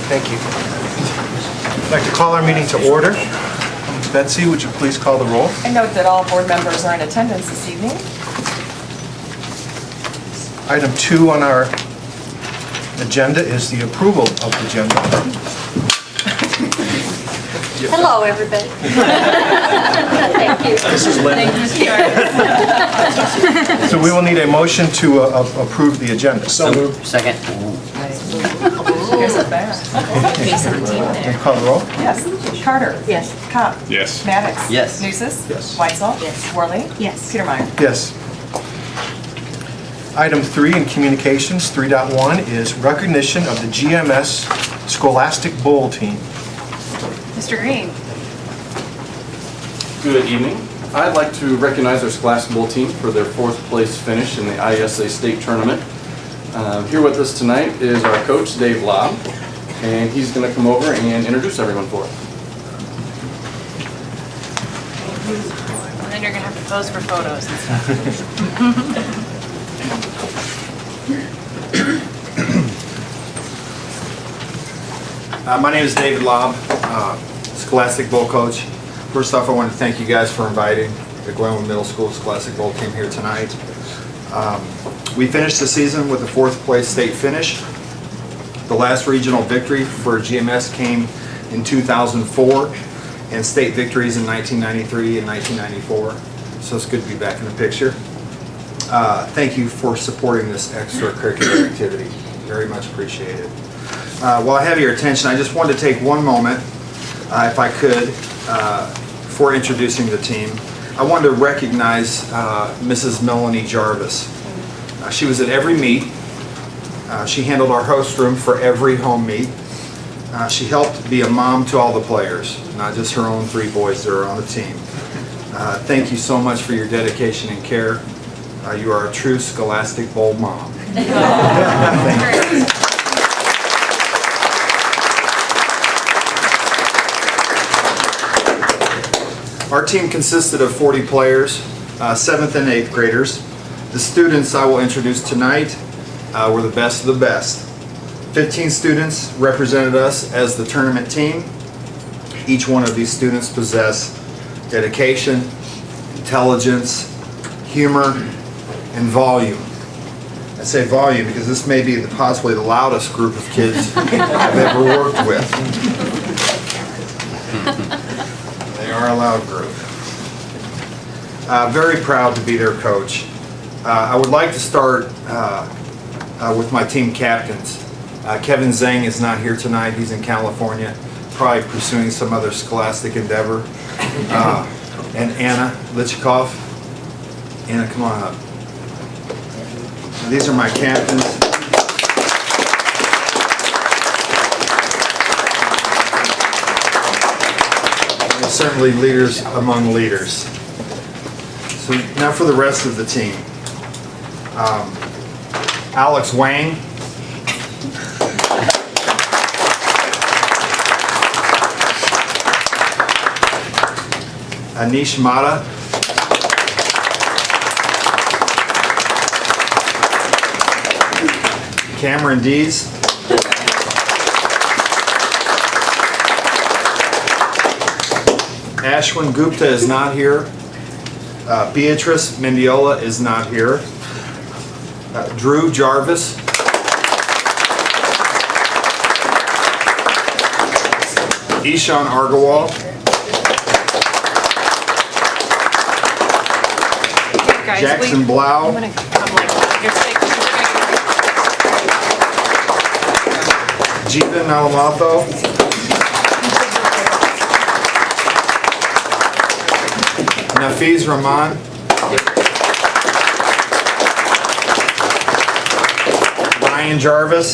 Thank you. I'd like to call our meeting to order. Betsy, would you please call the roll? I note that all board members are in attendance this evening. Item 2 on our agenda is the approval of the agenda. Hello, everybody. Thank you. This is Lynn. So we will need a motion to approve the agenda. So moved. Second. Here's a bear. Can you call the roll? Yes. Carter. Yes. Kopp. Yes. Maddox. Yes. Nucis. Yes. Weitzel. Yes. Worley. Yes. Petermeyer. Yes. Item 3 in communications, 3.1, is recognition of the GMS Scholastic Bowl team. Mr. Green. Good evening. I'd like to recognize our Scholastic Bowl team for their 4th place finish in the ISA State Tournament. Here with us tonight is our coach, Dave Lobb, and he's going to come over and introduce everyone for us. And then you're going to have to pose for photos and stuff. My name is David Lobb, Scholastic Bowl coach. First off, I want to thank you guys for inviting the Glenwood Middle School Scholastic Bowl team here tonight. We finished the season with a 4th place state finish. The last regional victory for GMS came in 2004 and state victories in 1993 and 1994. So it's good to be back in the picture. Thank you for supporting this extracurricular activity. Very much appreciated. While I have your attention, I just wanted to take one moment, if I could, for introducing the team. I wanted to recognize Mrs. Melanie Jarvis. She was at every meet. She handled our host room for every home meet. She helped be a mom to all the players, not just her own 3 boys that are on the team. Thank you so much for your dedication and care. You are a true Scholastic Bowl mom. Thank you. Our team consisted of 40 players, 7th and 8th graders. The students I will introduce tonight were the best of the best. 15 students represented us as the tournament team. Each one of these students possess dedication, intelligence, humor, and volume. I say volume because this may be possibly the loudest group of kids I've ever worked with. They are a loud group. Very proud to be their coach. I would like to start with my team captains. Kevin Zhang is not here tonight. He's in California, probably pursuing some other scholastic endeavor. And Anna Lichikoff. Anna, come on up. These are my captains. They're certainly leaders among leaders. So now for the rest of the team. Alex Wang. Anish Mata. Cameron Dees. Ashwin Gupta is not here. Beatrice Mendiola is not here. Drew Jarvis. Ishan Argawal. Guys, Jackson I'm Blau. going to come like your sake. Jeevan Nalamatho. Nafiz Rahman. Ryan Jarvis.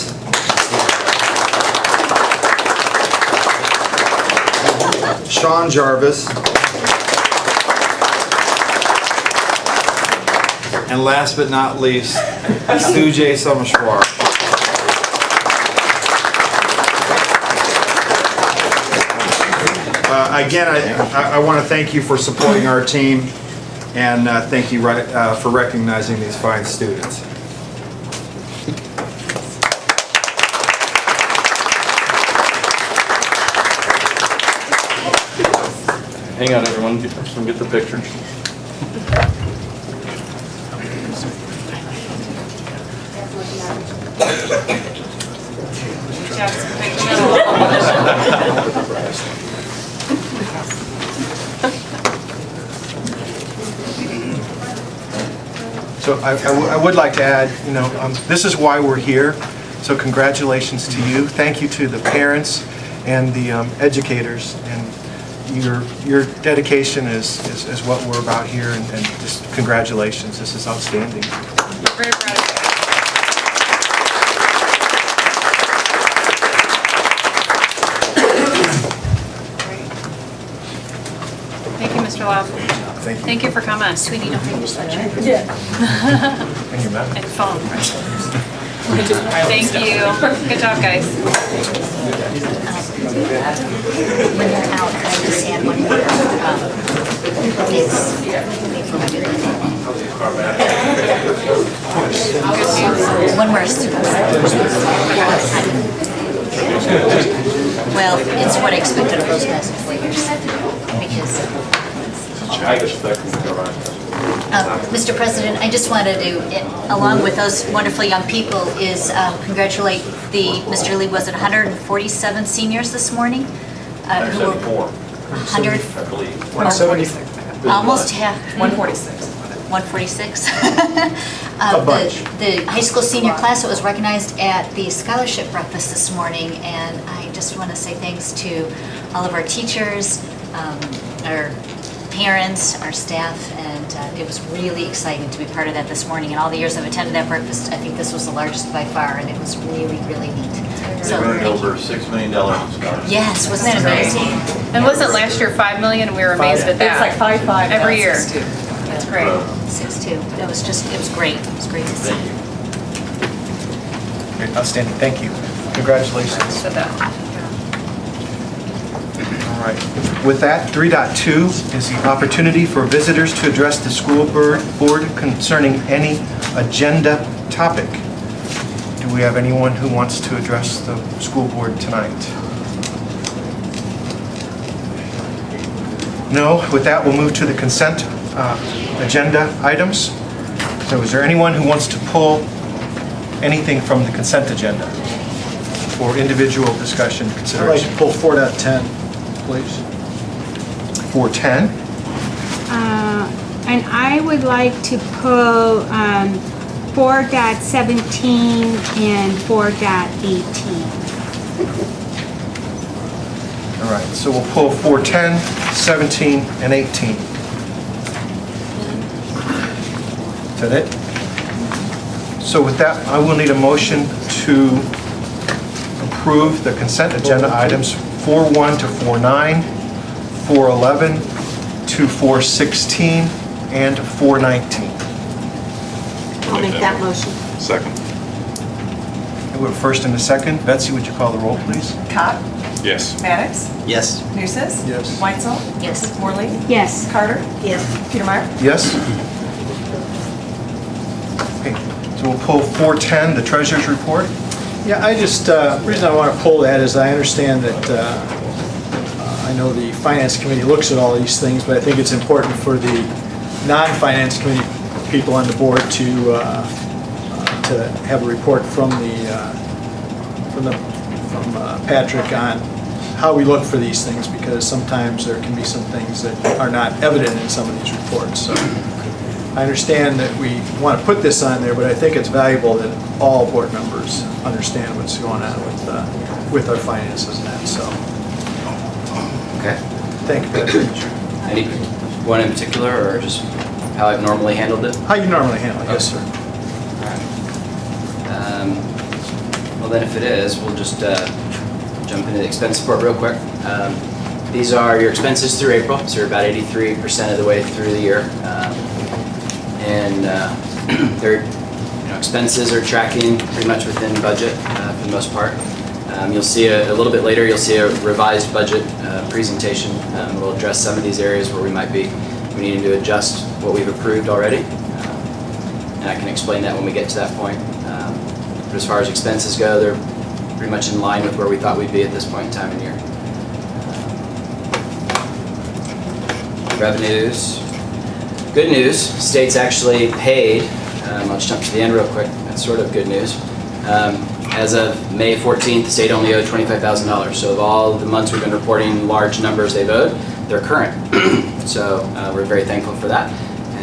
Sean Jarvis. And last but not least, Sujay Samashwar. Again, I want to thank you for supporting our team, and thank you for recognizing these fine students. Hang on, everyone, get the picture. Jackson, pick the middle. So I would like to add, this is why we're here, so congratulations to you. Thank you to the parents and the educators, and your dedication is what we're about here, and just congratulations. This is outstanding. We're very proud of you. Thank you, Mr. Lobb. Thank you. Thank you for coming. Sweetie, don't make me touch you. And your medal. And phone. Thank you. Good job, guys. When you're out, can I just add one more? One more. Well, it's what I expected of those last 4 years. Because Mr. President, I just wanted to, along with those wonderful young people, is congratulate Mr. Lee, was it 147 seniors this morning? Who were 100? I believe. 176. Almost half. 146. 146. A bunch. The high school senior class that was recognized at the scholarship breakfast this morning, and I just want to say thanks to all of our teachers, our parents, our staff, and it was really exciting to be part of that this morning. And all the years I've attended that breakfast, I think this was the largest by far, and it was really, really neat. So, They earned thank over you. $6 million in scholarships. Yes, wasn't that amazing? And wasn't last year 5 million? And we were amazed at that. It's like 5.5. Every year. 6.2. That's great. 6-2. It was great. It was great to see. Thank you. Great, outstanding. Thank you. Congratulations. Said that. All right. With that, 3.2 is the opportunity for visitors to address the school board concerning any agenda topic. Do we have anyone who wants to address the school board tonight? No. With that, we'll move to the consent agenda items. So is there anyone who wants to pull anything from the consent agenda for individual discussion I'd like consideration? to pull 4.10, please. 410? And I would like to pull 4.17 and 4.18. All right, so we'll pull 410, 17, and 18. Is that it? So with that, I will need a motion to approve the consent agenda items 4.1 to 4.9, 4.11 to 4.16, and 4.19. I'll make that motion. Second. We have a first and a second. Betsy, would you call the roll, please? Cott? Yes. Maddox? Yes. Nucis? Yes. Weitzel? Yes. Morley? Yes. Carter? Yes. Petermeyer? Yes? Okay, so we'll pull 410, the treasurer's report. Yeah, the reason I want to pull that is I understand that, I know the Finance Committee looks at all these things, but I think it's important for the non-Finance Committee people on the board to have a report from Patrick on how we look for these things, because sometimes there can be some things that are not evident in some of these reports. So I understand that we want to put this on there, but I think it's valuable that all board members understand what's going on with our finances and that, so. Okay. Thank you, Patrick. Any one in particular, or just how I've normally handled it? How you normally handle it, yes, sir. Well, then if it is, we'll just jump into the expense report real quick. These are your expenses through April, so you're about 83% of the way through the year. Their expenses are tracking pretty much within budget for the most part. You'll see a little bit later, you'll see a revised budget presentation. We'll address some of these areas where we needing to adjust what we've approved already. And I can explain that when we get to that point. But as far as expenses go, they're pretty much in line with where we thought we'd be at this point in time in the year. Revenues. Good news, state's actually paid, I'll just jump to the end real quick, that's sort of good news. As of May 14th, the state only owed $25,000. So of all the months we've been reporting large numbers they've owed, they're current. So we're very thankful for that.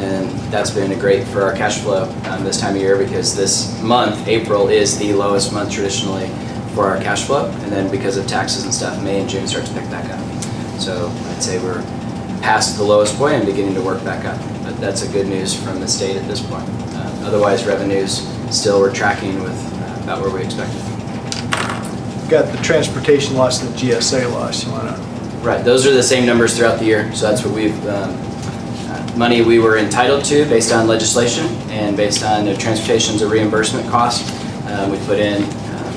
And that's been great for our cash flow this time of year, because this month, April, is the lowest month traditionally for our cash flow. And then because of taxes and stuff, May and June start to pick back up. So I'd say we're past the lowest point and beginning to work back up. But that's a good news from the state at this point. Otherwise, revenues still we're tracking with about where we expected. Got the transportation loss and the GSA loss. You want to? Right, those are the same numbers throughout the year. So that's what we've, money we were entitled to based on legislation and based on the transportation's a reimbursement cost. We put in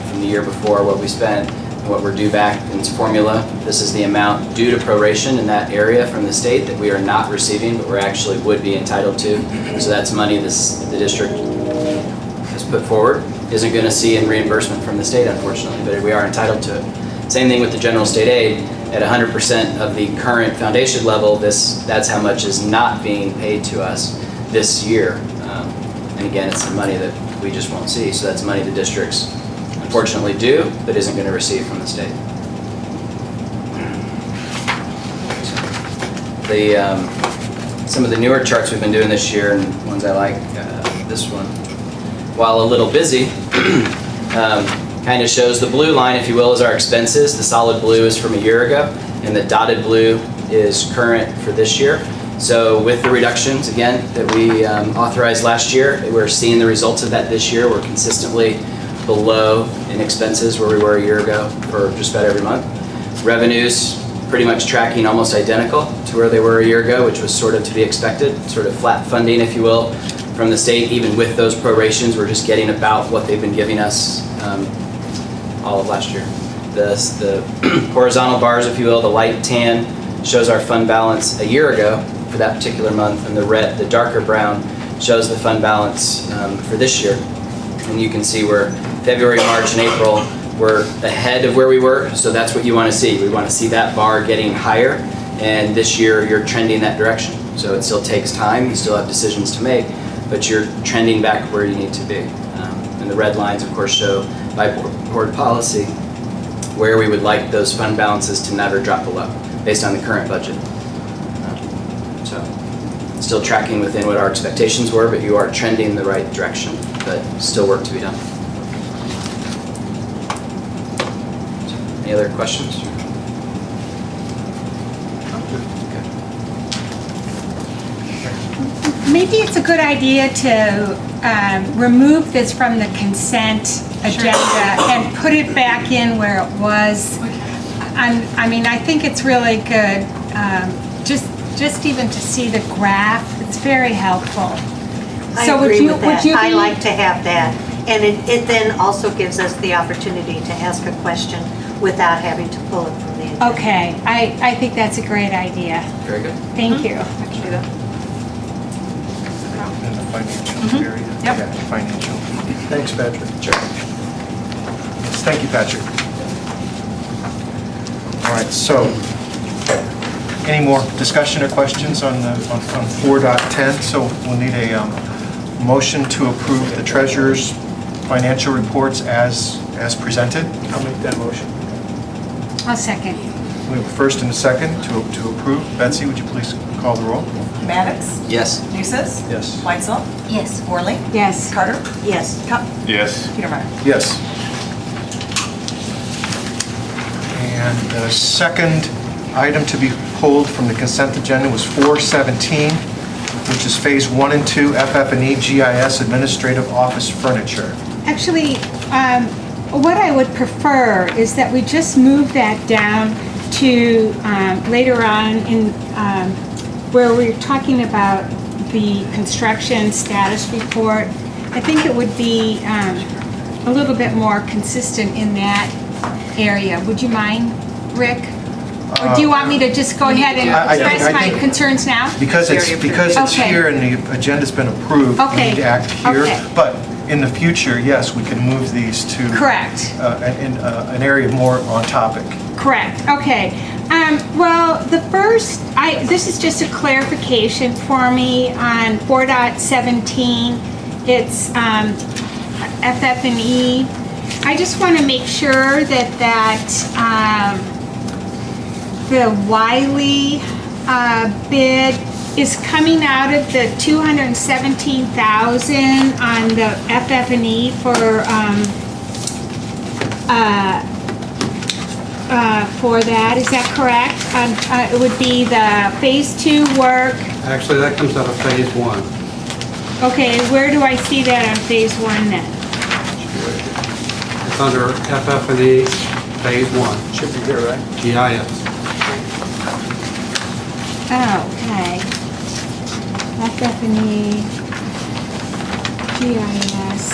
from the year before what we spent and what we're due back in its formula. This is the amount due to proration in that area from the state that we are not receiving, but we're actually would be entitled to. So that's money the district has put forward. Isn't going to see in reimbursement from the state, unfortunately, but we are entitled to it. Same thing with the general state aid. At 100% of the current foundation level, that's how much is not being paid to us this year. And again, it's the money that we just won't see. So that's money the districts unfortunately do, but isn't going to receive from the state. Some of the newer charts we've been doing this year, and ones I like, this one, while a little busy, kind of shows the blue line, if you will, is our expenses. The solid blue is from a year ago, and the dotted blue is current for this year. So with the reductions, again, that we authorized last year, we're seeing the results of that this year. We're consistently below in expenses where we were a year ago for just about every month. Revenues pretty much tracking almost identical to where they were a year ago, which was sort of to be expected, sort of flat funding, if you will, from the state. Even with those prorations, we're just getting about what they've been giving us all of last year. The horizontal bars, if you will, the light tan shows our fund balance a year ago for that particular month, and the darker brown shows the fund balance for this year. And you can see where February, March, and April were ahead of where we were, so that's what you want to see. We want to see that bar getting higher, and this year you're trending that direction. So it still takes time, you still have decisions to make, but you're trending back where you need to be. And the red lines, of course, show by board policy where we would like those fund balances to never drop below, based on the current budget. So still tracking within what our expectations were, but you are trending the right direction, but still work to be done. So, any other questions? Maybe it's a good idea to remove this from the consent agenda and put it back in where it was. I mean, I think it's really good, just even to see the graph. It's very helpful. I So agree with that. would you I be- like to have that. And it then also gives us the opportunity to ask a question without having to pull it from the agenda. Okay, I think that's a great idea. Very good. Thank you. I can do that. In the financial area? Yep. Yeah, financial. Thanks, Patrick. Sure. Yes, thank you, Patrick. All right, so, any more discussion or questions on 4.10? So we'll need a motion to approve the treasurer's financial reports as presented. I'll make that motion. I'll second. We have a first and a second to approve. Betsy, would you please call the roll? Maddox, Yes. Nucis, Yes. Weitzel, Yes. Worley, Yes. Carter, Yes. Cup, Yes. Petermeyer. Yes. And the second item to be pulled from the consent agenda was 417, which is Phase 1 and 2 FF&E GIS Administrative Office Furniture. Actually, what I would prefer is that we just move that down to later on in where we're talking about the construction status report. I think it would be a little bit more consistent in that area. Would you mind, Rick? Or do you want me to just go ahead and I express my think- concerns now? Because it's Okay. here and the agenda's been approved, we Okay. need to act here. Okay. But in the future, yes, we can move these to Correct. an area more on topic. Correct, okay. Well, the first, this is just a clarification for me on 4.17. It's FF&E. I just want to make sure that the Wiley bid is coming out of the 217,000 on the FF&E for that, is that correct? It would be the phase 2 work. Actually, that comes out of phase 1. Okay, where do I see that on phase 1 then? It's under FF&E phase 1, Should be here, right? GIS. Oh, okay. FF&E, GIS.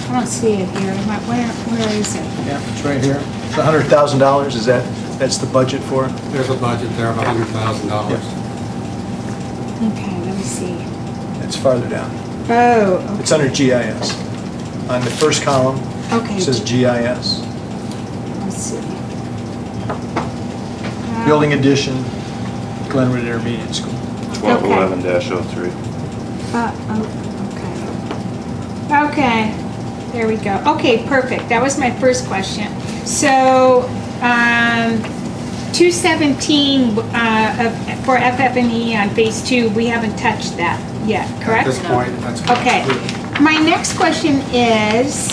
I don't see it here. Where is it? Yeah, it's right here. It's $100,000, that's the budget for it? There's a budget there of $100,000. Okay, let me see. It's farther down. Oh, It's under GIS. On the first column, okay. it says GIS. Let's see. Building addition, Glenwood Intermediate School. 1211-03. Okay, there we go. Okay, perfect. That was my first question. So, 217 for FF&E on phase 2, we haven't touched that yet, At correct? this point, that's correct. Okay. My next question is,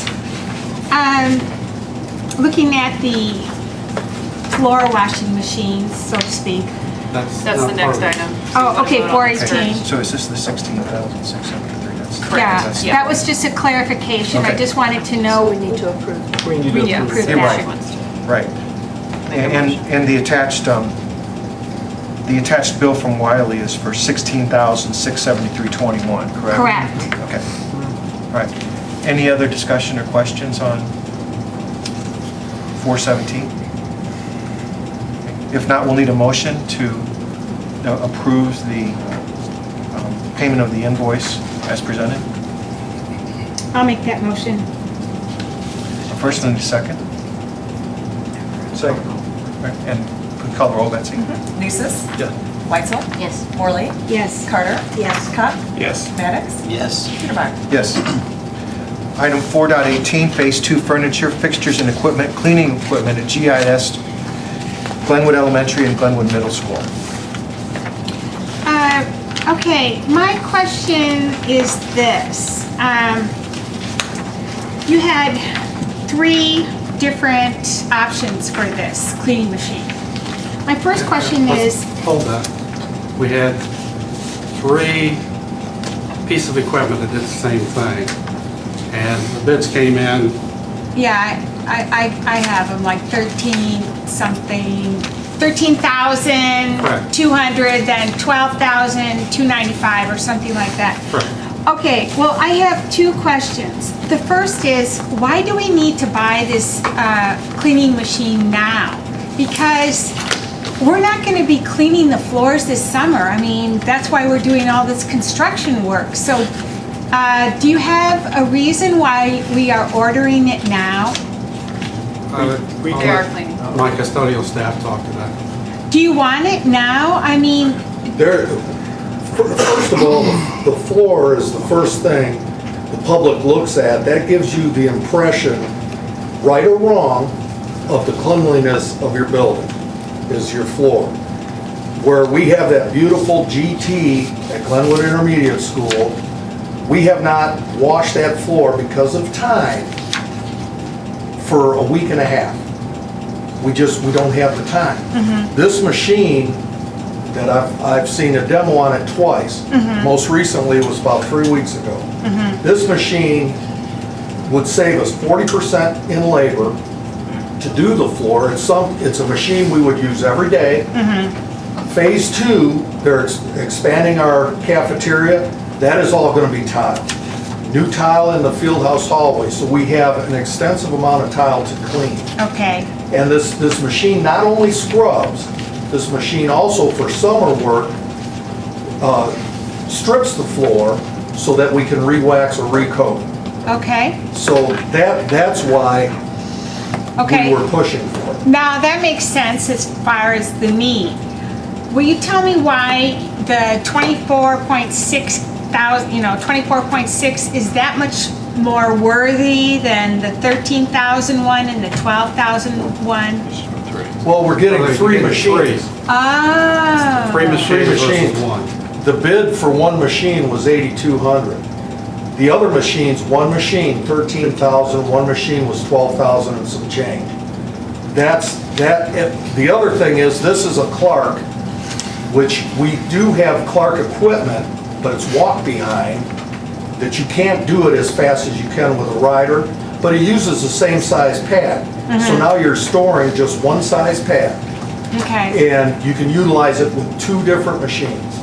looking at the floor washing machines, so to speak. That's not the next part of it. item. Oh, okay, Vote on this 418. first. So is this the 16,673? That's Yeah, that's- that was just a clarification. I Okay. just wanted to So know. we need to approve. We need to Yeah, approve. You're that. right. Right. And the attached bill from Wiley is for $16,673.21, correct? Correct. Okay. All right. Any other discussion or questions on 417? If not, we'll need a motion to approve the payment of the invoice as presented. I'll make that motion. First and a second. Second. And could call the roll, Betsy? Nusis? Yeah. Weitzel? Yes. Morley? Yes. Carter? Yes. Cup? Yes. Maddox? Yes. Petermeyer? Yes. Item 4.18, Phase 2 furniture, fixtures, and equipment, cleaning equipment at GIS, Glenwood Elementary and Glenwood Middle School. Okay, my question is this. You had 3 different options for this cleaning machine. My first question is, Hold that. We had 3 pieces of equipment that did the same thing. And the bids came in, yeah, I have them like 13,200, then 12,295 or something like that. correct. Okay, well, I have 2 questions. The first is, why do we need to buy this cleaning machine now? Because we're not going to be cleaning the floors this summer. I mean, that's why we're doing all this construction work. So, do you have a reason why we are ordering it now? We They are cleaning. My custodial staff talked to that. Do you want it now? I mean, First of all, the floor is the first thing the public looks at. That gives you the impression, right or wrong, of the cleanliness of your building, is your floor. Where we have that beautiful GT at Glenwood Intermediate School, we have not washed that floor because of time for a week and a half. We don't have the time. This machine that I've seen a demo on it twice. Most recently, it was about 3 weeks ago. This machine would save us 40% in labor to do the floor. It's a machine we would use every day. Phase 2, they're expanding our cafeteria. That is all going to be tile. New tile in the field house hallway, so we have an extensive amount of tile to clean. okay, And this machine not only scrubs, this machine also for summer work strips the floor so that we can re-wax or recoat. Okay, So that's why okay. we were pushing for it. Now, that makes sense as far as the need. Will you tell me why the 24.6 thousand, 24.6 is that much more worthy than the 13,000 one and the 12,000 one? Well, we're getting Well, three you're getting machines. Oh. Three machines versus machines. one. The bid for one machine was 8,200. The other machines, one machine, 13,000, one machine was 12,000 and some change. The other thing is, this is a Clark, which we do have Clark equipment, but it's walk behind, that you can't do it as fast as you can with a rider, but it uses the same size pad. So now you're storing just one size pad, Okay. and you can utilize it with two different machines.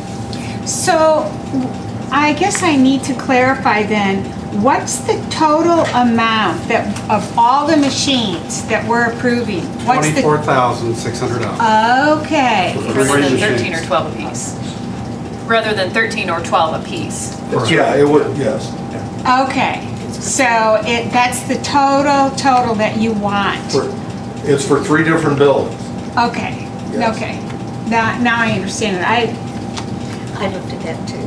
So I guess I need to clarify then, what's the total amount that, of all the machines that we're approving? What's the? $24,600. Okay. Rather than Three 13 or machines. 12 apiece. Rather than 13 or 12 apiece. Yeah, it would, yes. Okay. So that's the total that you want? It's for three different buildings. Okay, Yes. okay. Now I understand it. I looked at that too.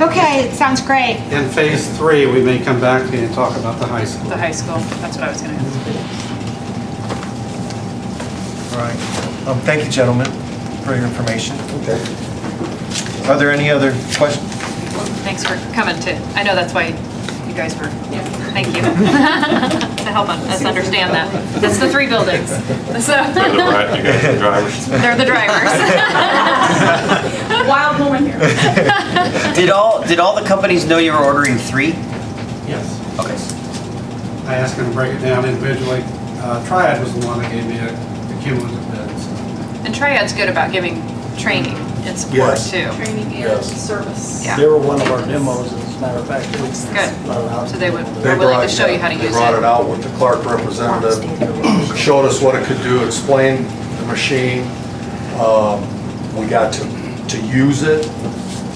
Okay, it sounds great. In phase 3, we may come back to you and talk about the high school. The high school, that's what I was gonna ask. All right. Thank you, gentlemen, for your information. Okay. Are there any other questions? Thanks for coming to, I know that's why you guys were, thank you. To help us understand that. That's the three buildings. So. They're the right, you guys are the drivers. They're the drivers. Wild woman here. Did all the companies know you were ordering 3? Yes. Okay. I asked them to break it down individually. Triad was the one that gave me a cumulative bid. So. And Triad's good about giving training and support Yes. too. Training and Yes. service. Yeah. They were one of our demos, as a matter of fact. Good. So they would, They they're willing to brought- show you how to They use brought it it. out with the Clark representative, showed us what it could do, explained the machine. We got to use it,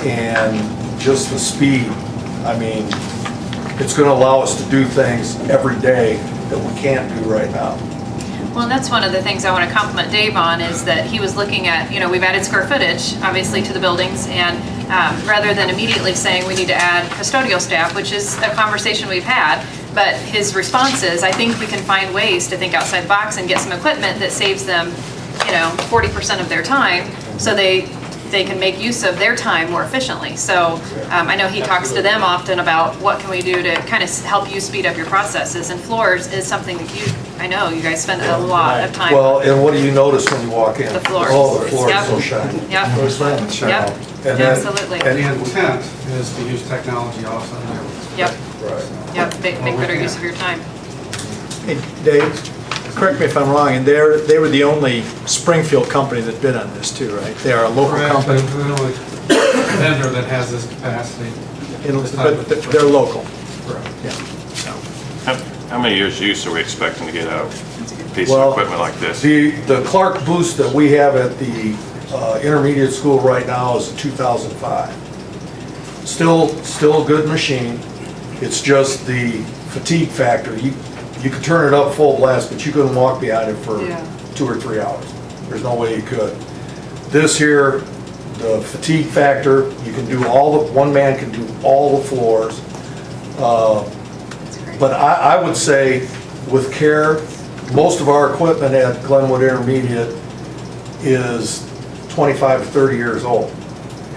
and just the speed. I mean, it's gonna allow us to do things every day that we can't do right now. Well, that's one of the things I want to compliment Dave on is that he was looking at, we've added square footage, obviously, to the buildings, and rather than immediately saying we need to add custodial staff, which is a conversation we've had, but his response is, I think we can find ways to think outside the box and get some equipment that saves them, 40% of their time, so they can make use of their time more efficiently. So I know he talks to them often about what can we do to kind of help you speed up your processes, and floors is something that I know you guys spend a lot of time. Well, and what do you notice when you walk in? The floors. Oh, the floor is Yep. so shiny. Yep. Those things. Yep, And then- absolutely. The intent is to use technology also. Yep, Right. yep, make better use of your time. Hey, Dave, correct me if I'm wrong, and they were the only Springfield company that bid on this too, right? They are a local company, They're the only vendor that has this capacity. but they're local. Correct. Yeah. So, How many years use are we expecting to get out of a piece Well, of equipment like this? The Clark boost that we have at the intermediate school right now is 2005. Still a good machine. It's just the fatigue factor. You could turn it up full blast, but you couldn't walk behind it for Yeah. 2 or 3 hours. There's no way you could. This here, the fatigue factor, you can do one man can do all the floors. That's great. But I would say with care, most of our equipment at Glenwood Intermediate is 25 to 30 years old.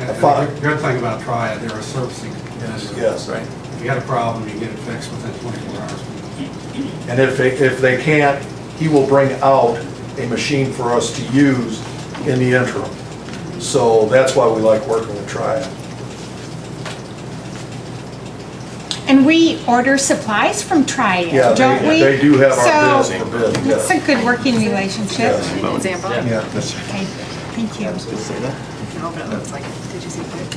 And Fine. the good thing about Triad, they're a servicing vendor. Yes. right. If you got a problem, you get it fixed within 24 hours. And if they can't, he will bring out a machine for us to use in the interim. So that's why we like working with Triad. And we order supplies from Triad, Yeah, don't we? they do have our So, bids to bid, it's yes. a good working relationship. Yes. Example? Yeah, that's Okay, thank you. No, but it looks like, did you see it?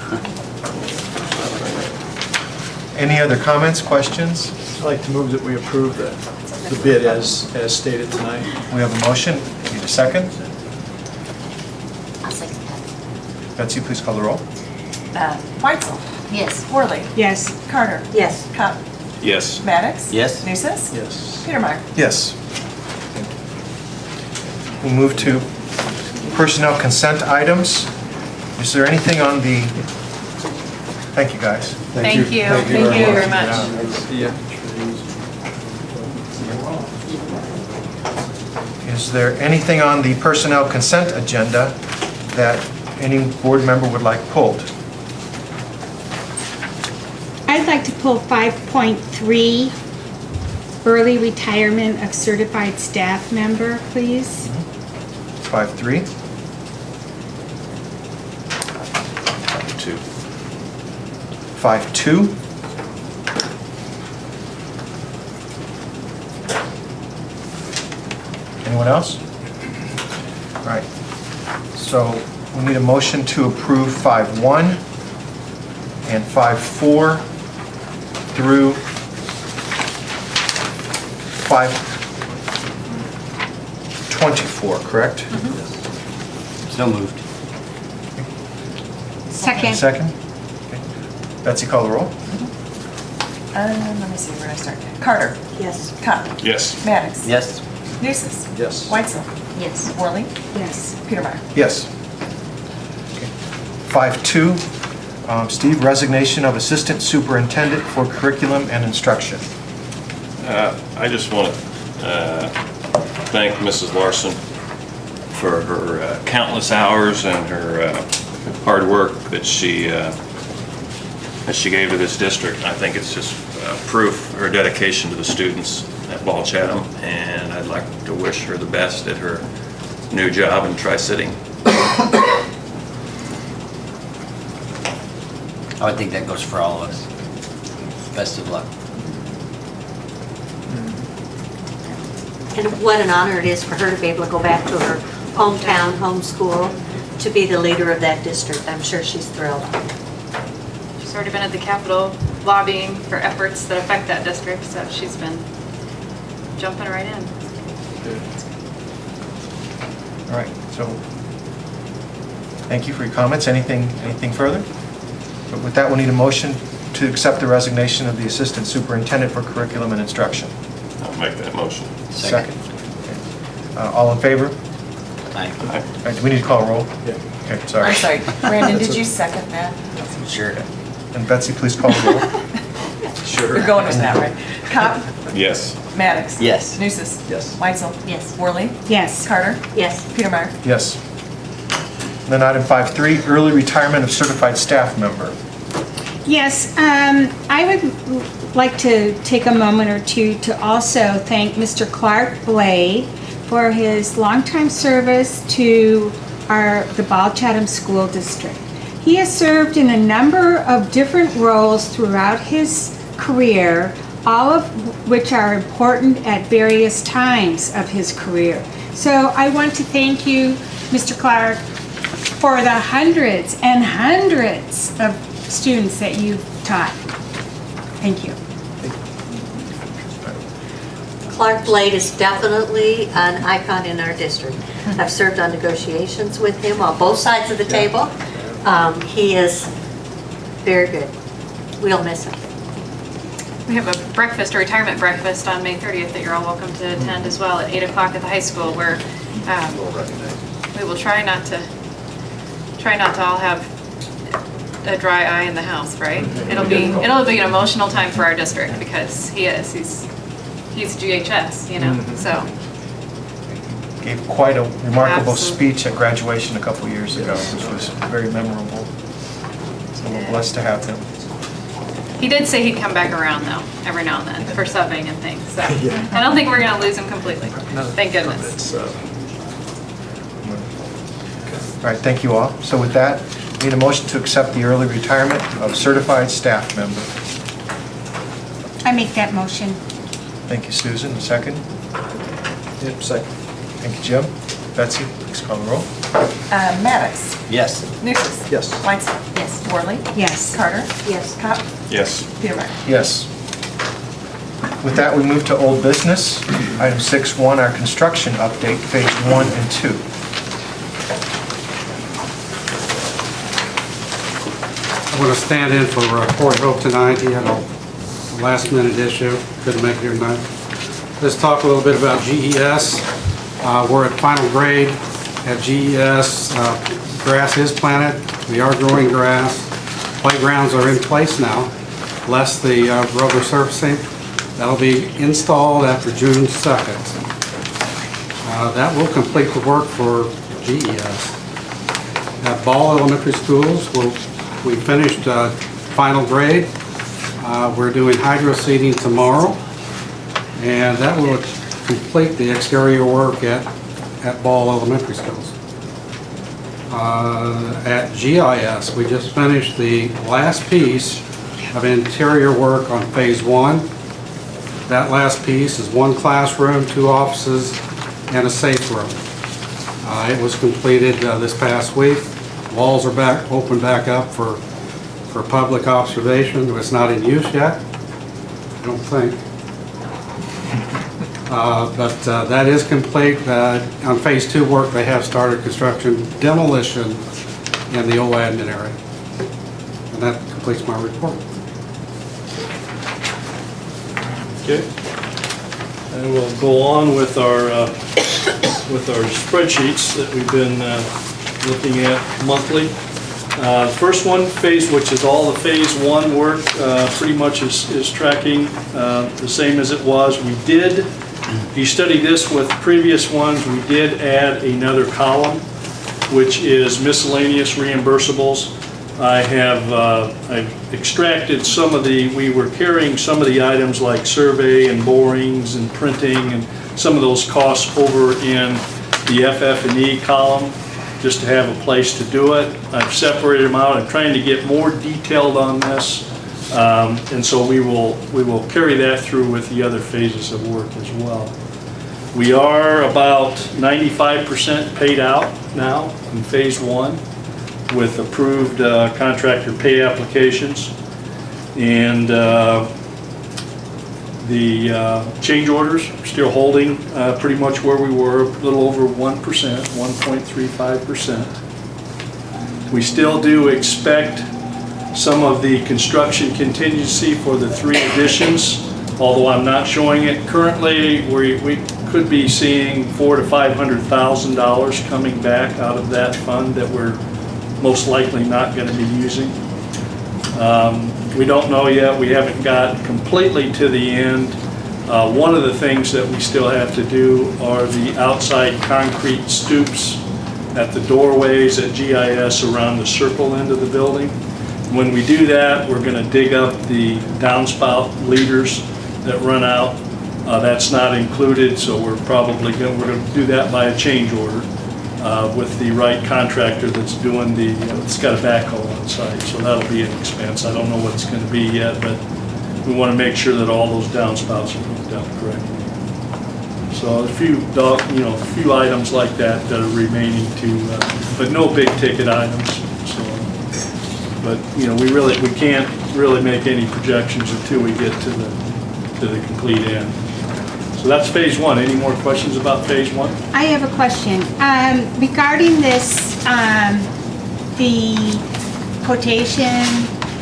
Any other comments, questions? I'd like to move that we approve the bid as stated tonight. We have a motion. Need a second? I'll second that. Betsy, please call the roll. Weitzel, Yes. Worley, Yes. Carter, Yes. Cup, Yes. Maddox? Yes. Nusis? Yes. Petermeyer? Yes. We'll move to personnel consent items. Is there anything on the, thank you, guys. Thank you. Thank you very much. Is there anything on the personnel consent agenda that any board member would like pulled? I'd like to pull 5.3, early retirement of certified staff member, please. 5.3. 5.2. 5.2. Anyone else? All right. So we need a motion to approve 5.1 and 5.4 through 5.24, correct? So moved. Second. Second? Okay. Betsy, call the roll. Let me see, where do I start? Carter? Yes. Kopp? Yes. Maddox? Yes. Nusis? Yes. Weitzel? Yes. Worley? Yes. Petermeyer? Yes. Okay. 5.2, Steve, resignation of Assistant Superintendent for Curriculum and Instruction. I just want to thank Mrs. Larson for her countless hours and her hard work that she gave to this district. I think it's just proof of her dedication to the students at Ball Chatham, and I'd like to wish her the best at her new job in Tri-City. I would think that goes for all of us. Best of luck. And what an honor it is for her to be able to go back to her hometown, home school, to be the leader of that district. I'm sure she's thrilled. She's already been at the Capitol lobbying for efforts that affect that district, so she's been jumping right in. All right, so thank you for your comments. Anything further? But with that, we'll need a motion to accept the resignation of the Assistant Superintendent for Curriculum and Instruction. I'll make that motion. Second. Okay. All in favor? Aye. Do we need to call a roll? Yeah. Okay, sorry. I'm sorry, Brandon, did you second that? Sure. And Betsy, please call the roll. Sure. You're going with that, right? Kopp? Yes. Maddox? Yes. Nusis? Yes. Weitzel? Yes. Worley? Yes. Carter? Yes. Petermeyer? Yes. And then item 5.3, early retirement of certified staff member. Yes, I would like to take a moment or two to also thank Mr. Clark Blade for his longtime service to the Ball Chatham School District. He has served in a number of different roles throughout his career, all of which are important at various times of his career. So I want to thank you, Mr. Clark, for the hundreds and hundreds of students that you've taught. Thank you. Clark Blade is definitely an icon in our district. I've served on negotiations with him on both sides of the table. He is very good. We'll miss him. We have a breakfast, a retirement breakfast on May 30th that you're all welcome to attend as well at 8 o'clock at the high school, where we will try not to all have a dry eye in the house, right? It'll be an emotional time for our district because he's GHS, you know, so. Gave quite a remarkable Absolutely. speech at graduation a couple years ago, which was very memorable. So we're blessed to have him. He did say he'd come back around though, every now and then for subbing and things, so. I don't think we're gonna lose him completely, thank goodness. All right, thank you all. So with that, we need a motion to accept the early retirement of certified staff member. I make that motion. Thank you, Susan. A second? Yep, second. Thank you, Jim. Betsy, please call the roll. Maddox? Yes. Nusis? Yes. Weitzel? Yes. Worley? Yes. Carter? Yes. Kopp? Yes. Petermeyer? Yes. With that, we move to old business. Item 6.1, our construction update, phase 1 and 2. I'm going to stand in for Corey Hope tonight. He had a last minute issue, couldn't make it here tonight. Let's talk a little bit about GES. We're at final grade at GES. Grass is planted, we are growing grass. Playgrounds are in place now, less the rubber surfacing. That'll be installed after June 2nd. That will complete the work for GES. At Ball Elementary Schools, we finished final grade. We're doing hydro seeding tomorrow, and that will complete the exterior work at Ball Elementary Schools. At GIS, we just finished the last piece of interior work on phase 1. That last piece is 1 classroom, 2 offices, and a safe room. It was completed this past week. Walls are open back up for public observation. It's not in use yet, I don't think. But that is complete. On phase 2 work, they have started construction demolition in the old admin area. And that completes my report. Okay. And we'll go on with our spreadsheets that we've been looking at monthly. First one, which is all the phase 1 work, pretty much is tracking the same as it was. We did, if you study this with previous ones, we did add another column, which is miscellaneous reimbursables. I've extracted some of we were carrying some of the items like survey and borings and printing and some of those costs over in the FF&E column, just to have a place to do it. I've separated them out. I'm trying to get more detailed on this, and so we will carry that through with the other phases of work as well. We are about 95% paid out now in phase 1 with approved contractor pay applications, and the change orders are still holding pretty much where we were, a little over 1%, 1.35%. We still do expect some of the construction contingency for the 3 additions, although I'm not showing it currently. We could be seeing $400,000 to $500,000 coming back out of that fund that we're most likely not going to be using. We don't know yet. We haven't got completely to the end. One of the things that we still have to do are the outside concrete stoops at the doorways at GIS around the circle end of the building. When we do that, we're going to dig up the downspout leaders that run out. That's not included, so we're going to do that by a change order. With the right contractor that's doing it's got a backhoe on site, so that'll be an expense. I don't know what it's going to be yet, but we want to make sure that all those downspouts are hooked up correctly. So a few items like that that are remaining but no big ticket items. So, but we can't really make any projections until we get to the complete end. So that's phase 1. Any more questions about phase 1? I have a question. Regarding this, the quotation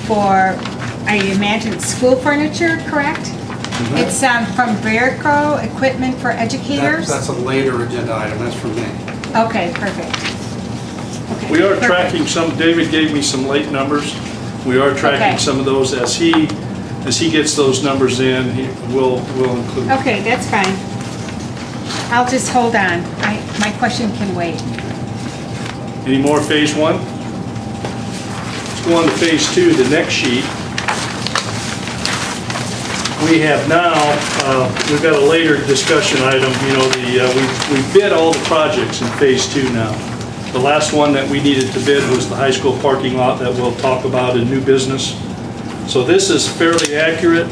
for, I imagine, school furniture, correct? Mm-hmm. It's from Verco Equipment for Educators? That's a later agenda item, that's from me. Okay, perfect. Okay, We are perfect. tracking some. David gave me some late numbers. We are tracking some of those as he gets those numbers in. We'll include them. Okay, that's fine. I'll just hold on. My question can wait. Any more phase 1? Let's go on to phase 2, the next sheet. We have now, we've got a later discussion item. We bid all the projects in phase 2 now. The last one that we needed to bid was the high school parking lot that we'll talk about in new business. So this is fairly accurate,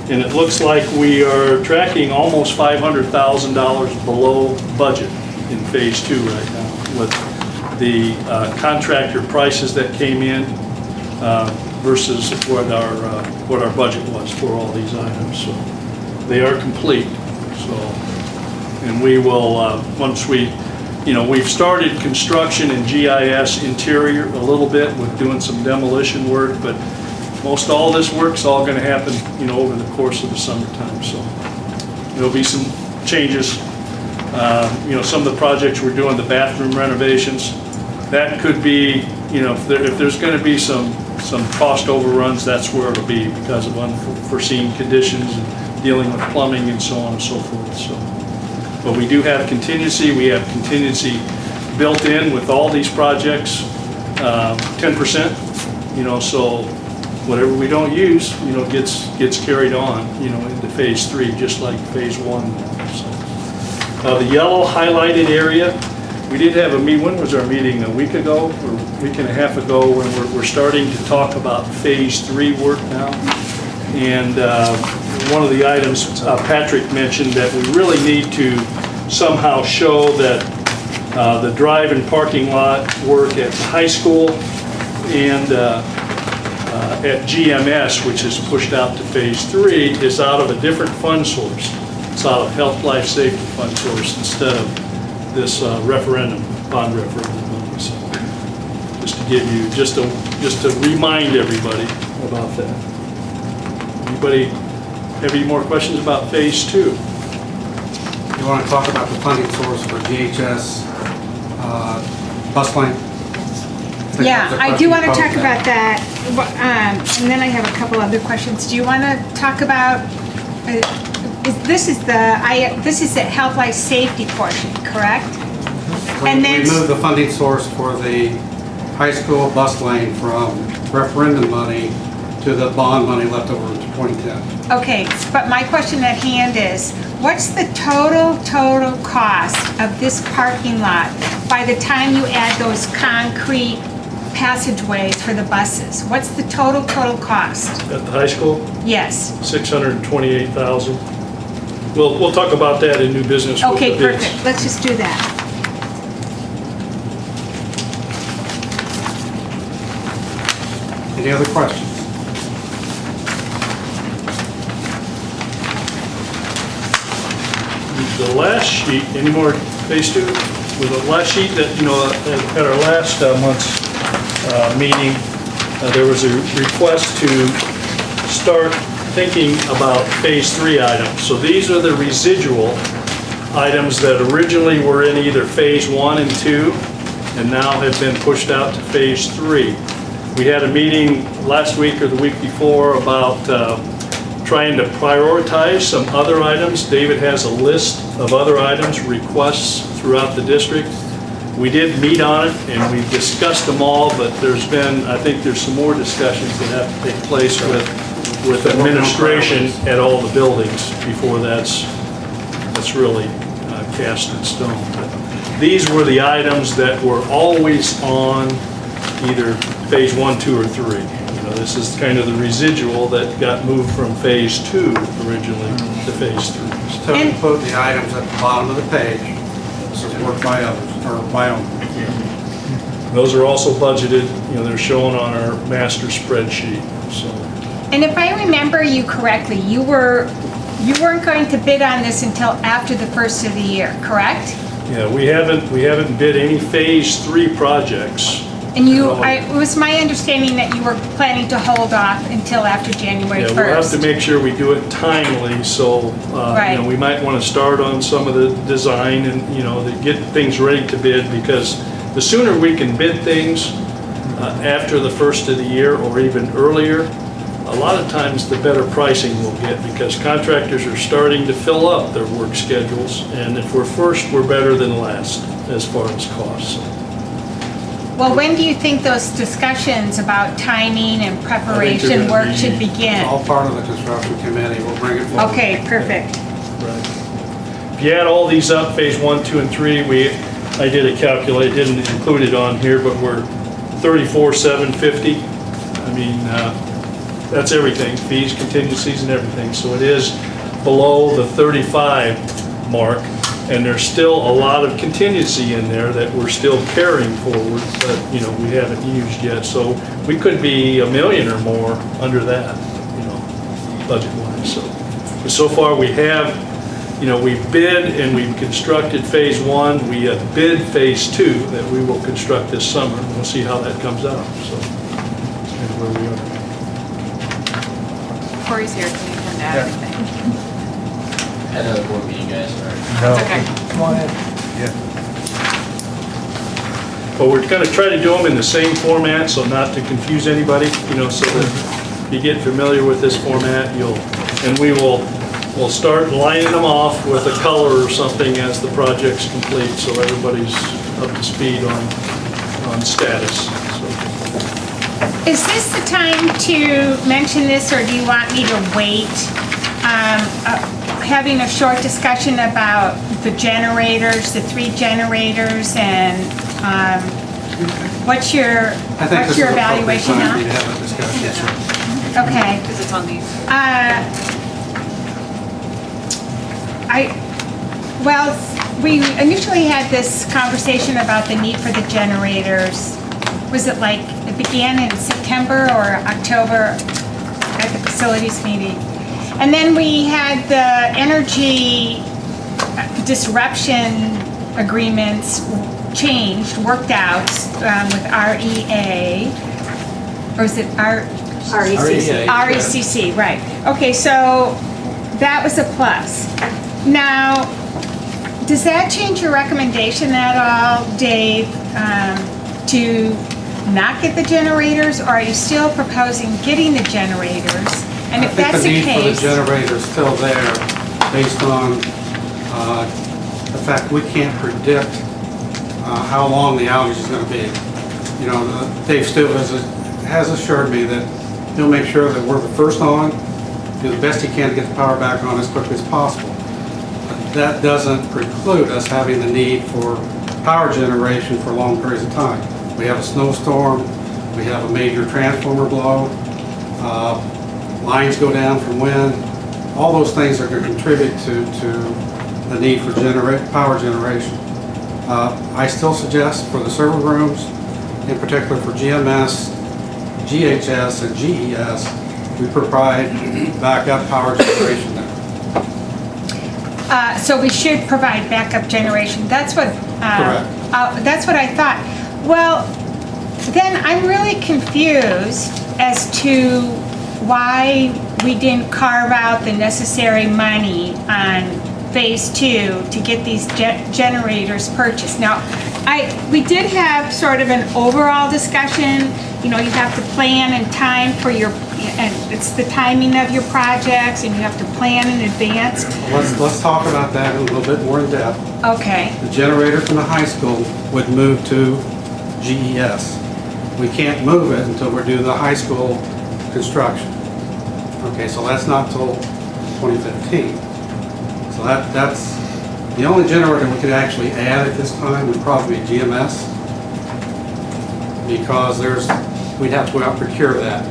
and it looks like we are tracking almost $500,000 below budget in phase 2 right now with the contractor prices that came in versus what our budget was for all these items. So they are complete. So, and we will once we've started construction in GIS interior a little bit with doing some demolition work, but most all this work's all gonna happen, over the course of the summertime, so. There'll be some changes. Some of the projects we're doing, the bathroom renovations, that could be, if there's gonna be some cost overruns, that's where it'll be because of unforeseen conditions and dealing with plumbing and so on and so forth, so. But we do have contingency. We have contingency built in with all these projects, 10%, so whatever we don't use, gets carried on, into phase 3, just like phase 1. So, the yellow highlighted area, we did have a meeting. When was our meeting? A week ago or a week and a half ago, when we're starting to talk about phase 3 work now. And one of the items Patrick mentioned that we really need to somehow show that the drive and parking lot work at the high school and at GMS, which is pushed out to phase 3, is out of a different fund source. It's out of health, life, safety fund source instead of this referendum, bond referendum money. So just to give you, just to remind everybody about that. Anybody have any more questions about phase 2? You want to talk about the funding source for GHS bus lane? Yeah, I do want to talk about that, and then I have a couple other questions. Do you want to talk about, this is the health, life, safety portion, correct? And then we moved the funding source for the high school bus lane from referendum money to the bond money left over to 2010. Okay, but my question at hand is, what's the total cost of this parking lot by the time you add those concrete passageways for the buses? What's the total cost? At the high school? Yes. $628,000. We'll talk about that in new business. Okay, perfect. Let's just do that. Any other questions? The last sheet, any more phase 2? With the last sheet that, at our last month's meeting, there was a request to start thinking about phase 3 items. So these are the residual items that originally were in either phase 1 and 2 and now have been pushed out to phase 3. We had a meeting last week or the week before about trying to prioritize some other items. David has a list of other items, requests throughout the district. We did meet on it and we discussed them all, but I think there's some more discussions that have to take place with administration at all the buildings before that's really cast in stone. But these were the items that were always on either phase 1, 2, or 3. This is kind of the residual that got moved from phase 2 originally to phase 3. So we put the items at the bottom of the page. This is work by others, or by own. Those are also budgeted, they're shown on our master spreadsheet, so. And if I remember you correctly, you weren't going to bid on this until after the first of the year, correct? Yeah, we haven't bid any phase 3 projects. And it was my understanding that you were planning to hold off until after January 1st. Yeah, we'll have to make sure we do it timely, so, we might want to start on some of the design and, to get things ready to bid, because the sooner we can bid things after the first of the year or even earlier, a lot of times the better pricing we'll get, because contractors are starting to fill up their work schedules, and if we're first, we're better than last as far as costs. Well, when do you think those discussions about timing and preparation work should begin? All part of the construction committee. We'll bring it forward. Okay, perfect. Right. If you add all these up, phase 1, 2, and 3, I did a calculate, didn't include it on here, but we're 34,750. I mean, that's everything, fees, contingencies, and everything. So it is below the 35 mark. And there's still a lot of contingency in there that we're still carrying forward, but we haven't used yet. So we could be $1 million or more under that, budget-wise. So far we have, we've bid and we've constructed phase 1. We have bid phase 2 that we will construct this summer. We'll see how that comes out. So that's kind of where we are. Corey's here, can you come to add anything? Had another board meeting, guys, sorry. That's okay. Come on in. Yeah. But we're gonna try to do them in the same format, so not to confuse anybody, you know, so that you get familiar with this format, and we'll start lining them off with a color or something as the project's complete, so everybody's up to speed on status, so. Is this the time to mention this, or do you want me to wait? Having a short discussion about the generators, the 3 generators, and what's your evaluation now? I think this is appropriate time for you to have a discussion. Okay. Because it's on these. Well, we initially had this conversation about the need for the generators. Was it like, it began in September or October at the facilities meeting? And then we had the energy disruption agreements changed, worked out with REA, or is it RECC. RECC, right. Okay, so that was a plus. Now, does that change your recommendation at all, Dave, to not get the generators, or are you still proposing getting the generators? And if that's the I think the need case, for the generator is still there, based on the fact we can't predict how long the outage is going to be. You know, Dave Stu has assured me that he'll make sure that we're the first on, do the best he can to get the power back on as quickly as possible. But that doesn't preclude us having the need for power generation for long periods of time. We have a snowstorm, we have a major transformer blow, lines go down from wind. All those things are going to contribute to the need for power generation. I still suggest for the server rooms, in particular for GMS, GHS, and GES, we provide backup power generation there. so we should provide backup generation. That's what, Correct. that's what I thought. Well, then I'm really confused as to why we didn't carve out the necessary money on phase 2 to get these generators purchased. Now, we did have sort of an overall discussion. You know, you have to plan and time for your, and it's the timing of your projects, and you have to plan in advance. Let's talk about that a little bit more in depth. Okay. The generator from the high school would move to GES. We can't move it until we're doing the high school construction. Okay, so that's not till 2015. So that's the only generator we could actually add at this time would probably be GMS, because we'd have to go out and procure that.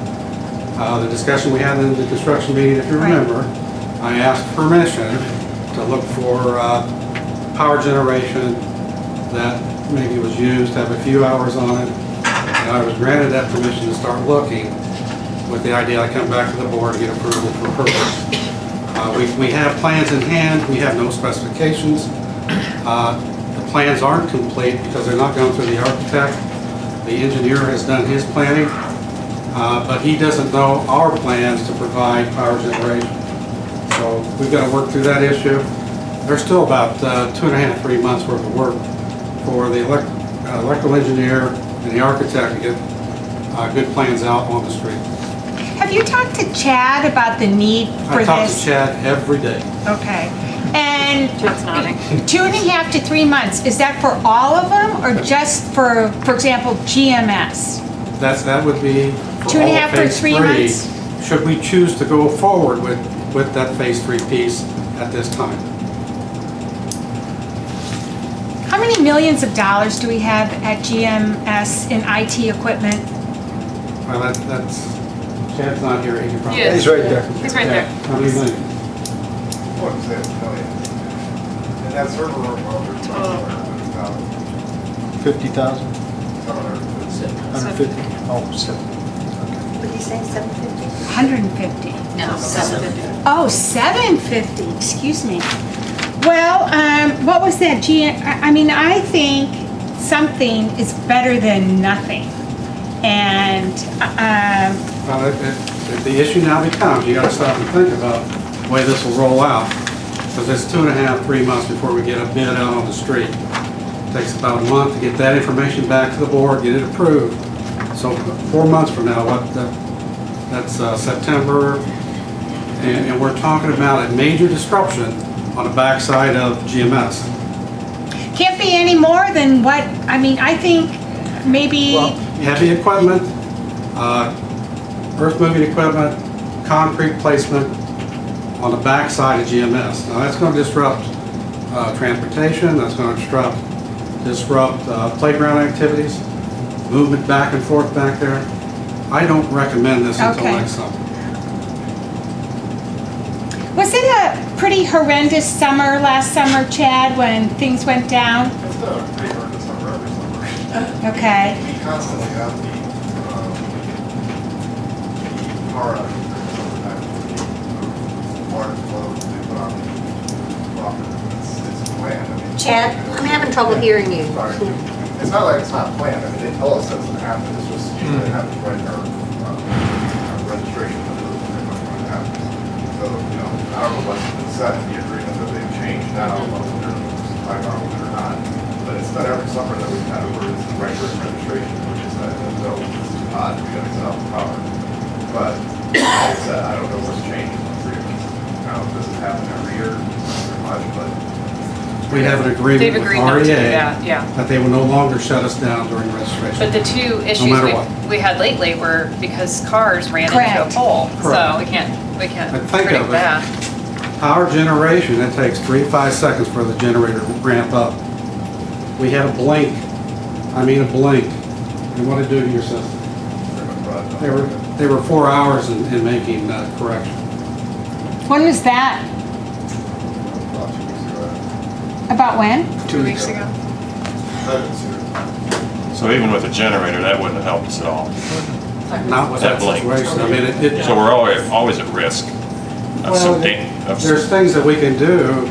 The discussion we had in the construction meeting, if you remember, I asked permission to look for power generation that maybe was used, have a few hours on it, and I was granted that permission to start looking, with the idea I come back to the board to get approval for purchase. We have plans in hand, we have no specifications. The plans aren't complete because they're not gone through the architect. The engineer has done his planning, but he doesn't know our plans to provide power generation. So we've got to work through that issue. There's still about 2.5 to 3 months worth of work for the electrical engineer and the architect to get good plans out on the street. Have you talked to Chad about the need for this? I talk to Chad every day. Okay. And Chad's nodding. 2.5 to 3 months, is that for all of them, or just for example, GMS? That would be for 2.5 all or phase 3 months? Should we choose to go forward with that phase 3 piece at this time. How many millions of dollars do we have at GMS in IT equipment? Well, that's, Chad's not here, he can probably. Yeah. He's right there. He's right there. How many million? What is that, million? And that server room over Total. 50,000, 750. 150? Oh, 7. What did you say, 750? 150. No, 750. Oh, 750, excuse me. Well, what was that? I mean, I think something is better than nothing. And, Well, the issue now becomes, you gotta stop and think about the way this will roll out. Because it's 2.5, 3 months before we get a bid out on the street. Takes about a month to get that information back to the board, get it approved. So 4 months from now, that's September, and we're talking about a major disruption on the backside of GMS. can't be any more than what, I mean, I think maybe, Heavy equipment, earth moving equipment, concrete placement on the backside of GMS. Now that's going to disrupt transportation, that's going to disrupt playground activities, movement back and forth back there. I don't recommend this until Okay. next summer. was it a pretty horrendous summer last summer, Chad, when things went down? It's been a pretty horrendous summer every summer. Okay. We constantly have the power outage sometimes the water flows they put on the property. It's planned. I mean, Chad, I'm having trouble hearing you. Sorry. It's not like it's not planned. I mean, they tell us that it's going to happen. It's just usually it happens right in our registration when it pretty much when it happens. So, you know, I don't know what's been said in the agreement that they've changed now, whether they're like our own or not. But it's been every summer that we've had where it's regular registration, which is that, so it's odd to be able to set out the power. But like I said, I don't know what's changed in the agreement. Now, does it happen every year? Not very much, but We have an agreement They've with agreed not to do REA that, yeah. that they will no longer shut us down during registration. But the two issues matter what. we had lately were because cars ran into a Correct. pole. So Correct. we can't But think predict of it. that. Power generation, it takes 3 to 5 seconds for the generator to ramp up. We had a blink, I mean a blink, and what did it do to your system? They were 4 hours in making correction. When was that? about 2 weeks ago. About when? 2 weeks ago. I've been serious. So even with a generator, that wouldn't have helped us at all. Not with that That blink. situation, I mean, it. So we're always at risk of some There's things that we can do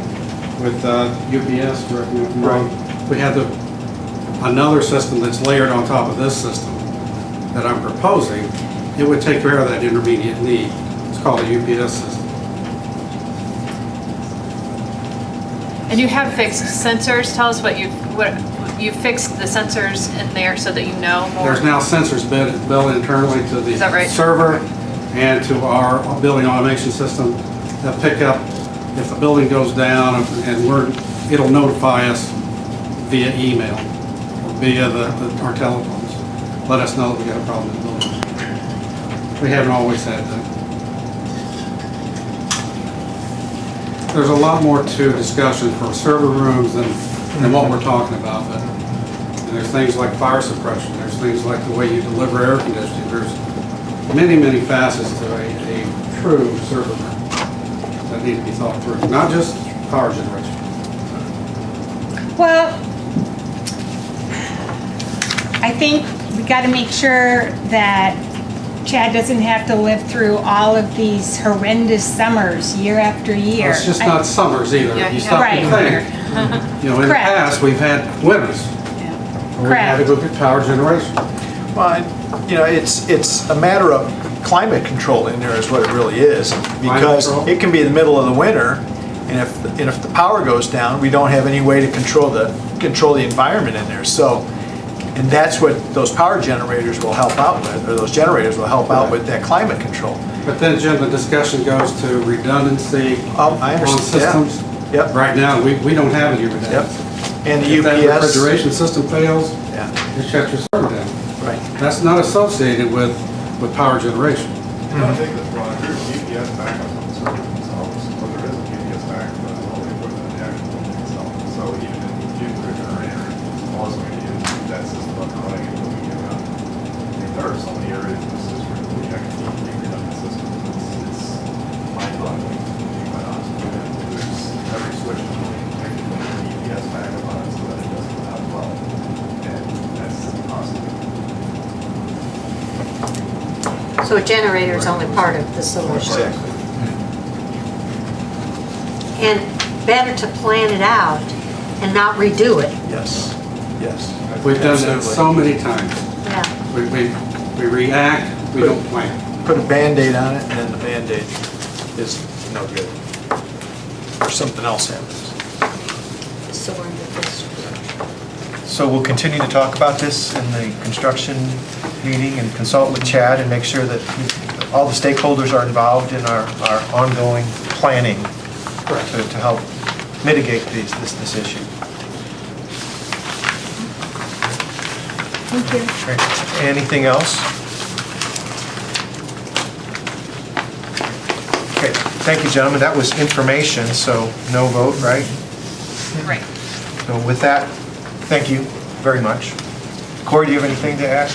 with UPS, correct me if I'm wrong. We have another system that's layered on top of this system that I'm proposing. It would take care of that intermediate need. It's called a UPS system. And you have fixed sensors. Tell us what you fixed the sensors in there so that you know more. There's now sensors built internally to the Is that right? server and to our building automation system that pick up if the building goes down and it'll notify us via email or via our telephones. Let us know that we got a problem in the building. We haven't always had that. There's a lot more to discussion for server rooms than what we're talking about, but there's things like fire suppression, there's things like the way you deliver air conditioning, there's many, many facets to a true server room that need to be thought through, not just power generation. Well, I think we got to make sure that Chad doesn't have to live through all of these horrendous summers year after year. It's just not summers either. Yeah, You he stop had and winter. think. You know, in the Correct. past, we've had winters. where We had to look at power generation. Well, you know, it's a matter of climate control in there is what it really is. Because control? it can be the middle of the winter, and if the power goes down, we don't have any way to control the environment in there. So, and that's what those power generators will help out with, or those generators will help out with that climate control. But then, Jim, the discussion goes to redundancy Oh, I on understand, yeah. systems. Yep. Right now, we don't have any redundancy. And the If that UPS. refrigeration system fails, Yeah, it shuts your server down. right. That's not associated with power generation. I don't think that's wrong. There's GPS backup on the server themselves, but there is a GPS backup on all the equipment in the actual building itself. So even if you use the generator, it's also going to use that system up and running until we get out. I mean, there are so many areas in the system where we actually need to be redundant systems. It's mind-boggling, to be quite honest with you. There's every switch is really technically a GPS backup on it so that it doesn't go out well. And that's impossible. So a generator is only part of the solution. Exactly. And better to plan it out and not redo it. Yes, yes. We've done that Absolutely. so many times. Yeah. We We react, we don't plan. Put a Band-Aid on it, and then the Band-Aid is no good. Or something else happens. So we're in the district. So we'll continue to talk about this in the construction meeting and consult with Chad and make sure that all the stakeholders are involved in our ongoing planning to help mitigate this issue. Thank you. Great. Anything else? Okay, thank you, gentlemen. That was information, so no vote, right? Right. So with that, thank you very much. Corey, do you have anything to add?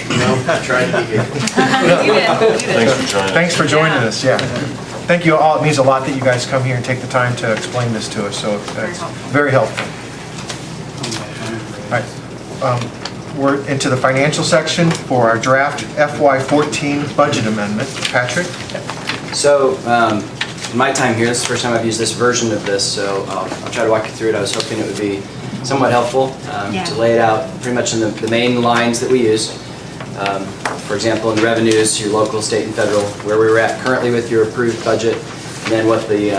No, I tried to be here. You did. Thanks for joining us. Thanks for joining Yeah. us, yeah. Thank you all. It means a lot that you guys come here and take the time to explain this to us, so it's very helpful. All right. We're into the financial section for our draft FY14 budget amendment. Patrick? So, in my time here, this is the first time I've used this version of this, so I'll try to walk you through it. I was hoping it would be somewhat helpful to lay it out pretty much in the main lines that we use. For example, in the revenues, your local, state, and federal, where we were at currently with your approved budget, and then what the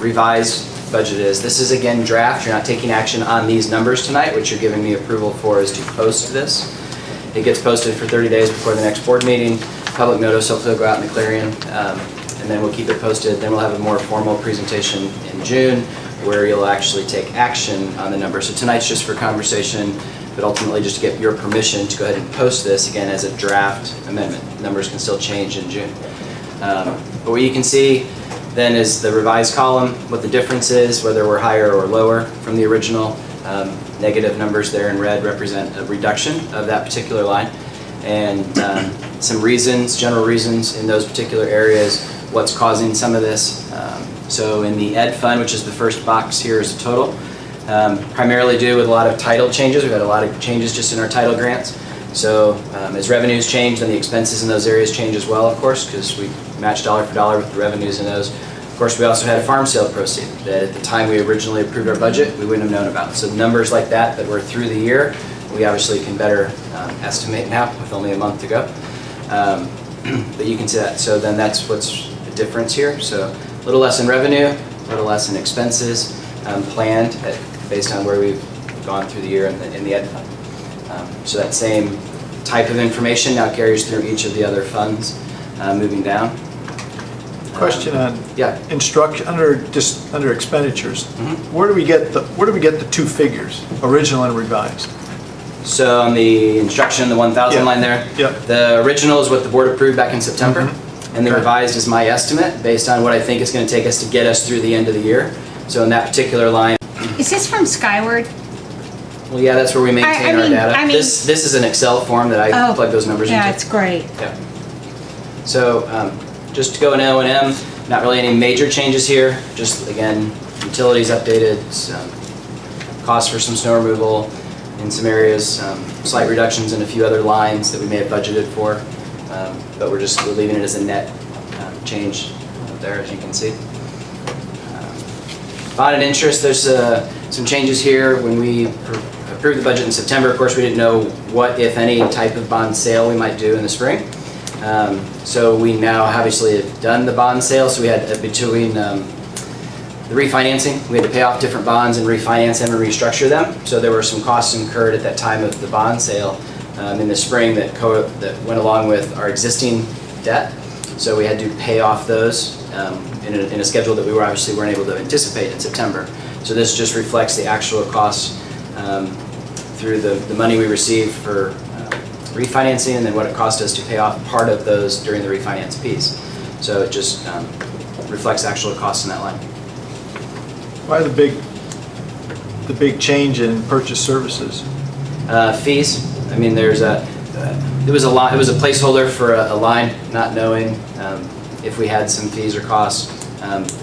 revised budget is. This is again draft. You're not taking action on these numbers tonight. What you're giving me approval for is to post this. It gets posted for 30 days before the next board meeting. Public notice hopefully will go out in the Clarion, and then we'll keep it posted. Then we'll have a more formal presentation in June where you'll actually take action on the numbers. So tonight's just for conversation, but ultimately just to get your permission to go ahead and post this again as a draft amendment. Numbers can still change in June. But what you can see then is the revised column, what the difference is, whether we're higher or lower from the original. Negative numbers there in red represent a reduction of that particular line. And some reasons, general reasons in those particular areas, what's causing some of this. So in the Ed Fund, which is the first box here, is a total. Primarily due with a lot of title changes. We've had a lot of changes just in our title grants. So as revenues change, then the expenses in those areas change as well, of course, because we match dollar for dollar with the revenues in those. Of course, we also had a farm sale proceed that at the time we originally approved our budget, we wouldn't have known about. So numbers like that were through the year, we obviously can better estimate now with only a month to go. But you can see that. So then that's what's the difference here. So a little less in revenue, a little less in expenses planned based on where we've gone through the year in the Ed Fund. So that same type of information now carries through each of the other funds moving down. Question on instruction under expenditures. Mm-hmm. Where do we get the two figures, original and revised? So on the instruction, the 1,000 line there, the original is what the board approved back in September, and the revised is my estimate based on what I think it's going to take us to get us through the end of the year. So in that particular line. Is this from Skyward? Well, yeah, that's where we maintain our data. I mean, this is an Excel form that I plug those numbers into. Yeah, it's great. Yeah. So just to go in O&M, not really any major changes here. Just again, utilities updated, costs for some snow removal in some areas, slight reductions in a few other lines that we may have budgeted for, but we're leaving it as a net change there, as you can see. Bond and interest, there's some changes here. When we approved the budget in September, of course, we didn't know what, if any, type of bond sale we might do in the spring. So we now obviously have done the bond sale, so we had between the refinancing, we had to pay off different bonds and refinance them and restructure them. So there were some costs incurred at that time of the bond sale in the spring that went along with our existing debt. So we had to pay off those in a schedule that we obviously weren't able to anticipate in September. So this just reflects the actual costs through the money we received for refinancing and then what it cost us to pay off part of those during the refinance piece. So it just reflects actual costs in that line. Why the big change in purchase services? Fees. I mean, it was a placeholder for a line, not knowing if we had some fees or costs.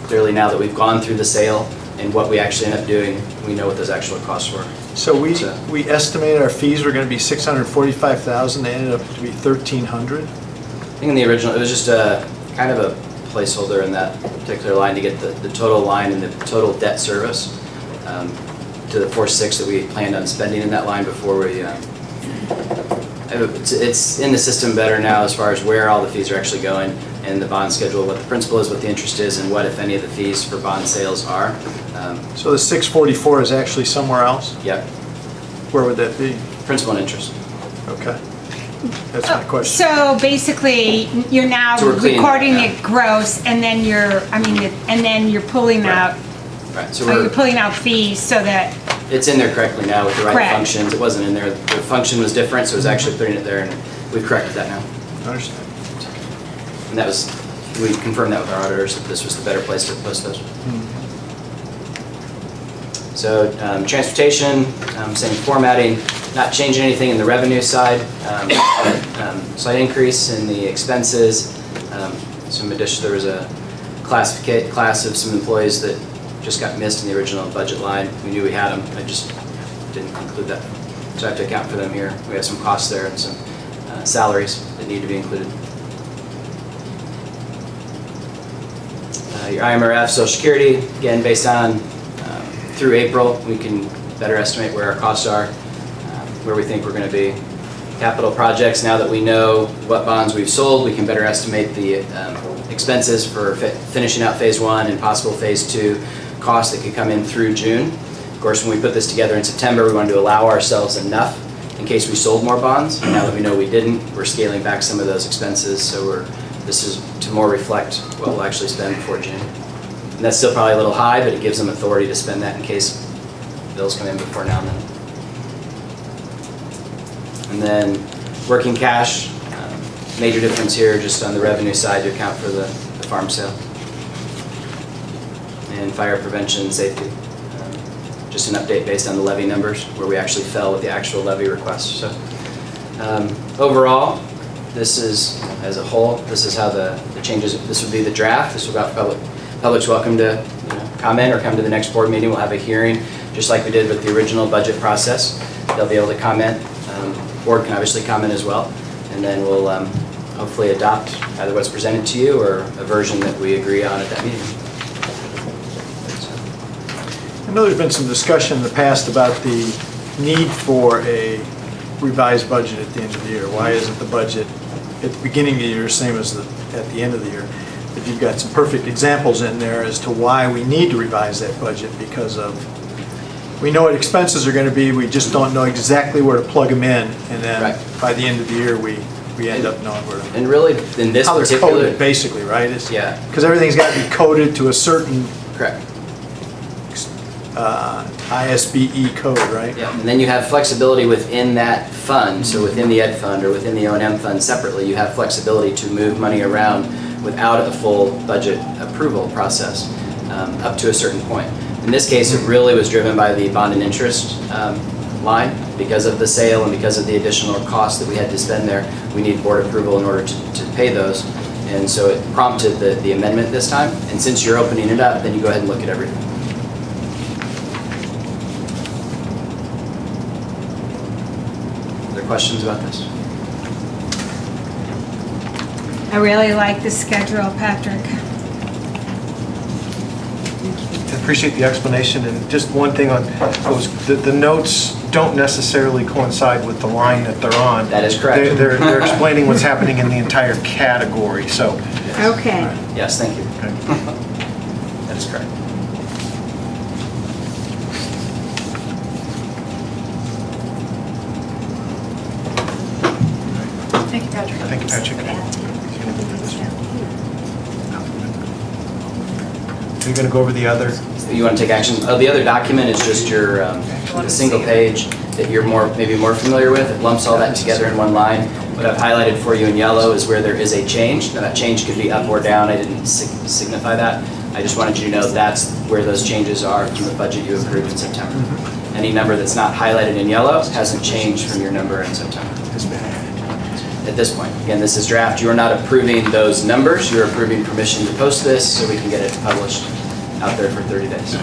Clearly, now that we've gone through the sale and what we actually end up doing, we know what those actual costs were. So we estimated our fees were going to be $645,000. They ended up to be $1,300. I think in the original, it was just a kind of a placeholder in that particular line to get the total line and the total debt service to the 4.6 that we had planned on spending in that line before we. I It's in the system better now as far as where all the fees are actually going and the bond schedule, what the principal is, what the interest is, and what, if any, of the fees for bond sales are. So the 644 is actually somewhere else? Yep, Where would that be? principal and interest. Okay. That's my question. So basically, you're now So we're cleaning recording that, it gross, and then you're pulling out, Right, so you're we're, pulling out fees so that, it's in there correctly now with the right Correct. functions. It wasn't in there, the function was different, so it was actually putting it there, and we've corrected that now. I understand. And that was, we confirmed that with our auditors, that this was the better place to post those. So transportation, same formatting, not changing anything in the revenue side, slight increase in the expenses. Some addition, there was a class of some employees that just got missed in the original budget line. We knew we had them, I just didn't include that. So I have to account for them here. We have some costs there and some salaries that need to be included. Your IMRF, Social Security, again, based on through April, we can better estimate where our costs are, where we think we're going to be. Capital projects, now that we know what bonds we've sold, we can better estimate the expenses for finishing out phase 1 and possible phase 2 costs that could come in through June. Of course, when we put this together in September, we wanted to allow ourselves enough in case we sold more bonds. Now that we know we didn't, we're scaling back some of those expenses, so this is to more reflect what we'll actually spend before June. And that's still probably a little high, but it gives them authority to spend that in case bills come in before now and then. And then working cash, major difference here just on the revenue side to account for the farm sale. And fire prevention, safety. Just an update based on the levy numbers where we actually fell with the actual levy request. So overall, this is, as a whole, this is how the changes, this would be the draft. This will go out for public. Public's welcome to comment or come to the next board meeting. We'll have a hearing, just like we did with the original budget process. They'll be able to comment. Board can obviously comment as well. And then we'll hopefully adopt either what's presented to you or a version that we agree on at that meeting. I know there's been some discussion in the past about the need for a revised budget at the end of the year. Why isn't the budget at the beginning of the year the same as at the end of the year? But you've got some perfect examples in there as to why we need to revise that budget, because of, we know what expenses are going to be, we just don't know exactly where to plug them in, and then Right. by the end of the year, we end up knowing where to. And really, in this how they're particular, coded, basically, right? Yeah. Because everything's got to be coded to a certain correct. ISBE code, right? Yeah, and then you have flexibility within that fund, so within the ed fund or within the O&M fund separately, you have flexibility to move money around without a full budget approval process up to a certain point. In this case, it really was driven by the bond and interest line. Because of the sale and because of the additional costs that we had to spend there, we need board approval in order to pay those. And so it prompted the amendment this time. And since you're opening it up, then you go ahead and look at everything. Questions about this? I really like the schedule, Patrick. I appreciate the explanation, and just one thing on those, the notes don't necessarily coincide with the line that they're on. That is correct. They're explaining what's happening in the entire category, so. Okay. Yes, thank you. That is correct. Thank you, Patrick. Thank you, Patrick. Are you going to go over the other? You want to take action? Oh, the other document is just your the single page that you're maybe more familiar with. It lumps all that together in one line. What I've highlighted for you in yellow is where there is a change. Now that change could be up or down. I didn't signify that. I just wanted you to know that's where those changes are from the budget you approved in September. Any number that's not highlighted in yellow hasn't changed from your number in September. At this point. Again, this is draft. You are not approving those numbers. You're approving permission to post this so we can get it published out there for 30 days.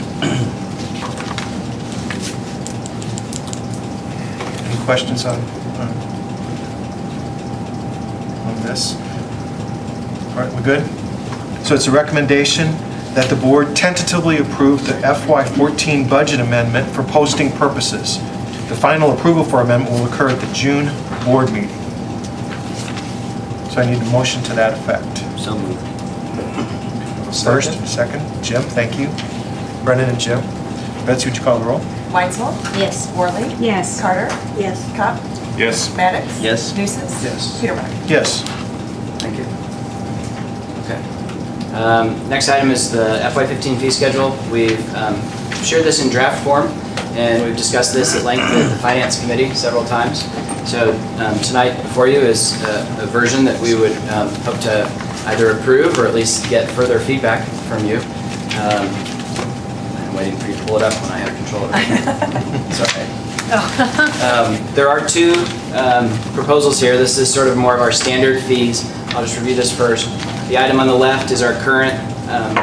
Any questions on this? All right, we're good? So it's a recommendation that the board tentatively approve the FY14 budget amendment for posting purposes. The final approval for amendment will occur at the June board meeting. So I need a motion to that effect. So moved. First, second. Jim, thank you. Brendan and Jim. Betsy, would you call the roll? Weitzel? Yes. Worley? Yes. Carter? Yes. Cup? Yes. Maddox? Yes. Nucis? Yes. Peterman? Yes. Thank you. Okay. Next item is the FY15 fee schedule. We've shared this in draft form, and we've discussed this at length with the Finance Committee several times. So tonight before you is a version that we would hope to either approve or at least get further feedback from you. I'm waiting for you to pull it up when I have control of it. It's all right. There are two proposals here. This is sort of more of our standard fees. I'll just review this first. The item on the left is our current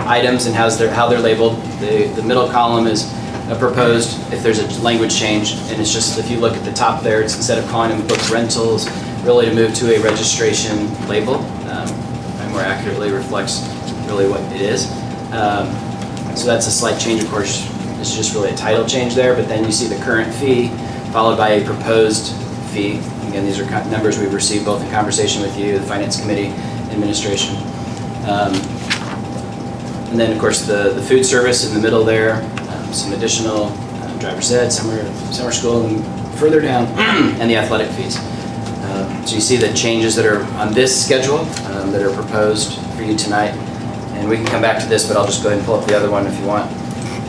items and how they're labeled. The middle column is a proposed, if there's a language change, and it's just, if you look at the top there, it's instead of calling them book rentals, really to move to a registration label. And more accurately reflects really what it is. So that's a slight change, of course. It's just really a title change there, but then you see the current fee followed by a proposed fee. Again, these are numbers we've received both in conversation with you, the Finance Committee, administration. And then, of course, the food service in the middle there, some additional driver's ed, summer school, and further down, and the athletic fees. So you see the changes that are on this schedule that are proposed for you tonight. And we can come back to this, but I'll just go ahead and pull up the other one if you want.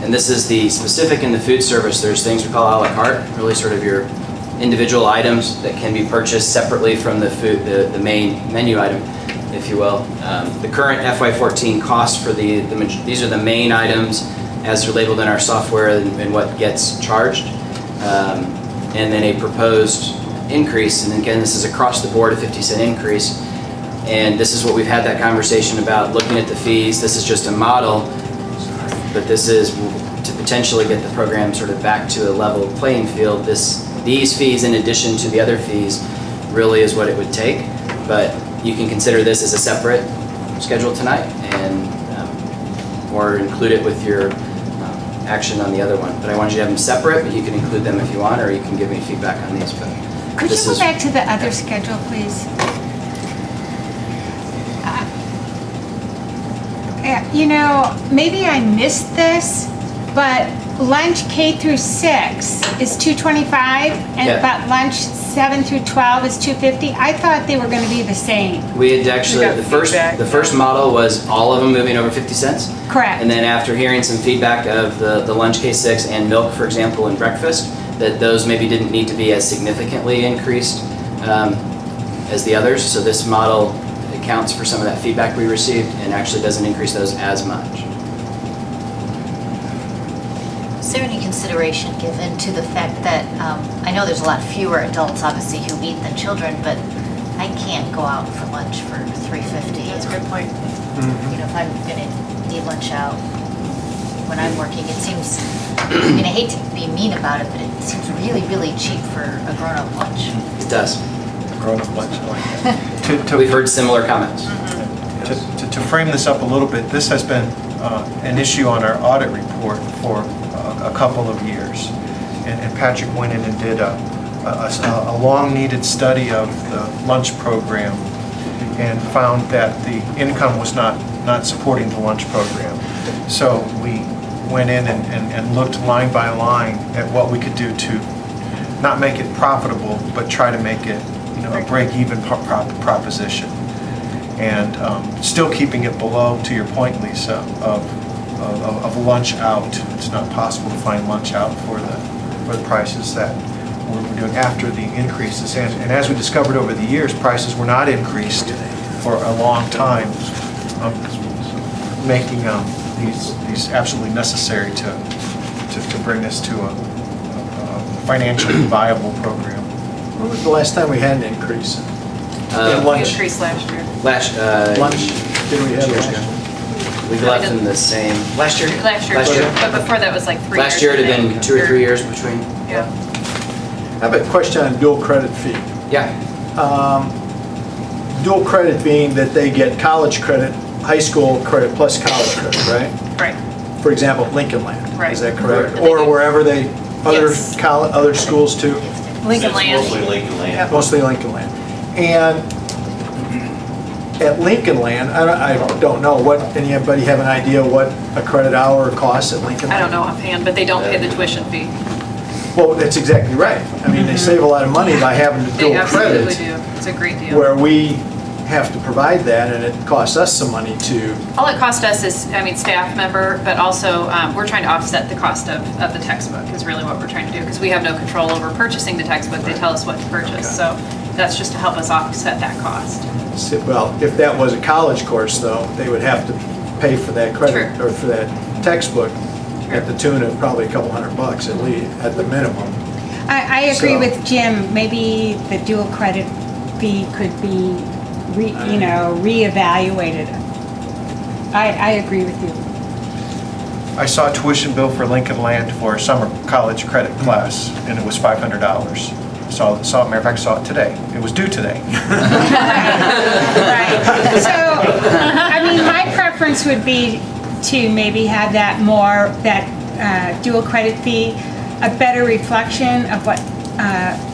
And this is the specific in the food service. There's things we call a la carte, really sort of your individual items that can be purchased separately from the food, the main menu item, if you will. The current FY14 cost for these are the main items as they're labeled in our software and what gets charged. And then a proposed increase, and again, this is across the board, a 50-cent increase. And this is what we've had that conversation about, looking at the fees. This is just a model, but this is to potentially get the program sort of back to a level playing field. These fees, in addition to the other fees, really is what it would take. But you can consider this as a separate schedule tonight, and or include it with your action on the other one. But I wanted you to have them separate, but you can include them if you want, or you can give me feedback on these. But Could you go back to the other schedule, please? You know, maybe I missed this, but lunch K through 6 is $225, and but lunch 7 through 12 is $250. I thought they were going to be the same. We had actually, the first model was all of them moving over 50 cents. Correct. And then after hearing some feedback of the lunch K6 and milk, for example, and breakfast, that those maybe didn't need to be as significantly increased as the others. So this model accounts for some of that feedback we received and actually doesn't increase those as much. Is there any consideration given to the fact that, I know there's a lot fewer adults obviously who eat than children, but I can't go out for lunch for $3.50. That's a good point. You know, if I'm gonna need lunch out when I'm working, it seems, I mean, I hate to be mean about it, but it seems really, really cheap for a grown-up lunch. It does. Grown-up lunch, I like that. We've heard similar comments. To frame this up a little bit, this has been an issue on our audit report for a couple of years. And Patrick went in and did a long-needed study of the lunch program and found that the income was not supporting the lunch program. So we went in and looked line by line at what we could do to not make it profitable, but try to make it, you know, a break-even proposition. And still keeping it below, to your point, Lisa, of lunch out. It's not possible to find lunch out for the prices that we're doing after the increases. And as we discovered over the years, prices were not increased for a long time, making these absolutely necessary to bring this to a financially viable program. When was the last time we had an increase in We lunch? increased last year. Lunch, did we have years last ago. year? We've left them the same. Last year? Last year, but before that was like 3 years. Last year it I had been think. 2 or 3 years between. Yeah. I have a question on dual credit fee. Yeah. Dual credit being that they get college credit, high school credit plus college credit, right? Right. For example, Lincoln Land. Right. Is that correct? Right. Or wherever Yes. other schools too? Lincoln Land. Mostly Lincoln Land. Yep. Mostly Lincoln Land. And at Lincoln Land, I don't know, anybody have an idea what a credit hour costs at Lincoln I Land? don't know offhand, but they don't pay the tuition fee. Well, that's exactly right. I mean, they save a lot of money by having to They dual absolutely credit, do. It's a great deal. where we have to provide that, and it costs us some money to, All it cost us is, staff member, but also we're trying to offset the cost of the textbook is really what we're trying to do, because we have no control over purchasing the textbook. They tell us what to purchase. So that's just to help us offset that cost. well, if that was a college course, though, they would have to pay for that credit, True. or for that textbook at the tune of probably a couple $100 at least, at the minimum. I agree So- with Jim. Maybe the dual credit fee could be, reevaluated. I agree with you. I saw a tuition bill for Lincoln Land for a summer college credit class, and it was $500. Saw it, matter of fact, saw it today. It was due today. Right. So, my preference would be to maybe have that dual credit fee, a better reflection of what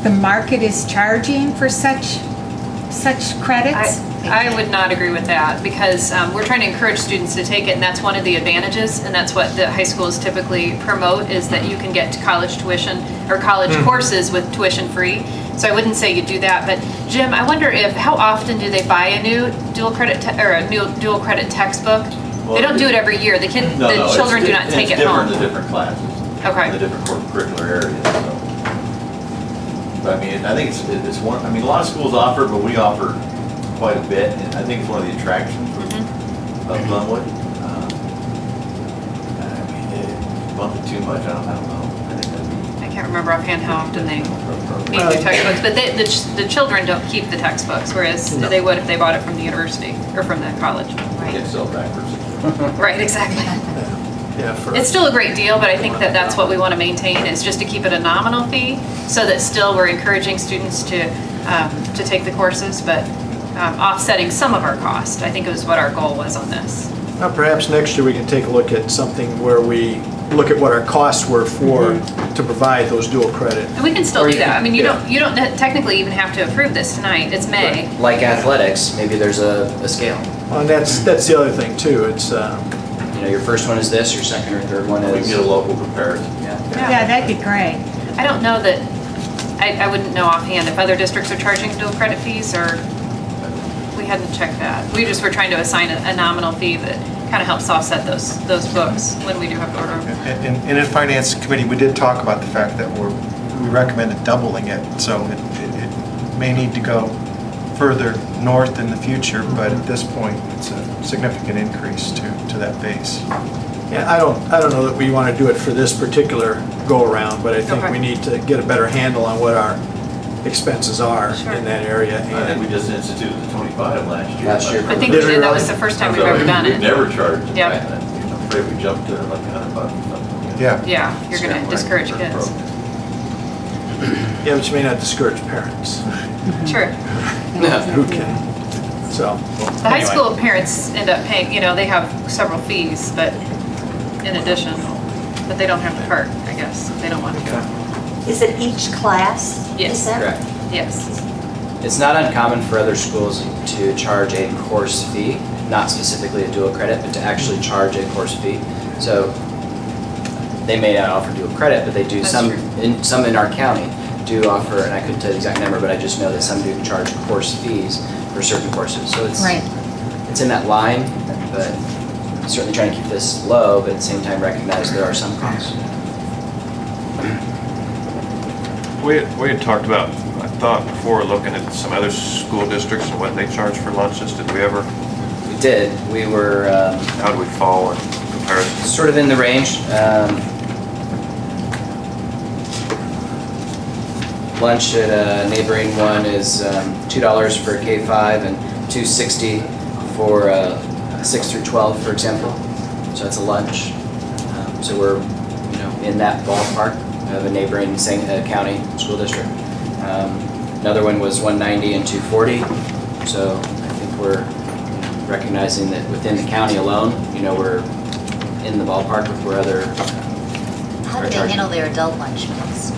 the market is charging for such credits. I would not agree with that, because we're trying to encourage students to take it, and that's one of the advantages, and that's what the high schools typically promote, is that you can get to college tuition or college courses with tuition free. So I wouldn't say you do that, but Jim, I wonder how often do they buy a new dual credit dual credit textbook? They don't do it every year. The children do not take it home. It's different in the different classes. Okay. The different curricular areas, so. But I mean, I think it's one, I mean, a lot of schools offer it, but we offer quite a bit, and I think it's one of the attractions of Glenwood. I mean, bump it too much, I don't know. I think that'd be. I can't remember offhand how often they need new textbooks, but the children don't keep the textbooks, whereas they would if they bought it from the university or from the college. Get sell backwards. Right, exactly. Yeah, It's still a great deal, but I think that's what we want to maintain, is just to keep it a nominal fee, so that still we're encouraging students to take the courses, but offsetting some of our cost, I think, is what our goal was on this. Well, perhaps next year we can take a look at something where we look at what our costs were to provide those dual credit. And we can still do that. I mean, you don't technically even have to approve this tonight. It's May. Like athletics, maybe there's a scale. And that's the other thing too. It's your first one is this, your second or third one is. We can get a local comparison. Yeah, that'd be great. I don't know that, I wouldn't know offhand if other districts are charging dual credit fees, or we hadn't checked that. We just were trying to assign a nominal fee that kind of helps offset those books when we do have to order them. And in Finance Committee, we did talk about the fact that we recommended doubling it, so it may need to go further north in the future, but at this point, it's a significant increase to that base. Yeah, I don't know that we want to do it for this particular go-around, but I think we need to get a better handle on what our expenses are in that area. I think we just instituted the 25 last year. I think we did. That was the first time we've ever done it. We've never charged. Yep. I'm afraid we jumped to like $100 or something. Yeah. Yeah, you're going to discourage kids. Yeah, but you may not discourage parents. Sure. Who can, so. The high school parents end up paying, they have several fees, but in addition, but they don't have the cart, I guess, if they don't want to go. Is it each class? Yes. Is that- Correct. Yes. It's not uncommon for other schools to charge a course fee, not specifically a dual credit, but to actually charge a course fee. So they may not offer dual credit, but they do. That's Some true. some in our county do offer, and I couldn't tell you the exact number, but I just know that some do charge course fees for certain courses. So it's in that line, but certainly trying to keep this low, but at the same time recognize there are some costs. We had talked about, I thought before, looking at some other school districts and what they charge for lunches. Did we ever? We did. We were. How do we fall in comparison? Sort of in the range. Lunch at a neighboring one is $2 for K-5 and $2.60 for 6 through 12, for example. So that's a lunch. So we're, in that ballpark of a neighboring county school district. Another one was $1.90 and $2.40. So I think we're recognizing that within the county alone, we're in the ballpark with where other. How do they handle their adult lunch meals?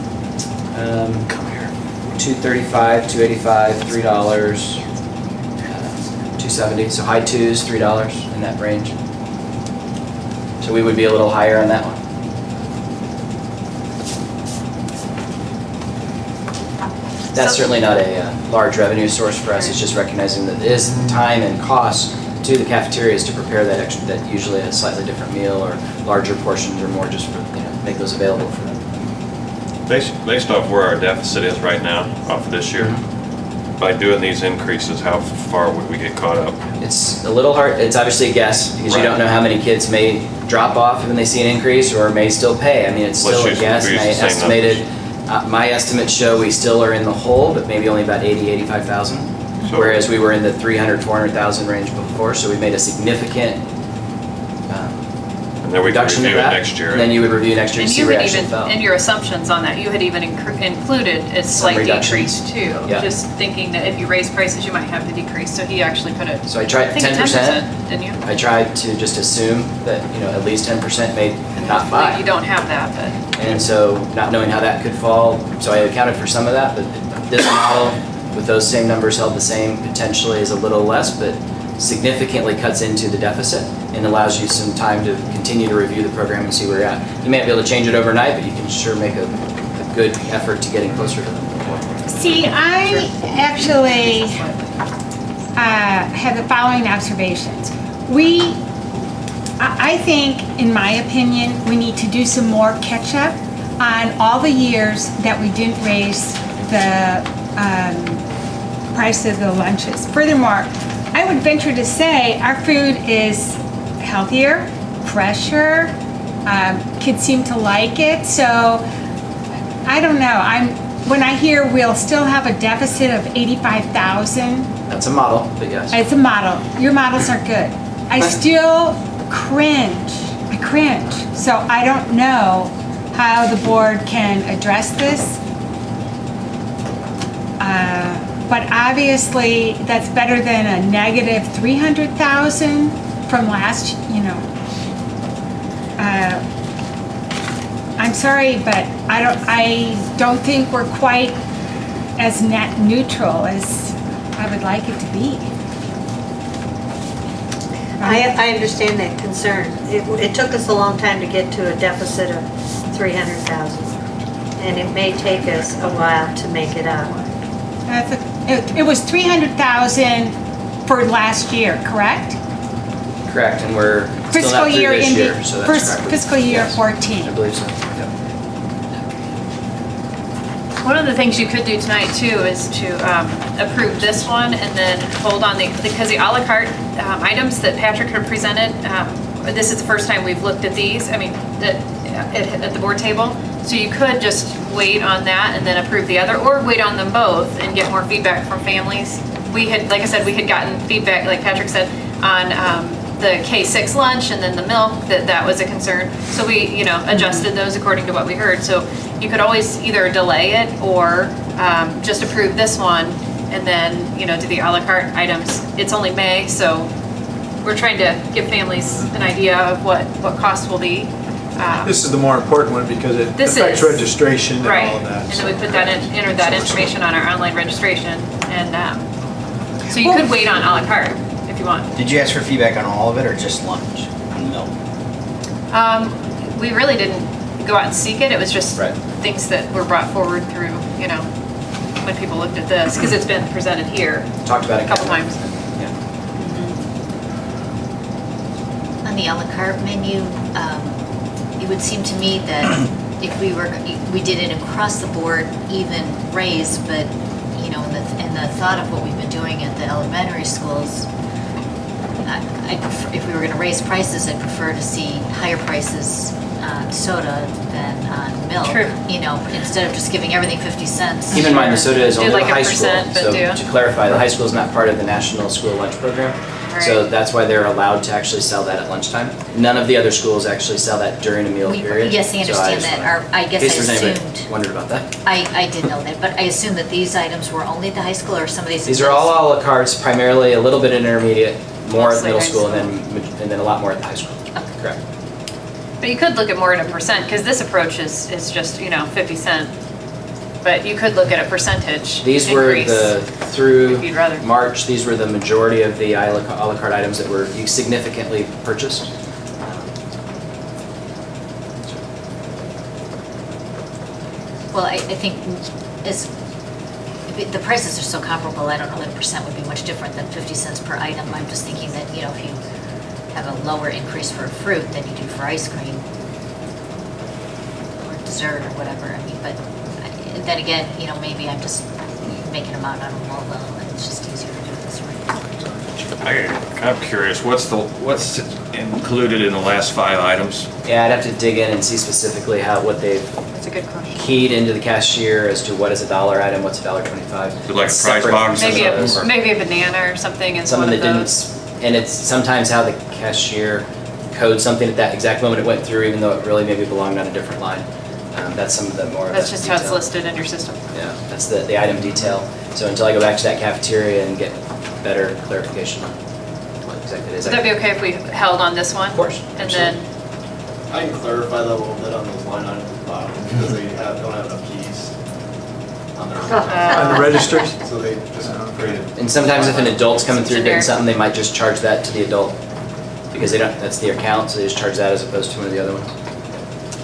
$2.35, $2.85, $3, $2.60, $2.70, so high twos, $3 in that range. So we would be a little higher on that one. That's certainly not a large revenue source for us. It's just recognizing that it is time and cost to the cafeterias to prepare that extra, that usually a slightly different meal or larger portions or more, just for, make those available for them. Based off where our deficit is right now, off of this year, by doing these increases, how far would we get caught up? It's a little hard. It's obviously a guess because you don't know how many kids may drop off when they see an increase or may still pay. I mean, it's still a guess. And I estimated, my estimates show we still are in the hole, but maybe only about 85,000. Whereas we were in the 300, 400,000 range before. So we made a significant and then we can review it next year. And then you would review next year And to see you where had it actually even, fell. in your assumptions on that, you had even included a slight decrease too. Yeah. Just thinking that if you raise prices, you might have to decrease. So he actually put it. So I tried think 10%, didn't you? I tried to just assume that, at least 10% may not buy. You don't have that, but. And so not knowing how that could fall, so I accounted for some of that, but this model with those same numbers held the same potentially is a little less, but significantly cuts into the deficit and allows you some time to continue to review the program and see where you're at. You may not be able to change it overnight, but you can sure make a good effort to getting closer to them. See, I actually have the following observations. I think, in my opinion, we need to do some more catch-up on all the years that we didn't raise the price of the lunches. Furthermore, I would venture to say our food is healthier, fresher, kids seem to like it, so I don't know. When I hear we'll still have a deficit of 85,000. That's a model, but yes. It's a model. Your models are good. I still cringe. I cringe. So I don't know how the board can address this. But obviously, that's better than a negative 300,000 from last, I'm sorry, but I don't think we're quite as net neutral as I would like it to be. I understand that concern. It took us a long time to get to a deficit of 300,000, and it may take us a while to make it up. It was 300,000 for last year, correct? Correct, and we're still Fiscal not through year this ending, year, so that's correct. fiscal year 14. I believe so. One of the things you could do tonight too is to approve this one and then hold on because the a la carte items that Patrick had presented, this is the first time we've looked at these, at the board table. So you could just wait on that and then approve the other, or wait on them both and get more feedback from families. We had, like I said, we had gotten feedback, like Patrick said, on the K-6 lunch and then the milk, that was a concern. So we, adjusted those according to what we heard. So you could always either delay it or just approve this one and then, do the a la carte items. It's only May, so we're trying to give families an idea of what costs will be. This is the more important one because it affects registration and all of that. And then we put that enter that information on our online registration. And so you could wait on a la carte if you want. Did you ask for feedback on all of it or just lunch and milk? We really didn't go out and seek it. It was just things that were brought forward through, when people looked at this, because it's been presented here. Talked about it a couple times. Yeah. On the a la carte menu, it would seem to me that if we did it across the board, even raise, but in the thought of what we've been doing at the elementary schools, if we were going to raise prices, I'd prefer to see higher prices on soda than on milk. True. Instead of just giving everything 50 cents. Keep in mind, the soda is only like the high school. So do. to clarify, the high school is not part of the national school lunch program. Right. So that's why they're allowed to actually sell that at lunchtime. None of the other schools actually sell that during a meal period. Yes, I understand that. I guess I assumed. In case there's anybody wondered about that. I did know that, but I assume that these items were only at the high school, or some of these. These are all a la cartes, primarily a little bit in intermediate, more at Mostly middle high school, and then a lot more at the high school. Correct. But you could look at more in a percent, because this approach is just, 50 cent but you could look at a percentage These were increase. through if you'd rather. March, these were the majority of the a la carte items that were significantly purchased. Well, I think the prices are so comparable, I don't know that a percent would be much different than 50 cents per item. I'm just thinking that, you know, if you have a lower increase for fruit than you do for ice cream or dessert or whatever, I mean, but then again, you know, maybe I'm just making them out on a low level and it's just easier to do it this way. I'm curious, what's included in the last 5 items? Yeah, I'd have to dig in and see specifically what they've That's a good question. keyed into the cashier as to what is a $1 item, what's $1.25. Is it like a prize box? Maybe a banana or something is one Something of that those. didn't, and it's sometimes how the cashier codes something at that exact moment it went through, even though it really maybe belonged on a different line. That's some of the more. That's just how it's detail. listed in your system. Yeah, that's the item detail. So until I go back to that cafeteria and get better clarification on what exactly it is. Would that be okay if we held on this one? Of course. And then, I can clarify that a little bit on those line items at the bottom, because they don't have enough keys on their. On the registers? So they just created. And sometimes if an adult's coming through getting Generic. something, they might just charge that to the adult. Because that's their account, so they just charge that as opposed to one of the other ones.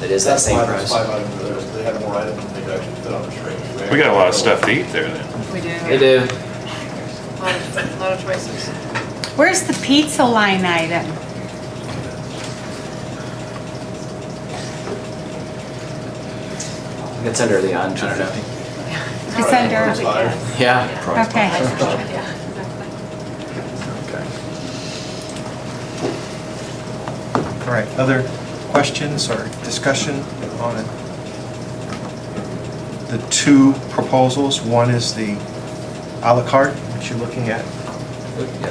It is that same price. That's why those 5 items are there, so they have more items than they could actually fit on the tray. We got a lot of stuff to eat there then. we do. They do. A lot of choices. Where's the pizza line item? It's under the entree. I don't know. It's under, Yeah. okay. All right, other questions or discussion on it? The 2 proposals, one is the à la carte, which you're looking at,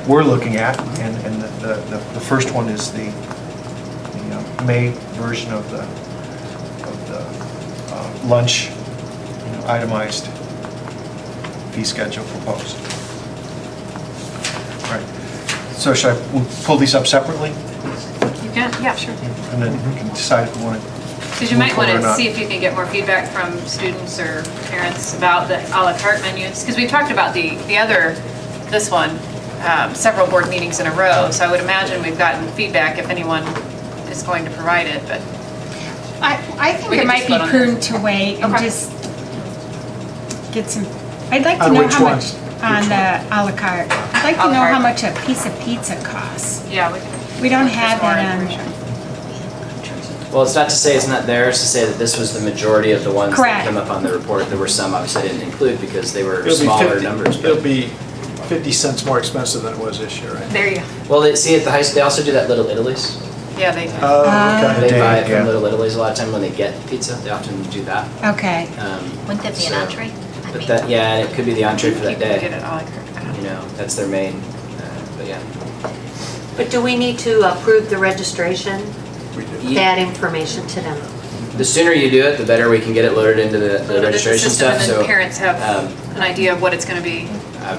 we're looking at, and the first one is the May version of the lunch, itemized fee schedule proposed. All right, so should I pull these up separately? You can, yeah, sure. And then we can decide if we want to. Because you might want to see if you can get more feedback from students or parents about the à la carte menus. Because we've talked about this one, several board meetings in a row. So I would imagine we've gotten feedback if anyone is going to provide it, but. I think We it can might just be vote on prudent this. to wait and Okay. just get some, I'd like to On know which how one? much on the à la carte. I'd like À to la know how carte. much a piece of pizza costs. Yeah, We don't have more that on. information. Well, it's not to say it's not there, it's to say that this was the majority of the ones that Correct. came up on the report. There were some obviously I didn't include because they were It'll be smaller 50 numbers. It'll be 50 cents more expensive than it was this year, right? There you go. Well, they see at the high school, they also do that Little Italy's. Yeah, they do. Oh, okay. They buy it yeah. from Little Italy's a lot of time when they get pizza, they often do that. Okay. Wouldn't that be an So- entree? I But mean, that, yeah, and it could be the entree for that People day. get it à la carte. You know, that's their main, but yeah. But do we need to approve the registration, We do. that information to them? The sooner you do it, the better we can get it loaded into the Load it into the registration system, stuff, and so. then parents have um, an idea of what it's going to be.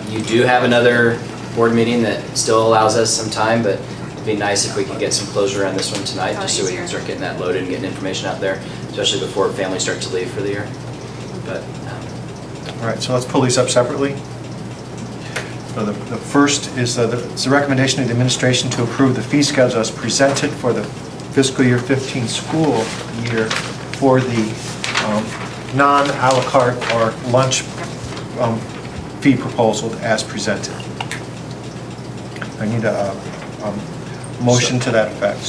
You do have another board meeting that still allows us some time, but it'd be nice if we could get some closure on this one tonight, Oh, just so we can easier. start getting that loaded and getting information out there, especially before families start to leave for the year. But, All right, so let's pull these up separately. So the first is it's the recommendation of the administration to approve the fee schedule as presented for the fiscal year 15 school year for the non-à la carte or lunch fee proposal as presented. I need a motion to that effect.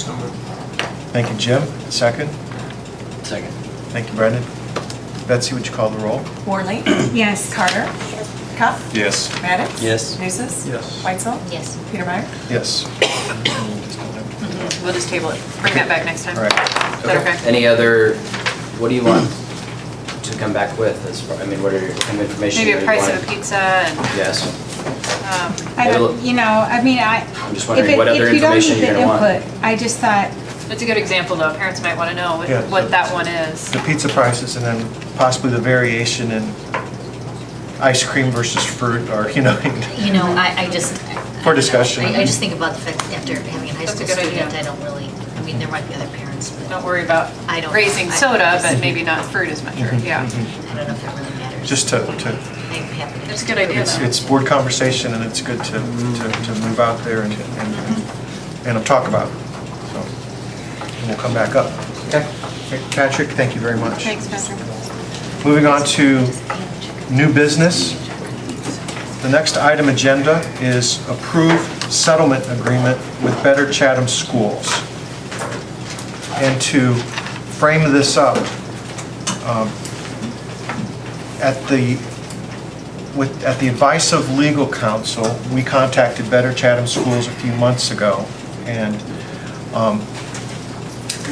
Thank you, Jim. Second? Second. Thank you, Brendan. Betsy, would you call the roll? Worley. Yes. Carter. Cuff. Yes. Maddox. Yes. Nucis. Yes. Weitzel. Yes. Petermeyer. Yes. We'll just table it. Bring that back next time. All right. Is that okay? any other, what do you want to come back with? I mean, what are your kind of information? Maybe a you price want? of a pizza and, Yes. I don't, you know, I mean, I'm just wondering what other information you're gonna want. If you don't need the input, I just thought, it's a good example though. Parents might want to know Yeah. what that one is. The pizza prices and then possibly the variation in ice cream versus fruit or, You know, I just. For discussion. I just think about the fact that after having a high That's a school good student, idea. I don't really, I mean, there might be other parents, but Don't worry about I don't. raising I- soda, but maybe not fruit as much, or, yeah. I don't know if it really matters. just to That's a good idea, though. it's board conversation, and it's good to move out there and talk about it. So, and we'll come back up. Okay. Patrick, thank you very much. Thanks, Patrick. Moving on to new business. The next item agenda is approve settlement agreement with Better Chatham Schools. And to frame this up, at the advice of legal counsel, we contacted Better Chatham Schools a few months ago, and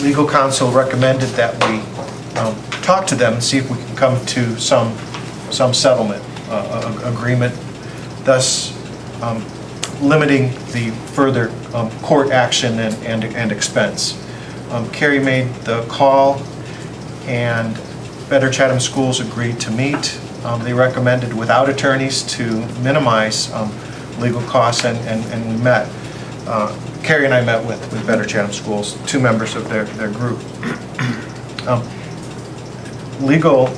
legal counsel recommended that we talk to them and see if we can come to some settlement agreement, thus limiting the further court action and expense. Carrie made the call, and Better Chatham Schools agreed to meet. They recommended without attorneys to minimize legal costs, and we met. Carrie and I met with Better Chatham Schools, 2 members of their group. Legal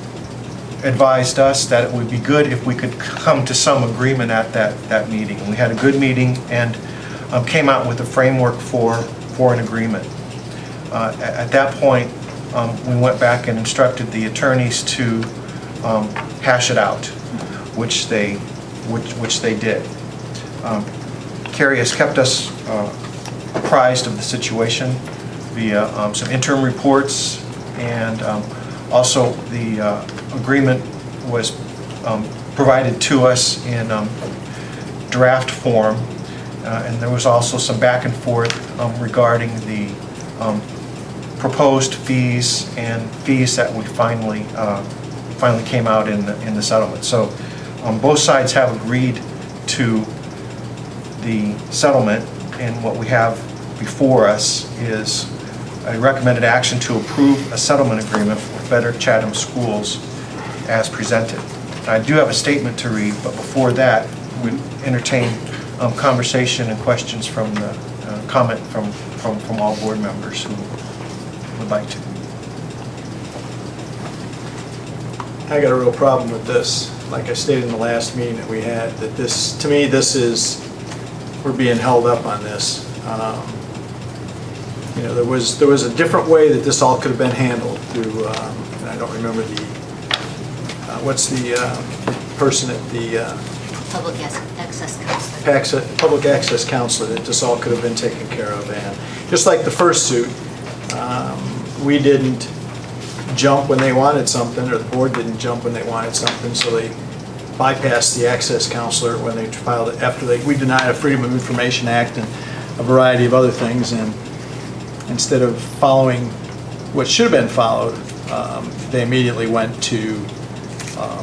advised us that it would be good if we could come to some agreement at that meeting. We had a good meeting and came out with a framework for an agreement. At that point, we went back and instructed the attorneys to hash it out, which they did. Carrie has kept us apprised of the situation via some interim reports, and also the agreement was provided to us in draft form, and there was also some back and forth regarding the proposed fees and fees that we finally came out in the settlement. So both sides have agreed to the settlement, and what we have before us is a recommended action to approve a settlement agreement with Better Chatham Schools as presented. I do have a statement to read, but before that, we entertain conversation and questions from the comment from all board members who would like to. I got a real problem with this. Like I stated in the last meeting that we had, that this, to me, we're being held up on this. You know, there was a different way that this all could have been handled through, and I don't remember what's the person at the Public access counselor. Public access counselor, that this all could have been taken care of. And just like the first suit, we didn't jump when they wanted something, or the board didn't jump when they wanted something, so they bypassed the access counselor when they filed it after we denied a Freedom of Information Act and a variety of other things, and instead of following what should have been followed, they immediately went to a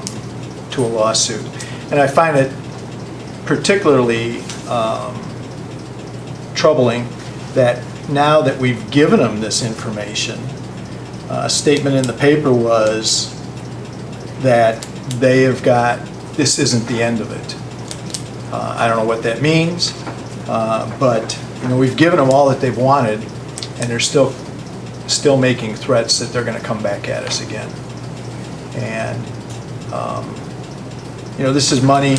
lawsuit. And I find it particularly troubling that now that we've given them this information, a statement in the paper was that they have got, this isn't the end of it. I don't know what that means, but you know, we've given them all that they've wanted, and they're still making threats that they're going to come back at us again. And you know, this is money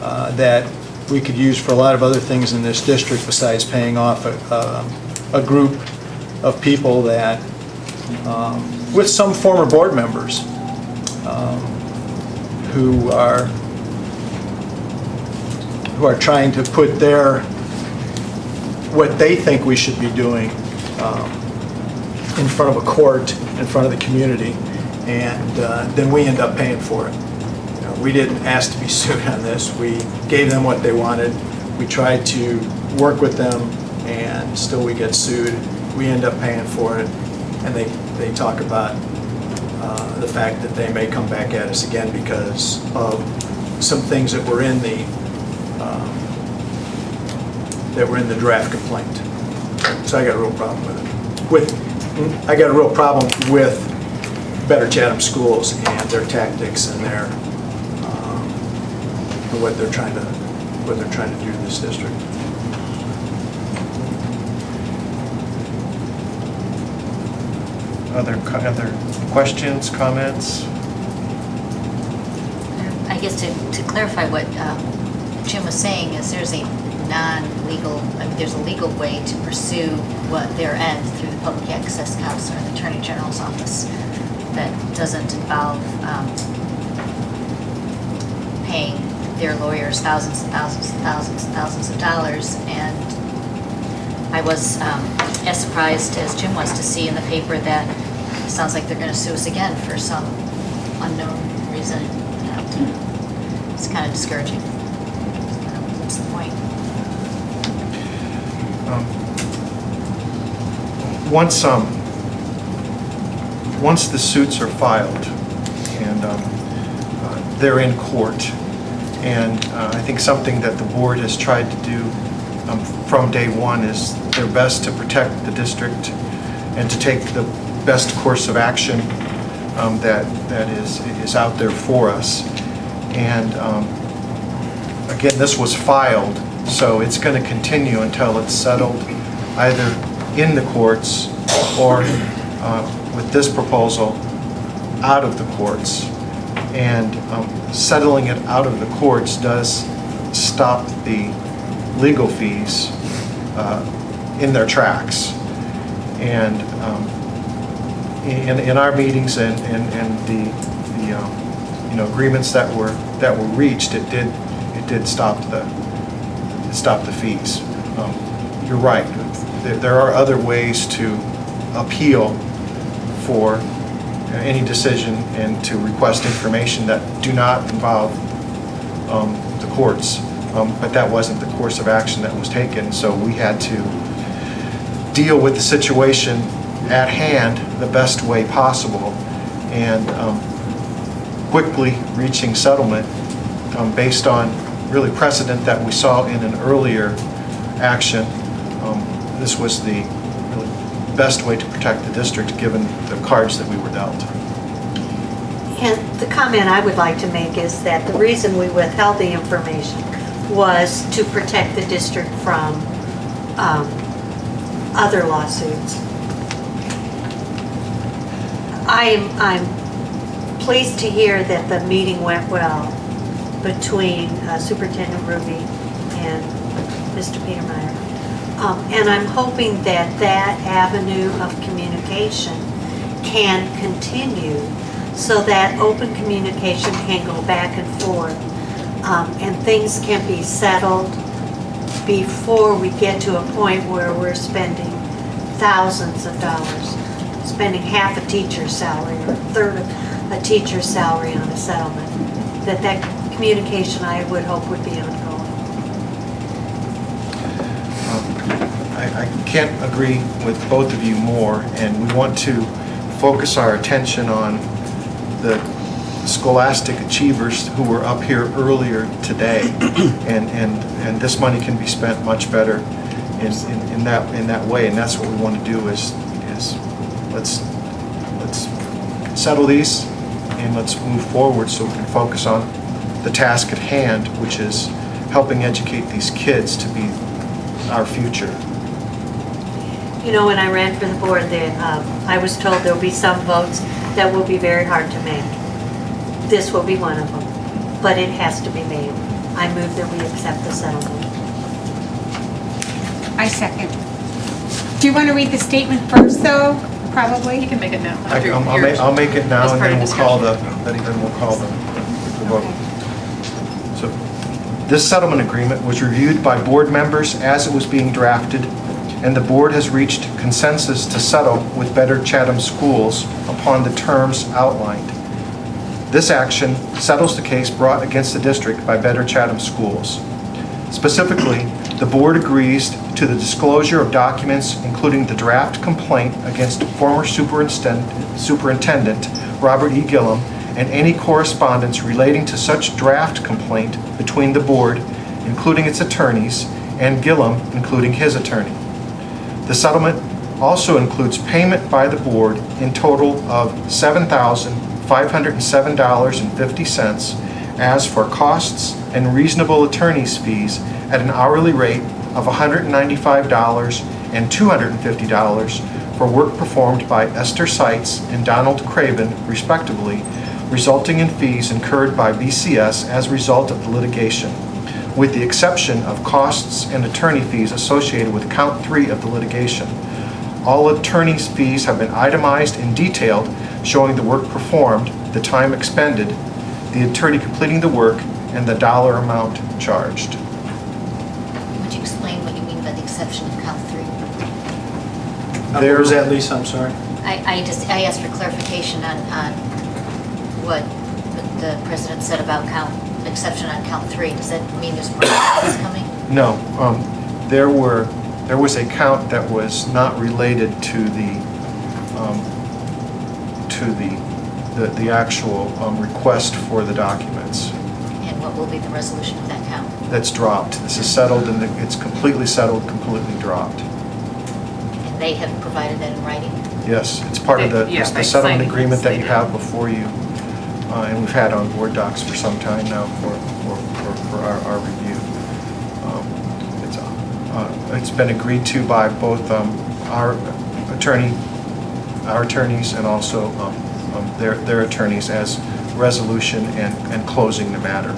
that we could use for a lot of other things in this district besides paying off a group of people that, with some former board members who are trying to put what they think we should be doing in front of a court, in front of the community, and then we end up paying for it. You know, we didn't ask to be sued on this. We gave them what they wanted. We tried to work with them, and still we get sued. We end up paying for it, and they talk about the fact that they may come back at us again because of some things that were in the draft complaint. So I got a real problem with it. I got a real problem with Better Chatham Schools and their tactics and their what they're trying to do to this district. Other questions, comments? I guess to clarify what Jim was saying is there's a non-legal, I mean, there's a legal way to pursue what their end through the Public Access Council or the Attorney General's office that doesn't involve paying their lawyers thousands and thousands and thousands and thousands of dollars. And I was as surprised as Jim was to see in the paper that it sounds like they're going to sue us again for some unknown reason. And it's kind of discouraging. What's the point? Once the suits are filed and they're in court, and I think something that the board has tried to do from day one is their best to protect the district and to take the best course of action that is out there for us. And again, this was filed, so it's going to continue until it's settled either in the courts or with this proposal out of the courts. And settling it out of the courts does stop the legal fees in their tracks. And in our meetings and the agreements that were reached, it did stop the fees. You're right. There are other ways to appeal for any decision and to request information that do not involve the courts. But that wasn't the course of action that was taken, so we had to deal with the situation at hand the best way possible, and quickly reaching settlement based on really precedent that we saw in an earlier action. This was the really best way to protect the district given the cards that we were dealt. And the comment I would like to make is that the reason we withheld the information was to protect the district from other lawsuits. I'm pleased to hear that the meeting went well between Superintendent Ruby and Mr. Petermeyer. And I'm hoping that that avenue of communication can continue so that open communication can go back and forth and things can be settled before we get to a point where we're spending thousands of dollars, spending half a teacher's salary or a third of a teacher's salary on a settlement. That communication, I would hope, would be ongoing. I can't agree with both of you more, and we want to focus our attention on the scholastic achievers who were up here earlier today, and this money can be spent much better in that way, and that's what we want to do is let's settle these and let's move forward so we can focus on the task at hand, which is helping educate these kids to be our future. You know, when I ran for the board, I was told there will be some votes that will be very hard to make. This will be one of them, but it has to be made. I move that we accept the settlement. I second. Do you want to read the statement first, though? Probably. You can make it now. I'll make it now, as and part then of we'll call the vote. Okay. So this settlement agreement was reviewed by board members as it was being drafted, and the board has reached consensus to settle with Better Chatham Schools upon the terms outlined. This action settles the case brought against the district by Better Chatham Schools. Specifically, the board agrees to the disclosure of documents including the draft complaint against former Superintendent Robert E. Gillum and any correspondence relating to such draft complaint between the board, including its attorneys, and Gillum, including his attorney. The settlement also includes payment by the board in total of $7,507.50 as for costs and reasonable attorney's fees at an hourly rate of $195 and $250 for work performed by Esther Seitz and Donald Craven, respectively, resulting in fees incurred by BCS as a result of the litigation, with the exception of costs and attorney fees associated with count 3 of the litigation. All attorney's fees have been itemized and detailed, showing the work performed, the time expended, the attorney completing the work, and the dollar amount charged. Would you explain what you mean by the exception of count 3? Where was that, Lisa? I'm sorry. I asked for clarification on what the president said about exception on count 3. Does that mean there's more cases coming? No, there was a count that was not related to the actual request for the documents. And what will be the resolution of that count? That's dropped. This is settled, and it's completely settled, completely dropped. And they have provided that in writing? Yes, it's part of the Yeah, the they settlement signed it, agreement that you they have before you, and we've had on board docs for some time now for our review. It's been agreed to by both our attorneys and also their attorneys as resolution and closing the matter.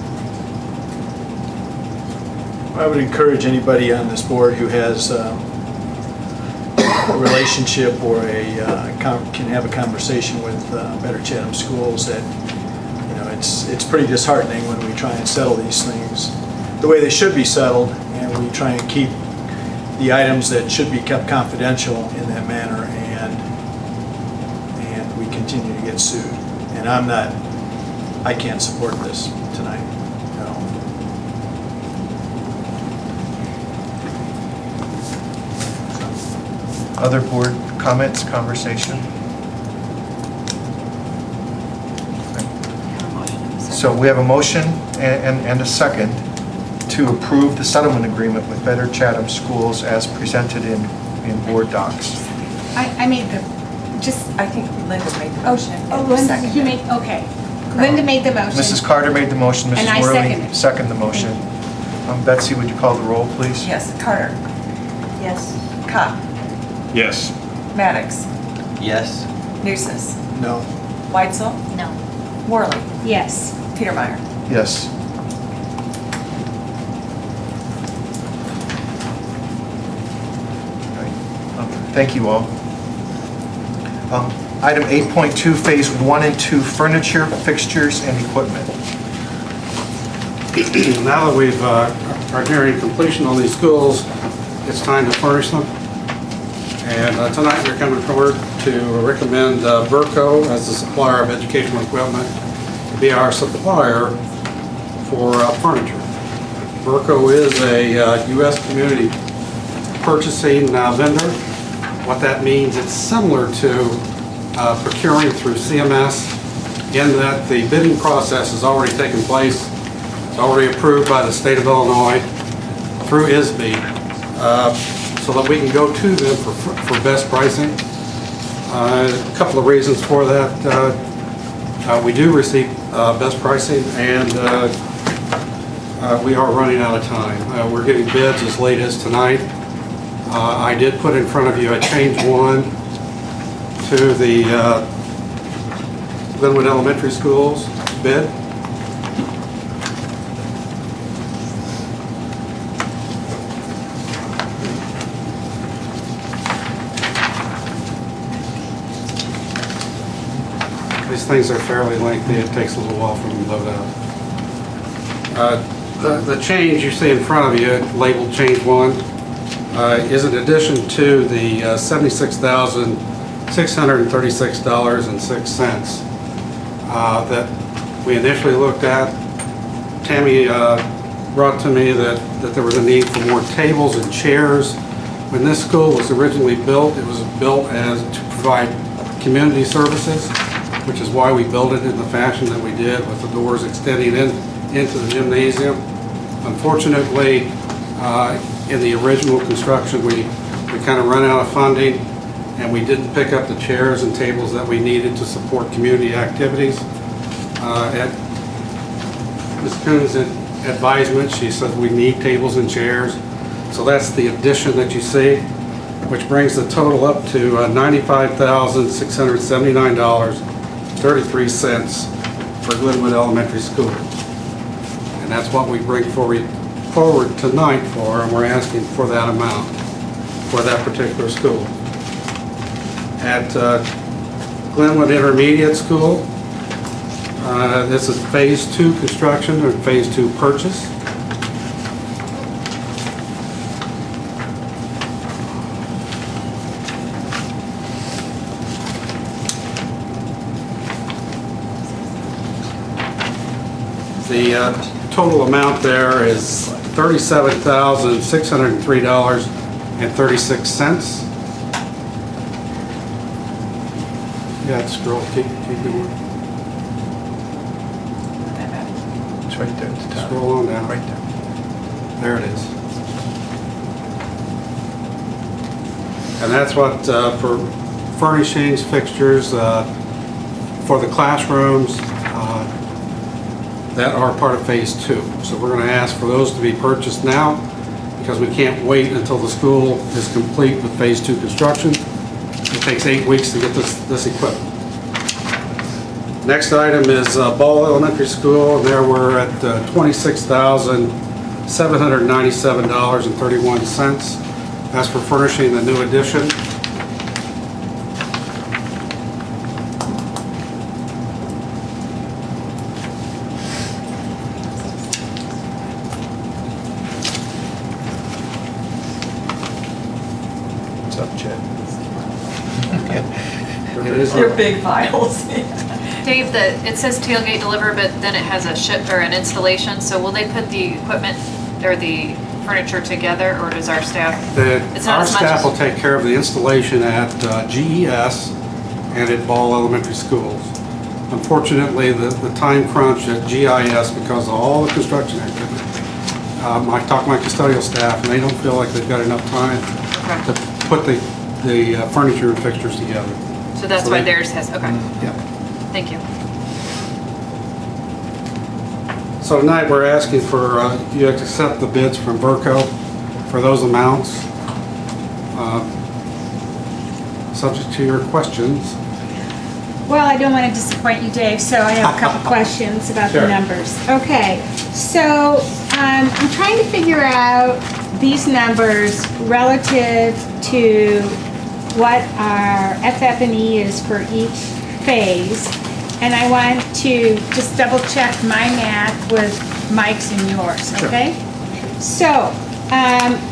I would encourage anybody on this board who has a relationship or can have a conversation with Better Chatham Schools that, you know, it's pretty disheartening when we try and settle these things the way they should be settled, and we try and keep the items that should be kept confidential in that manner, and we continue to get sued. And I can't support this tonight at all. Other board comments, conversation? So we have a motion and a second to approve the settlement agreement with Better Chatham Schools as presented in board docs. I made I think Linda made the motion. Oh, and Linda, seconded you it. made, okay. Linda made the motion. Mrs. Carter made the motion, And Mrs. I Worley seconded. seconded the motion. Betsy, would you call the roll, please? Yes, Carter, Yes. Kopp, Yes. Maddox, Yes. Nucis, No. Weitzel, No. Worley, Yes. Petermeyer. Yes. Thank you all. Item 8.2, Phase 1 and 2, furniture, fixtures, and equipment. Now that we've are nearing completion on these schools, it's time to furnish them. And tonight we're coming forward to recommend Verco as the supplier of educational equipment to be our supplier for furniture. Verco is a U.S. community purchasing vendor. What that means, it's similar to procuring through CMS in that the bidding process has already taken place. It's already approved by the state of Illinois through ISB, so that we can go to them for best pricing. A couple of reasons for that. We do receive best pricing, and we are running out of time. We're getting bids as late as tonight. I did put in front of you a change one to the Glenwood Elementary Schools bid. These things are fairly lengthy. It takes a little while for them to load out. The change you see in front of you, labeled change one, is in addition to the $76,636.06 that we initially looked at. Tammy brought to me that there was a need for more tables and chairs. When this school was originally built, it was built to provide community services, which is why we built it in the fashion that we did, with the doors extending into the gymnasium. Unfortunately, in the original construction, we kind of ran out of funding, and we didn't pick up the chairs and tables that we needed to support community activities. At Ms. Coon's advisement, she said we need tables and chairs. So that's the addition that you see, which brings the total up to $95,679.33 for Glenwood Elementary School. And that's what we bring forward tonight for, and we're asking for that amount for that particular school. At Glenwood Intermediate School, this is Phase 2 construction or Phase 2 purchase. The total amount there is $37,603.36. Yeah, scroll, keep going. It's right there at the top. Scroll on down. Right there. There it is. And that's what, for furnishings, fixtures, for the classrooms, that are part of Phase 2. So we're going to ask for those to be purchased now because we can't wait until the school is complete with Phase 2 construction. It takes 8 weeks to get this equipment. Next item is Ball Elementary School, and there we're at $26,797.31. That's for furnishing the new addition. What's up, Chad? They're big files. Dave, it says tailgate deliver, but then it has a ship or an installation, so will they put the equipment or the furniture together, or does our staff? It's not Our as much staff as- will take care of the installation at GES and at Ball Elementary Schools. Unfortunately, the time crunch at GIS, because of all the construction activity, I talked to my custodial staff, and they don't feel like they've got enough time to put the furniture and fixtures together. So that's why theirs has, okay. Yeah. Thank you. So tonight, we're asking for you to accept the bids from Verco for those amounts. Subject to your questions. Well, I don't want to disappoint you, Dave, so I have a couple questions about the Sure. numbers. Okay, so I'm trying to figure out these numbers relative to what our FF&E is for each phase, and I want to just double check my math with Mike's and yours, okay? So,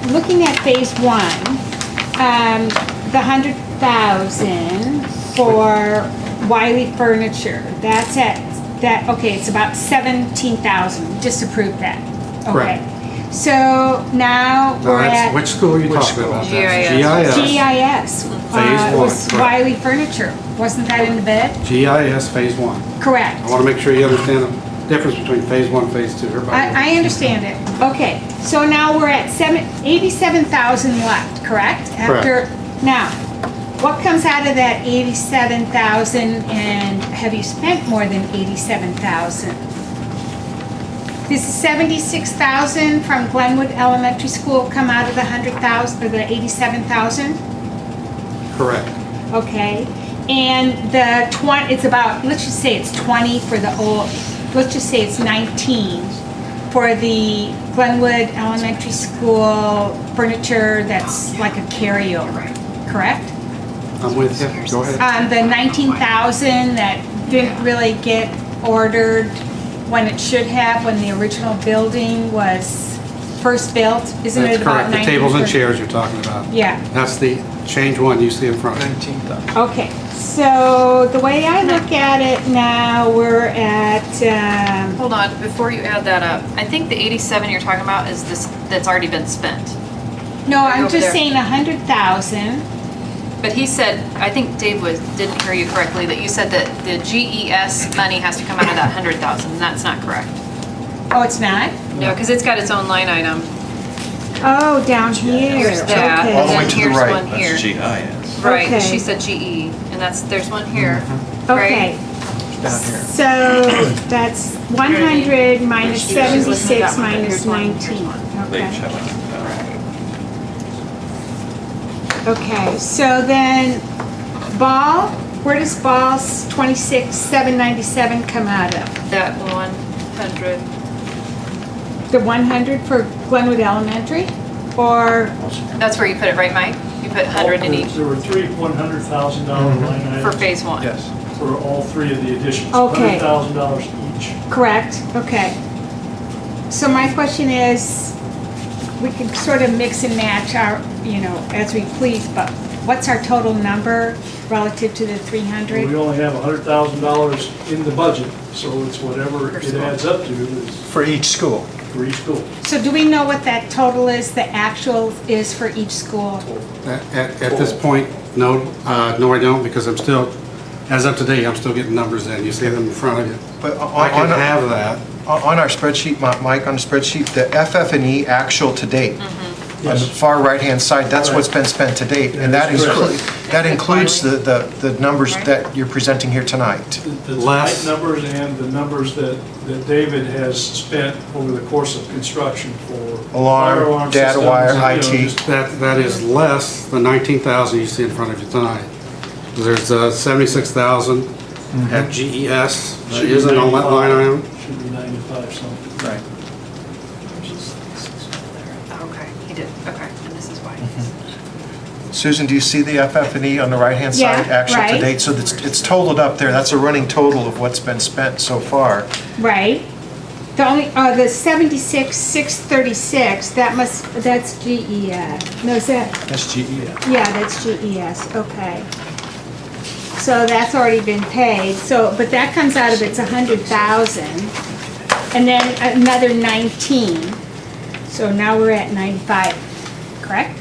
looking at phase 1, the 100,000 for Wiley Furniture, that's okay, it's about 17,000, just approved that. Okay. Correct. So now we're at. Which school are you talking about? GIS. GIS. Phase 1. Was Wiley Furniture, wasn't that in the bid? GIS Phase 1. Correct. I want to make sure you understand the difference between Phase 1 and Phase 2. Everybody I understand it. Okay, so now we're at 87,000 left, correct? Correct. Now, what comes out of that 87,000, and have you spent more than 87,000? Does 76,000 from Glenwood Elementary School come out of the 100,000 or the 87,000? Correct. Okay, and the 20, it's about, let's just say it's 20 for the old, let's just say it's 19 for the Glenwood Elementary School furniture that's like a carryover, correct? I'm with you. Go ahead. The 19,000 that didn't really get ordered when it should have, when the original building was first built, isn't it That's about correct. 19? The tables and chairs you're talking about. Yeah. That's the change one you see in front. 19,000. Okay, so the way I look at it now, we're at, Hold on, before you add that up, I think the 87 you're talking about is this, that's already been spent. no, Right I'm over just there. saying 100,000. But he said, I think Dave didn't hear you correctly, that you said that the GES money has to come out of that 100,000, and that's not correct. Oh, it's not? No, because it's got its own line item. Oh, down here, Here's that, okay. and then here's one here. That's GIS. Right, Okay. she said GE, and there's one here, Okay, right? Down here. so that's 100 minus She's looking at 76 that one, but minus here's one, here's 19. one. They Okay. each have a- Okay, so then Ball where does balls 26,797 come out of? That 100, The 100 for Glenwood Elementary? Or, that's where you put it, right, Mike? You put 100 in each There were three $100,000 line items. for phase one. Yes. For all three of the additions. Okay. $100,000 each. correct? Okay. So my question is, we can sort of mix and match our, as we please, but what's our total number relative to the 300? We only have $100,000 in the budget, so it's whatever it adds up to is For each school. for each school. So do we know what that total is, the actual is for each school? At this point, no, no I don't, because I'm still, as of today, I'm still getting numbers in. You see them in front of you. But I can have that. On our spreadsheet, Mike, on the spreadsheet, the FF&E actual to date, on the far right-hand side, that's what's been spent to date, and that includes the numbers that you're presenting here tonight. The tight numbers and the numbers that David has spent over the course of construction for Alarm, fire alarm data systems, wire, just IT. That is less than 19,000 you see in front of you tonight. There's 76,000 at GES. That Should be isn't on that line item. Should be 95 something. Right. Okay, he did, okay, and this is why. Susan, do you see the FF&E on the right-hand side, Yeah, actual to right. date? So it's totaled up there, that's a running total of what's been spent so far. Right. The only, the 76,636, that's GES. No, is that? That's GES. Yeah, that's GES, okay. So that's already been paid, but that comes out of it's 100,000. And then another 19. So now we're at 95, correct?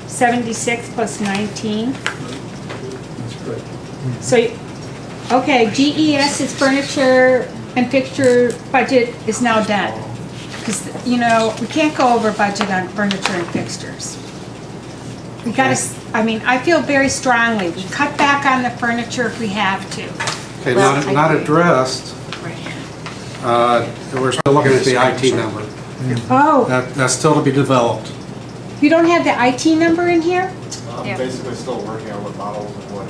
76 plus 19. That's correct. So, okay, GES's furniture and fixture budget is now done. Because, we can't go over budget on furniture and fixtures. We gotta, I feel very strongly, we cut back on the furniture if we have to. Okay, not addressed. We're still looking at the IT number. Oh, That's still to be developed. you don't have the IT number in here? I'm Yeah. basically still working on what models and what,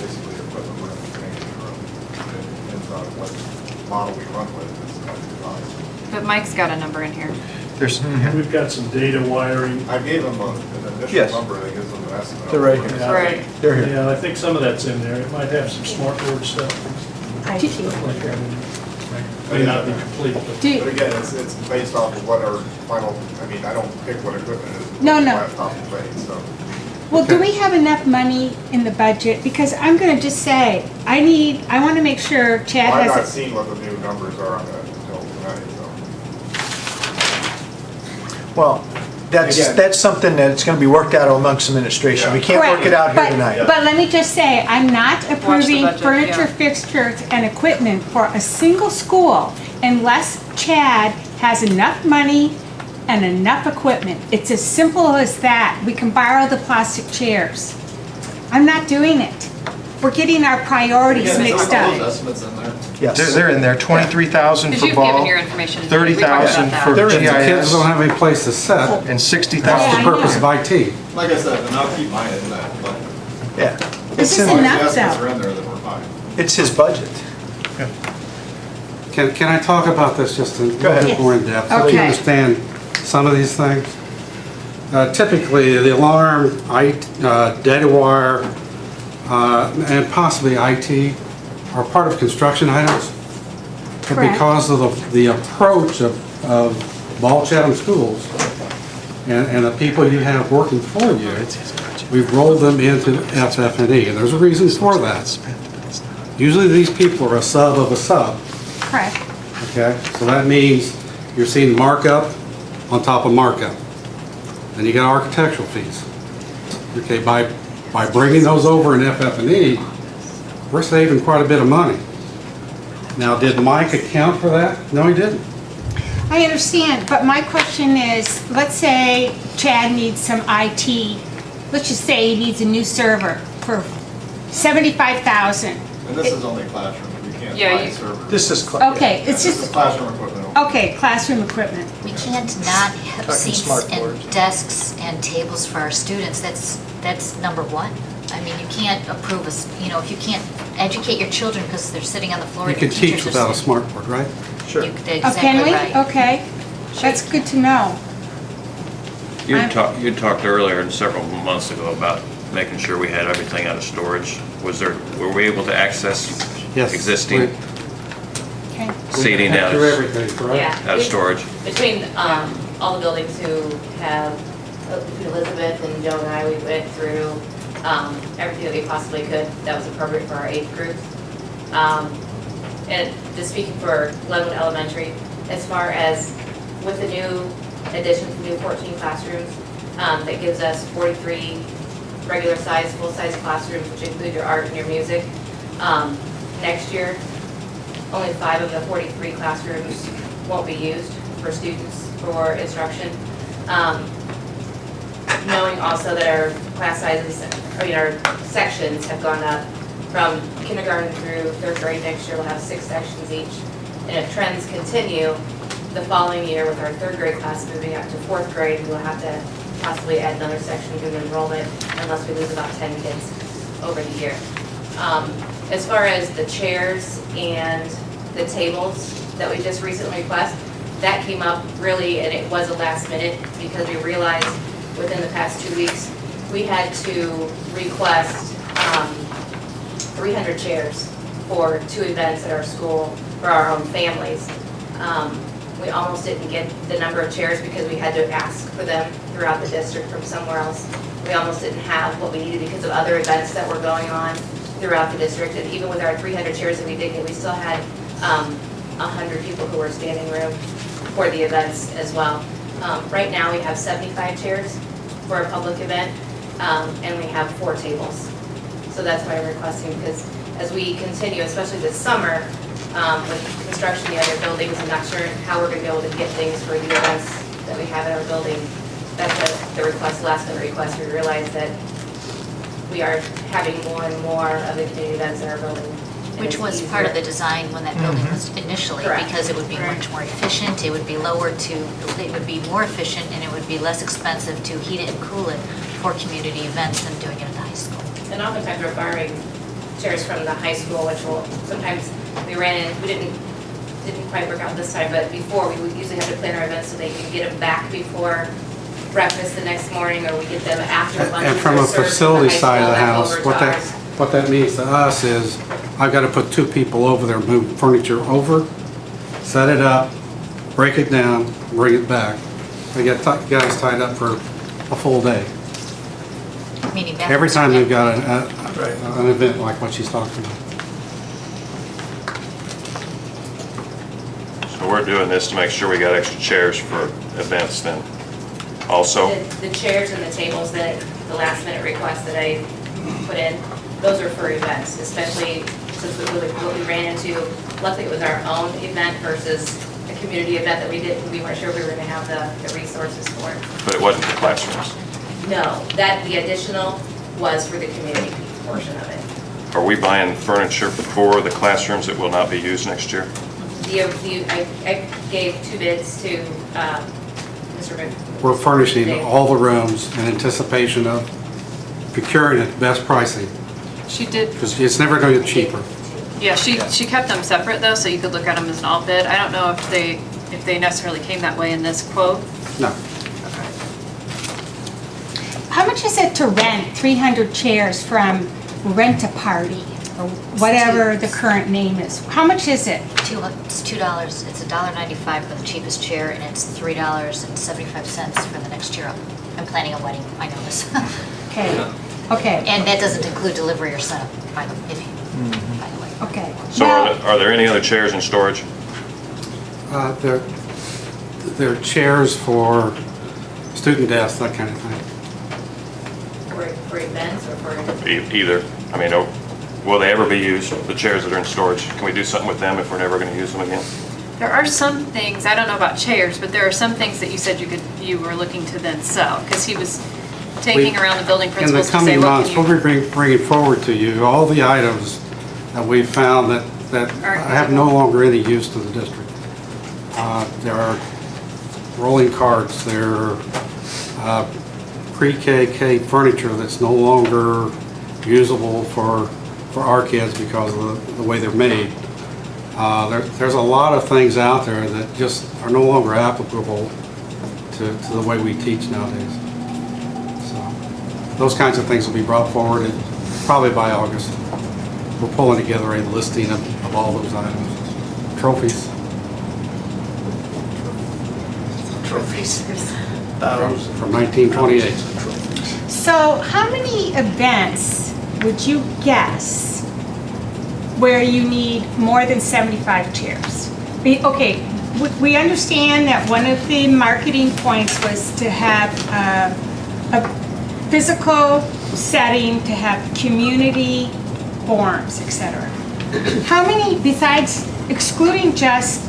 basically equipment we're making from. It depends on what model we run with, it's devised. But Mike's got a number in here. There's, We've got some data wiring. I gave them an Yes. initial number that gives them an estimate. They're right here. Yeah, Right. They're here. Yeah, I think some of that's in there. It might have some smart word stuff. Do- Stuff like that in there. May not be complete, but. do- But again, it's based off of what our final, I don't pick what equipment is. No. Laptop and things, so. Well, do we have enough money in the budget? Because I'm gonna just say, I want to make sure Chad Well, I've has not it. seen what the new numbers are on that until tonight, so. Well, Again. that's something that's going to be worked out amongst administration. We can't work it out here Correct, tonight. but let me just say, I'm not approving budget, furniture, yeah. fixtures, and equipment for a single school unless Chad has enough money and enough equipment. It's as simple as that. We can borrow the plastic chairs. I'm not doing it. We're getting our priorities mixed up. estimates in there. Yes. They're in there, 23,000 Because for you've given ball, your information. 30,000 for The kids GIS, don't have any place to sit. and That's 60,000. the purpose of IT. Like I said, and I'll keep mine in that, but Yeah. This It's is in- as long as enough, the estimates though. are in there, then we're fine. It's his budget. Can I talk about this just a little ahead. bit more in depth? So that you Okay. understand some of these things? Typically, the alarm, data wire, and possibly IT are part of construction items. But Correct. because of the approach of Ball Chatham Schools and the people you have working for you, we've rolled them into FF&E, and there's a reason for that. Usually these people are a sub of a sub. Correct. Okay, so that means you're seeing markup on top of markup. Then you got architectural fees. Okay, by bringing those over in FF&E, we're saving quite a bit of money. Now, did Mike account for that? No, he didn't. I understand, but my question is, let's say Chad needs some IT. Let's just say he needs a new server for 75,000. And this is only classroom, you can't Yeah, buy you- a server. This is. Okay, it's This is just, classroom equipment. okay, classroom equipment. We can't not have Talking seats smart and boards. desks and tables for our students. That's number one. I mean, you can't approve, if you can't educate your children because they're sitting on the floor. You the can teachers teach are without a sitting- smartboard, right? Sure. Exactly Can we? right. Okay, that's good to know. You talked earlier and several months ago about making sure we had everything out of storage. Were we able to access Yes. existing Okay. seating out Through of everything, correct? out of storage? Between all the buildings who have, between Elizabeth and Joe and I, we went through everything that we possibly could that was appropriate for our age groups. And just speaking for Glenwood Elementary, as far as with the new additions, the new 14 classrooms, that gives us 43 regular size, full-size classrooms, which include your art and your music. Next year, only 5 of the 43 classrooms won't be used for students for instruction. Knowing also that our class sizes, our sections have gone up from kindergarten through 3rd grade. Next year we'll have 6 sections each. And if trends continue, the following year with our 3rd grade class moving up to 4th grade, we'll have to possibly add another section due to enrollment unless we lose about 10 kids over the year. As far as the chairs and the tables that we just recently requested, that came up really, and it was a last minute because we realized within the past 2 weeks, we had to request 300 chairs for 2 events at our school for our own families. We almost didn't get the number of chairs because we had to ask for them throughout the district from somewhere else. We almost didn't have what we needed because of other events that were going on throughout the district. And even with our 300 chairs that we did get, we still had 100 people who were standing room for the events as well. Right now, we have 75 chairs for a public event, and we have 4 tables. So that's why I'm requesting, because as we continue, especially this summer, with construction in the other buildings, I'm not sure how we're going to be able to get things for the events that we have in our building. That's what the request, last minute request, we realized that we are having more and more of the community events in our building. Which was part of the design when that building was initially, Correct. because it would be much more efficient, it would be it would be more efficient, and it would be less expensive to heat it and cool it for community events than doing it at the high school. And oftentimes we're borrowing chairs from the high school, which will, sometimes we didn't quite work out this time, but before, we would usually have to plan our events so they could get them back before breakfast the next morning, or we get them after lunch. And from a facility side of the house, what that means to us is, I've got to put 2 people over there, move furniture over, set it up, break it down, bring it back. I get guys tied up for a full day. Meaning bathrooms. Every time they've got an event like what she's talking about. So we're doing this to make sure we got extra chairs for events then also? The chairs and the tables that, the last minute request that I put in, those are for events, especially since what we ran into, luckily it was our own event versus a community event that we weren't sure we were going to have the resources for. But it wasn't the classrooms. No, the additional was for the community portion of it. Are we buying furniture for the classrooms that will not be used next year? I gave 2 bids to Mr. We're furnishing all the rooms in anticipation of procuring at the best pricing, She did, because it's never going to get cheaper. yeah, she kept them separate though, so you could look at them as an all bid. I don't know if they necessarily came that way in this quote. No. How much is it to rent 300 chairs from Rent-A-Party, or whatever the current name is? How much is it? It's $2. It's $1.95 for the cheapest chair, and it's $3.75 for the next chair up. I'm planning a wedding, I know this. Okay, okay, And that doesn't include delivery or setup, by the way. okay. So Now- are there any other chairs in storage? They're chairs for student desks, that kind of thing. For events or for? Either. I mean, will they ever be used, the chairs that are in storage? Can we do something with them if we're never going to use them again? There are some things, I don't know about chairs, but there are some things that you said you were looking to then sell, because he was taking around the building principals to say, In the coming what months, can we'll you? be bringing forward to you all the items that we've found that have no longer any use to the district. There are rolling carts, there are pre-K furniture that's no longer usable for our kids because of the way they're made. There's a lot of things out there that just are no longer applicable to the way we teach nowadays. So those kinds of things will be brought forward probably by August. We're pulling together a listing of all those items. Trophies. Trophies. From 1928. So how many events would you guess where you need more than 75 chairs? Okay, we understand that one of the marketing points was to have a physical setting, to have community forums, etc. How many, besides excluding just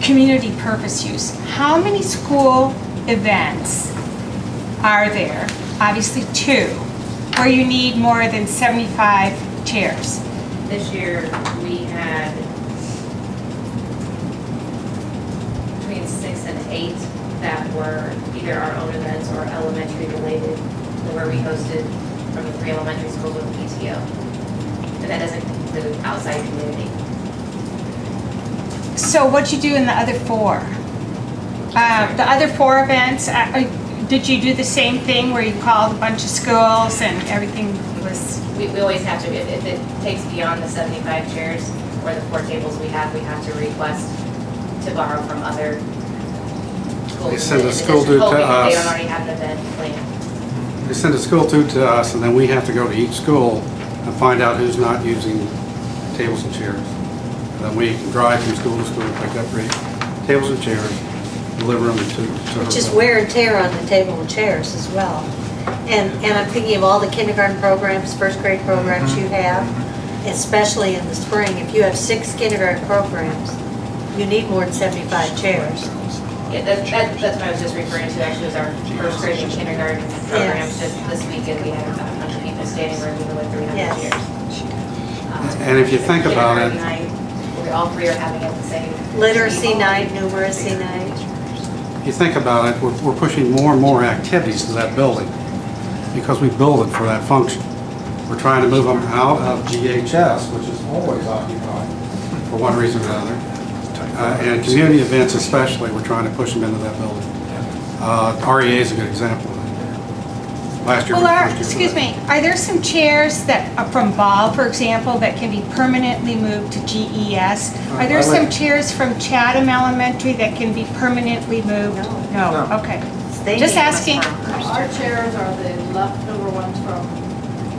community purpose use, how many school events are there? Obviously 2, where you need more than 75 chairs. This year, we had between 6 and 8 that were either our own events or elementary related, where we hosted from the 3 elementary schools with PTO. And that doesn't include outside community. So what'd you do in the other 4? The other 4 events, did you do the same thing where you called a bunch of schools and everything was? We always have to, if it takes beyond the 75 chairs or the 4 tables we have to request to borrow from other schools. They send in a school addition, dude to hoping that they us. don't already have an event planned. They send a school to us, and then we have to go to each school and find out who's not using tables and chairs. And then we can drive from school to school, pick up tables and chairs, deliver them to her. Which is wear and tear on the table and chairs as well. And I'm thinking of all the kindergarten programs, first grade programs you have, especially in the spring. If you have 6 kindergarten programs, you need more than 75 chairs. Yeah, that's what I was just referring to, actually, was our first grade and kindergarten programs. Just this weekend, we had about 100 people standing room even with 300 Yes. chairs. And if you think about it, Kindergarten night, we all 3 are having it the same. Literacy night, numeracy night. if you think about it, we're pushing more and more activities to that building because we build it for that function. We're trying to move them out of GHS, which is always occupied for one reason or another. And community events especially, we're trying to push them into that building. REA is a good example of that. Last year. Well, excuse me, are there some chairs that are from Ball, for example, that can be permanently moved to GES? Are there some chairs from Chatham Elementary that can be permanently moved? No, okay. Just asking. Our chairs are the leftover ones from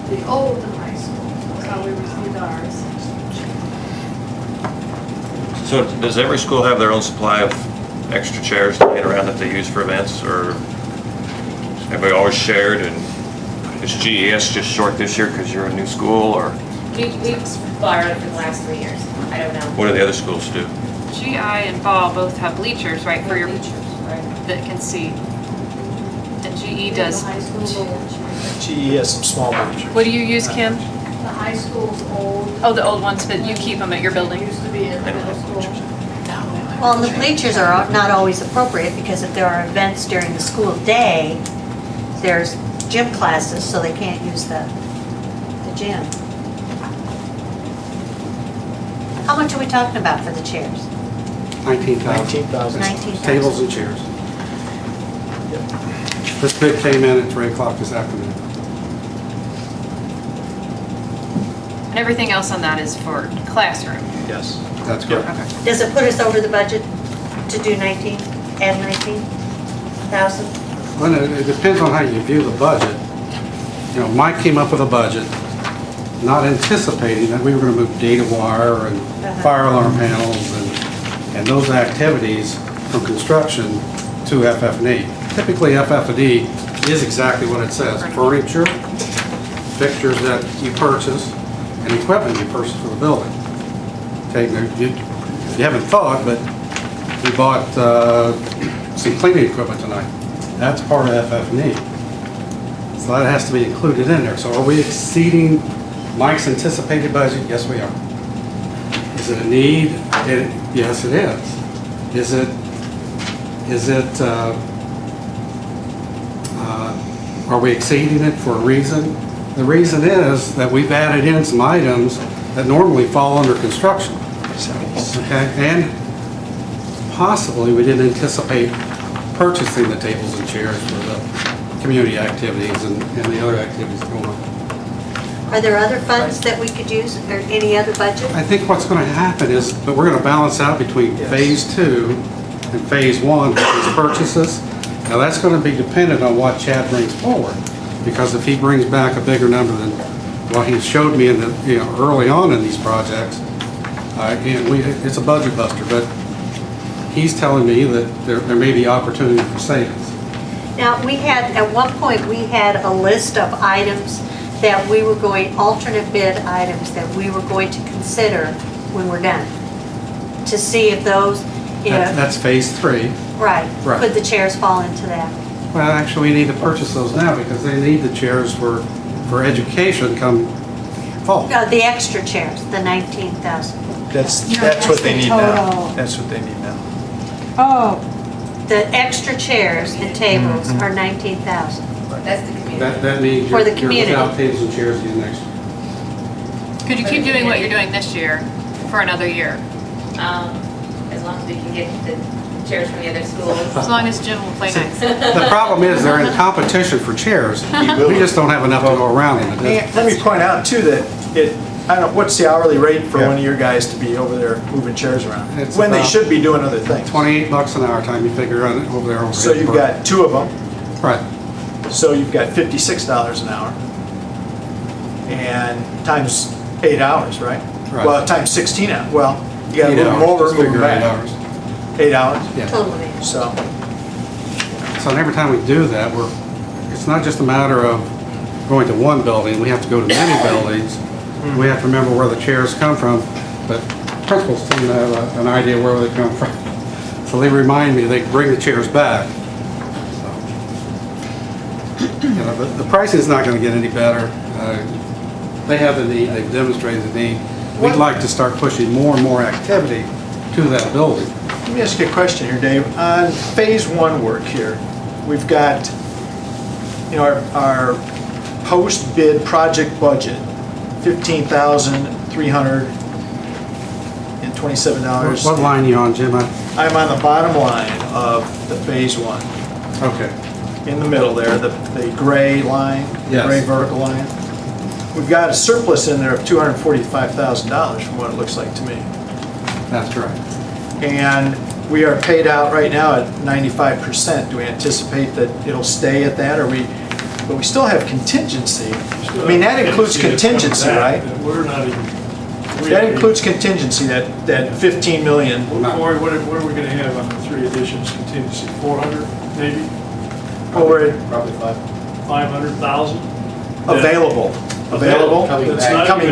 the old high school. That's how we received ours. So does every school have their own supply of extra chairs laying around that they use for events, or have they always shared? And is GES just short this year because you're a new school, or? We've borrowed for the last 3 years. I don't know. What do the other schools do? GI and Ball both have bleachers, right, for your, Right. that can see. And GE does. The high school old. GE has some small bleachers. What do you use, Kim? The high school's old. Oh, the old ones, but you keep them at your building? Used to be in the middle school. Well, and the bleachers are not always appropriate because if there are events during the school day, there's gym classes, so they can't use the gym. How much are we talking about for the chairs? 19,000. 19,000. Tables and chairs. This bid came in at 3 o'clock this afternoon. And everything else on that is for classroom? Yes. That's correct. Okay. Does it put us over the budget to do 19, add 19,000? Well, it depends on how you view the budget. You know, Mike came up with a budget, not anticipating that we were going to move data wire and fire alarm panels and those activities from construction to FF&E. Typically, FF&E is exactly what it says: furniture, fixtures that you purchase, and equipment you purchase for the building. Okay, you haven't thought, but we bought some cleaning equipment tonight. That's part of FF&E. So that has to be included in there. So are we exceeding Mike's anticipated budget? Yes, we are. Is it a need? Yes, it is. Are we exceeding it for a reason? The reason is that we've added in some items that normally fall under construction. Okay, and possibly we didn't anticipate purchasing the tables and chairs for the community activities and the other activities going on. Are there other funds that we could use, or any other budget? I think what's going to happen is, but we're going to balance out between phase 2 and phase 1, which is purchases. Now that's going to be dependent on what Chad brings forward, because if he brings back a bigger number than what he showed me in the, early on in these projects, it's a budget buster, but he's telling me that there may be opportunity for savings. Now, we had, at one point, we had a list of items that we were going, alternate bid items that we were going to consider when we're done, to see if those, That's phase 3. right, Right. could the chairs fall into that? Well, actually, we need to purchase those now because they need the chairs for education come fall. No, the extra chairs, the 19,000. That's that's what they the need now. total. That's what they need now. Oh, The extra chairs and tables Mm-hmm. are 19,000. That's the community. That means For the you're community. without tables and chairs again next year. Could you keep doing what you're doing this year for another year? As long as we can get the chairs from the other schools. As long as Jim will play nice. The problem is they're in competition for chairs. We just don't have enough to go around in the district. Let me point out too that I don't know, what's the hourly rate for one of your guys to be over there moving chairs around? It's When they about should be doing other things. $28 an hour time you figure on it over there. So you've got 2 of them, Right. so you've got $56 an hour. And times 8 hours, right? Right. Well, times 16 hours, well, you gotta 8 move them hours, over, just move them figure 8 back. hours. 8 hours? Yeah. Totally. So, So every time we do that, it's not just a matter of going to one building, we have to go to many buildings. We have to remember where the chairs come from, but principals tend to have an idea where they come from. So they remind me, they bring the chairs back. So, the pricing is not going to get any better. They have the need, they've demonstrated the need. We'd like to start pushing more and more activity to that building. let me ask you a question here, Dave. On phase 1 work here, we've got, our post-bid project budget, $15,327. What line are you on, Jim? I'm on the bottom line of the phase 1. Okay. In the middle there, the gray line, the Yes. gray vertical line. We've got a surplus in there of $245,000 from what it looks like to me. That's correct. And we are paid out right now at 95%. Do we anticipate that it'll stay at that, but we still have contingency. I mean, that includes contingency, right? We're not even. That includes contingency, that 15 million. Corey, what are we gonna have on the 3 additions contingency? 400 maybe? Oh, we're at Probably 500,000? available. Available, coming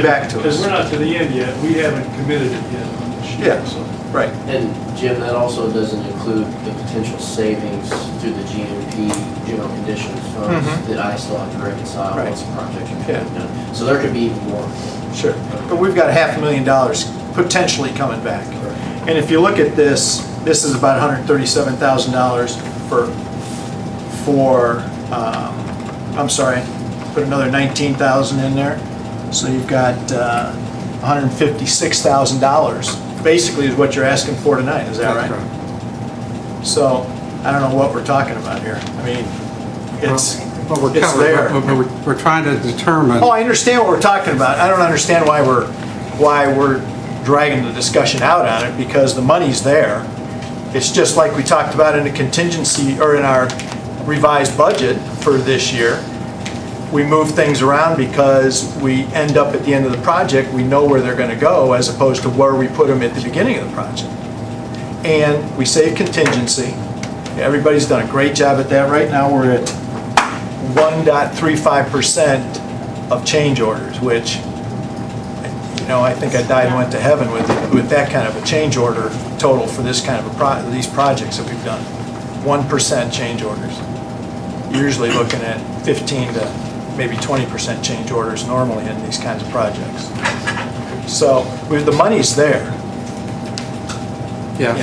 back to Because we're us. not to the end yet. We haven't committed it yet on this year. Yeah. So Right. And Jim, that also doesn't include the potential savings through the GMP, general conditions funds, Mhm. that I still have to reconcile Right. once the project is Yeah. done. So there could be even more. Sure, but we've got $500,000 potentially coming back. And if you look at this, this is about $137,000 I'm sorry, put another 19,000 in there. So you've got $156,000, basically is what you're asking for tonight, is that right? So, I don't know what we're talking about here. I mean, it's there. We're trying to determine. Oh, I understand what we're talking about. I don't understand why we're dragging the discussion out on it, because the money's there. It's just like we talked about in the contingency, or in our revised budget for this year. We move things around because we end up at the end of the project, we know where they're gonna go, as opposed to where we put them at the beginning of the project. And we save contingency. Everybody's done a great job at that. Right now, we're at 1.35% of change orders, which, I think I died and went to heaven with that kind of a change order total for this kind of these projects that we've done. 1% change orders. Usually looking at 15 to maybe 20% change orders normally in these kinds of projects. So the money's there. Yeah.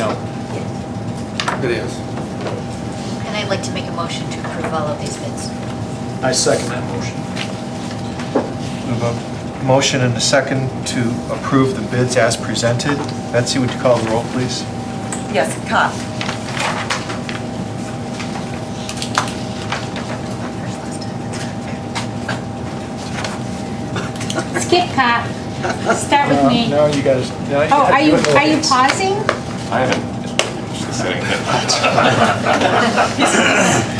It is. And I'd like to make a motion to approve all of these bids. I second that motion. We have a motion and a second to approve the bids as presented. Betsy, would you call the roll, please? Yes, Cott. Skip Cott. Start with me. No, you guys. no, Oh, gotta are do you, it are you once. pausing? I haven't sitting there.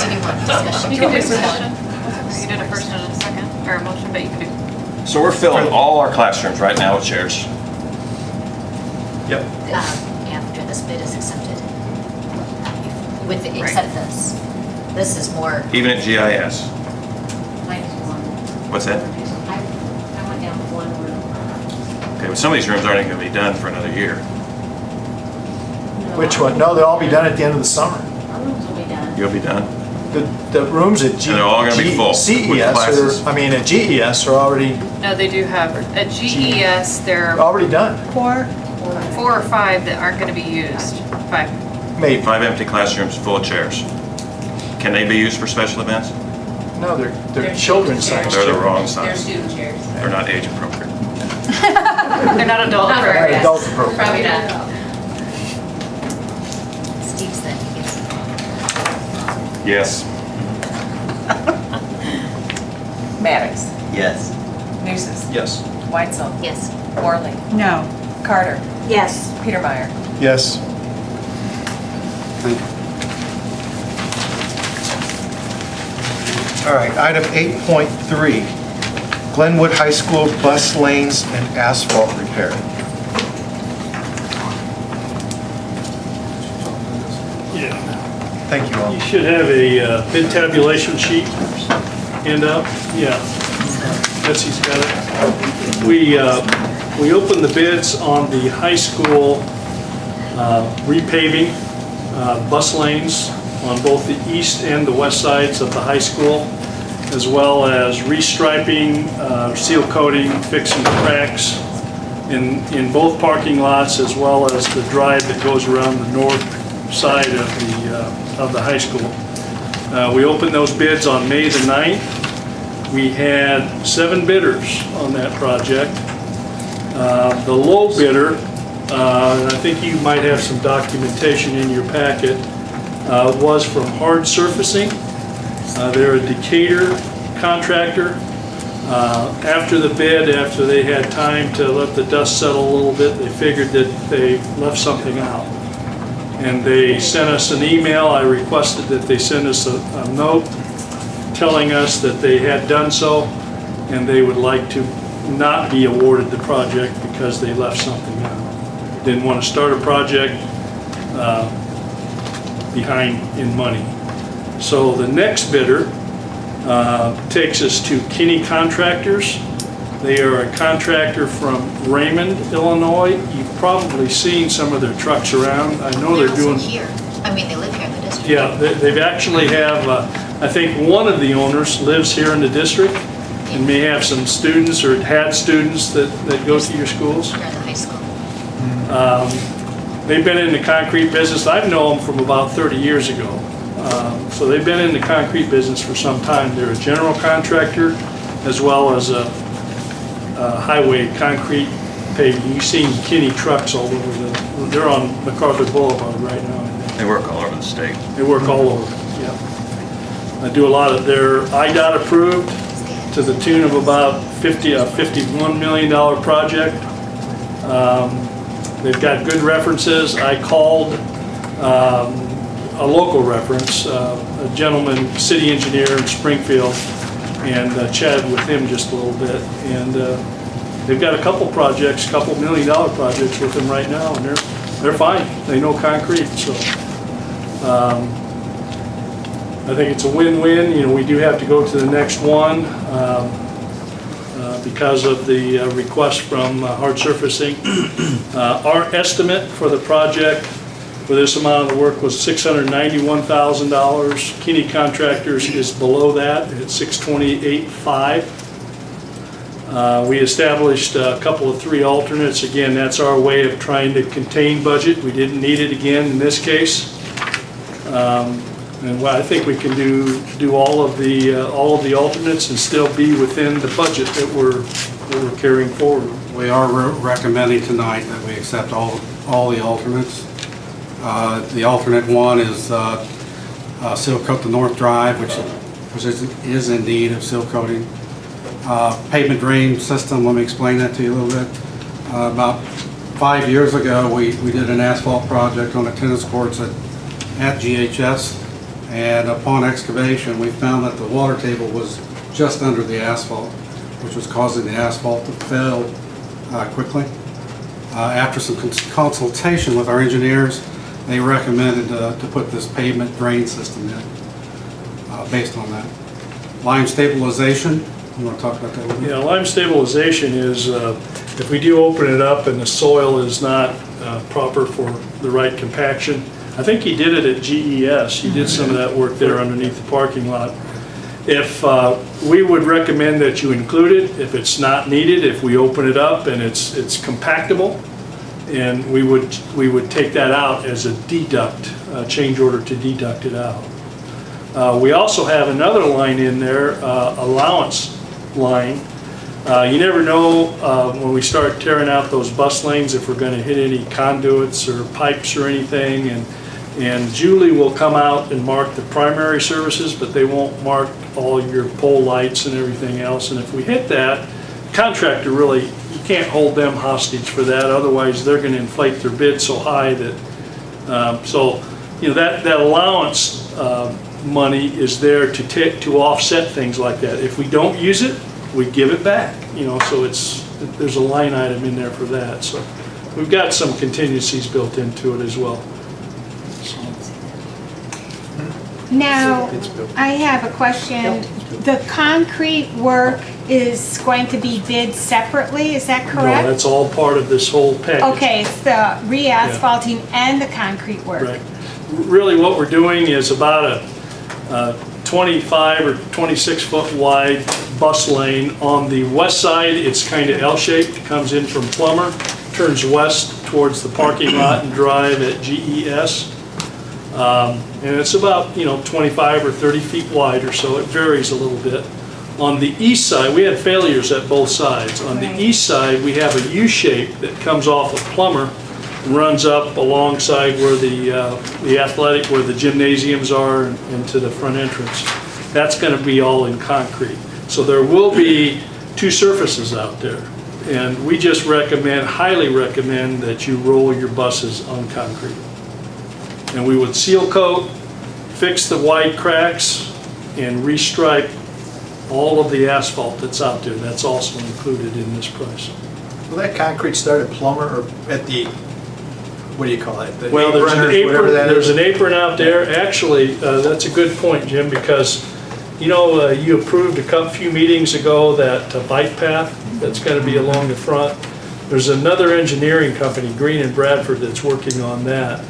Do you want discussion? You can do discussion. You did a first and a second, or a motion, but you can do. So we're filling all our classrooms right now with chairs. Yep. After this bid is accepted. With, except this. This is more. Even at GIS. Minus one. What's that? I went down one room. Okay, but some of these rooms aren't even gonna be done for another year. Which one? No, they'll all be done at the end of the summer. Our rooms will be done. You'll be done. The rooms at And they're all gonna be full with classes. CES, I mean, at GES are already No, they do have, at GES, there are already done, 4 or 5 that aren't gonna be used. 5. maybe. 5 empty classrooms full of chairs. Can they be used for special events? No, they're They're children's chairs. size. They're the chairs. wrong They're size. student chairs. They're not age appropriate. They're not adult Not appropriate. yes. adult appropriate. Probably not. Steve said he gets. Yes. Maddox. Yes. Nucis. Yes. Weitzel. Yes. Worley. No. Carter. Yes. Petermeyer. Yes. Thank you. All right, item 8.3, Glenwood High School bus lanes and asphalt repair. Yeah. Thank you all. You should have a bid tabulation sheet hand up. Yeah. Betsy's got it. We opened the bids on the high school repaving bus lanes on both the east and the west sides of the high school, as well as restriping, seal coating, fixing cracks in both parking lots, as well as the drive that goes around the north side of the high school. We opened those bids on May the 9th. We had 7 bidders on that project. The low bidder, and I think you might have some documentation in your packet, was from Hard Surfacing. They're a Decatur contractor. After the bid, after they had time to let the dust settle a little bit, they figured that they left something out. And they sent us an email. I requested that they send us a note telling us that they had done so and they would like to not be awarded the project because they left something out. Didn't want to start a project behind in money. So the next bidder takes us to Kinney Contractors. They are a contractor from Raymond, Illinois. You've probably seen some of their trucks around. I know they're doing. also here. I mean, they live here in the district. Yeah, they've actually have, I think one of the owners lives here in the district and may have some students or had students that go to your schools. Here in the high school. They've been in the concrete business. I've known them from about 30 years ago. So they've been in the concrete business for some time. They're a general contractor as well as a highway concrete paving. You've seen Kinney trucks all over they're on MacArthur Boulevard right now. They work all over the state. They work all over, yeah. I do a lot of, they're IDOT approved to the tune of about a $51 million project. They've got good references. I called a local reference, a gentleman, city engineer in Springfield, and chatted with him just a little bit. And they've got a couple projects, couple $1 million projects with them right now, and they're fine. They know concrete, so. I think it's a win-win. You know, we do have to go to the next one because of the request from Hard Surfacing. Our estimate for the project for this amount of work was $691,000. Kinney Contractors is below that at $628,500. We established a couple of 3 alternates. Again, that's our way of trying to contain budget. We didn't need it again in this case. And well, I think we can do all of the alternates and still be within the budget that we're carrying forward. We are recommending tonight that we accept all the alternates. The alternate one is seal coat the north drive, which is in need of seal coating. Pavement drain system, let me explain that to you a little bit. About 5 years ago, we did an asphalt project on the tennis courts at GHS, and upon excavation, we found that the water table was just under the asphalt, which was causing the asphalt to fail quickly. After some consultation with our engineers, they recommended to put this pavement drain system in based on that. Lime stabilization, you want to talk about that a little bit? Yeah, lime stabilization is if we do open it up and the soil is not proper for the right compaction. I think he did it at GES. He did some of that work there underneath the parking lot. If we would recommend that you include it, if it's not needed, if we open it up and it's compactable, and we would take that out as a deduct, change order to deduct it out. We also have another line in there, allowance line. You never know when we start tearing out those bus lanes if we're going to hit any conduits or pipes or anything, and Julie will come out and mark the primary services, but they won't mark all your pole lights and everything else. And if we hit that, contractor really, you can't hold them hostage for that, otherwise they're going to inflate their bid so high that, so you know, that allowance money is there to offset things like that. If we don't use it, we give it back, you know, so there's a line item in there for that. So we've got some contingencies built into it as well. Now, I have a question. The concrete work is going to be bid separately, is that correct? No, that's all part of this whole package. Okay, it's the re-asphalting and the concrete work. Right. Really what we're doing is about a 25 or 26 foot wide bus lane. On the west side, it's kind of L-shaped, comes in from Plummer, turns west towards the parking lot and drive at GES. And it's about, you know, 25 or 30 feet wide or so. It varies a little bit. On the east side, we had failures at both sides. On the east side, we have a U-shape that comes off of Plummer and runs up alongside where the athletic, where the gymnasiums are, and to the front entrance. That's going to be all in concrete. So there will be two surfaces out there. And we just recommend, highly recommend, that you roll your buses on concrete. And we would seal coat, fix the wide cracks, and restripe all of the asphalt that's out there. That's also included in this price. Will that concrete start at Plummer or at the, what do you call it? The Well, there's an apron, whatever that there's is? an apron out there. Actually, that's a good point, Jim, because you know, you approved a few meetings ago that bike path that's going to be along the front. There's another engineering company, Green and Bradford, that's working on that.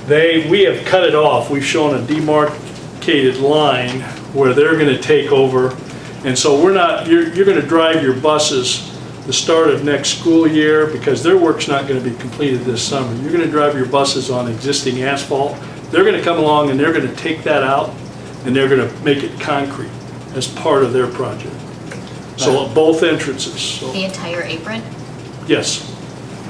We have cut it off. We've shown a demarcated line where they're going to take over. And so we're not, you're going to drive your buses the start of next school year, because their work's not going to be completed this summer. You're going to drive your buses on existing asphalt. They're going to come along and they're going to take that out and they're going to make it concrete as part of their project. So at both entrances. So, The entire apron? yes.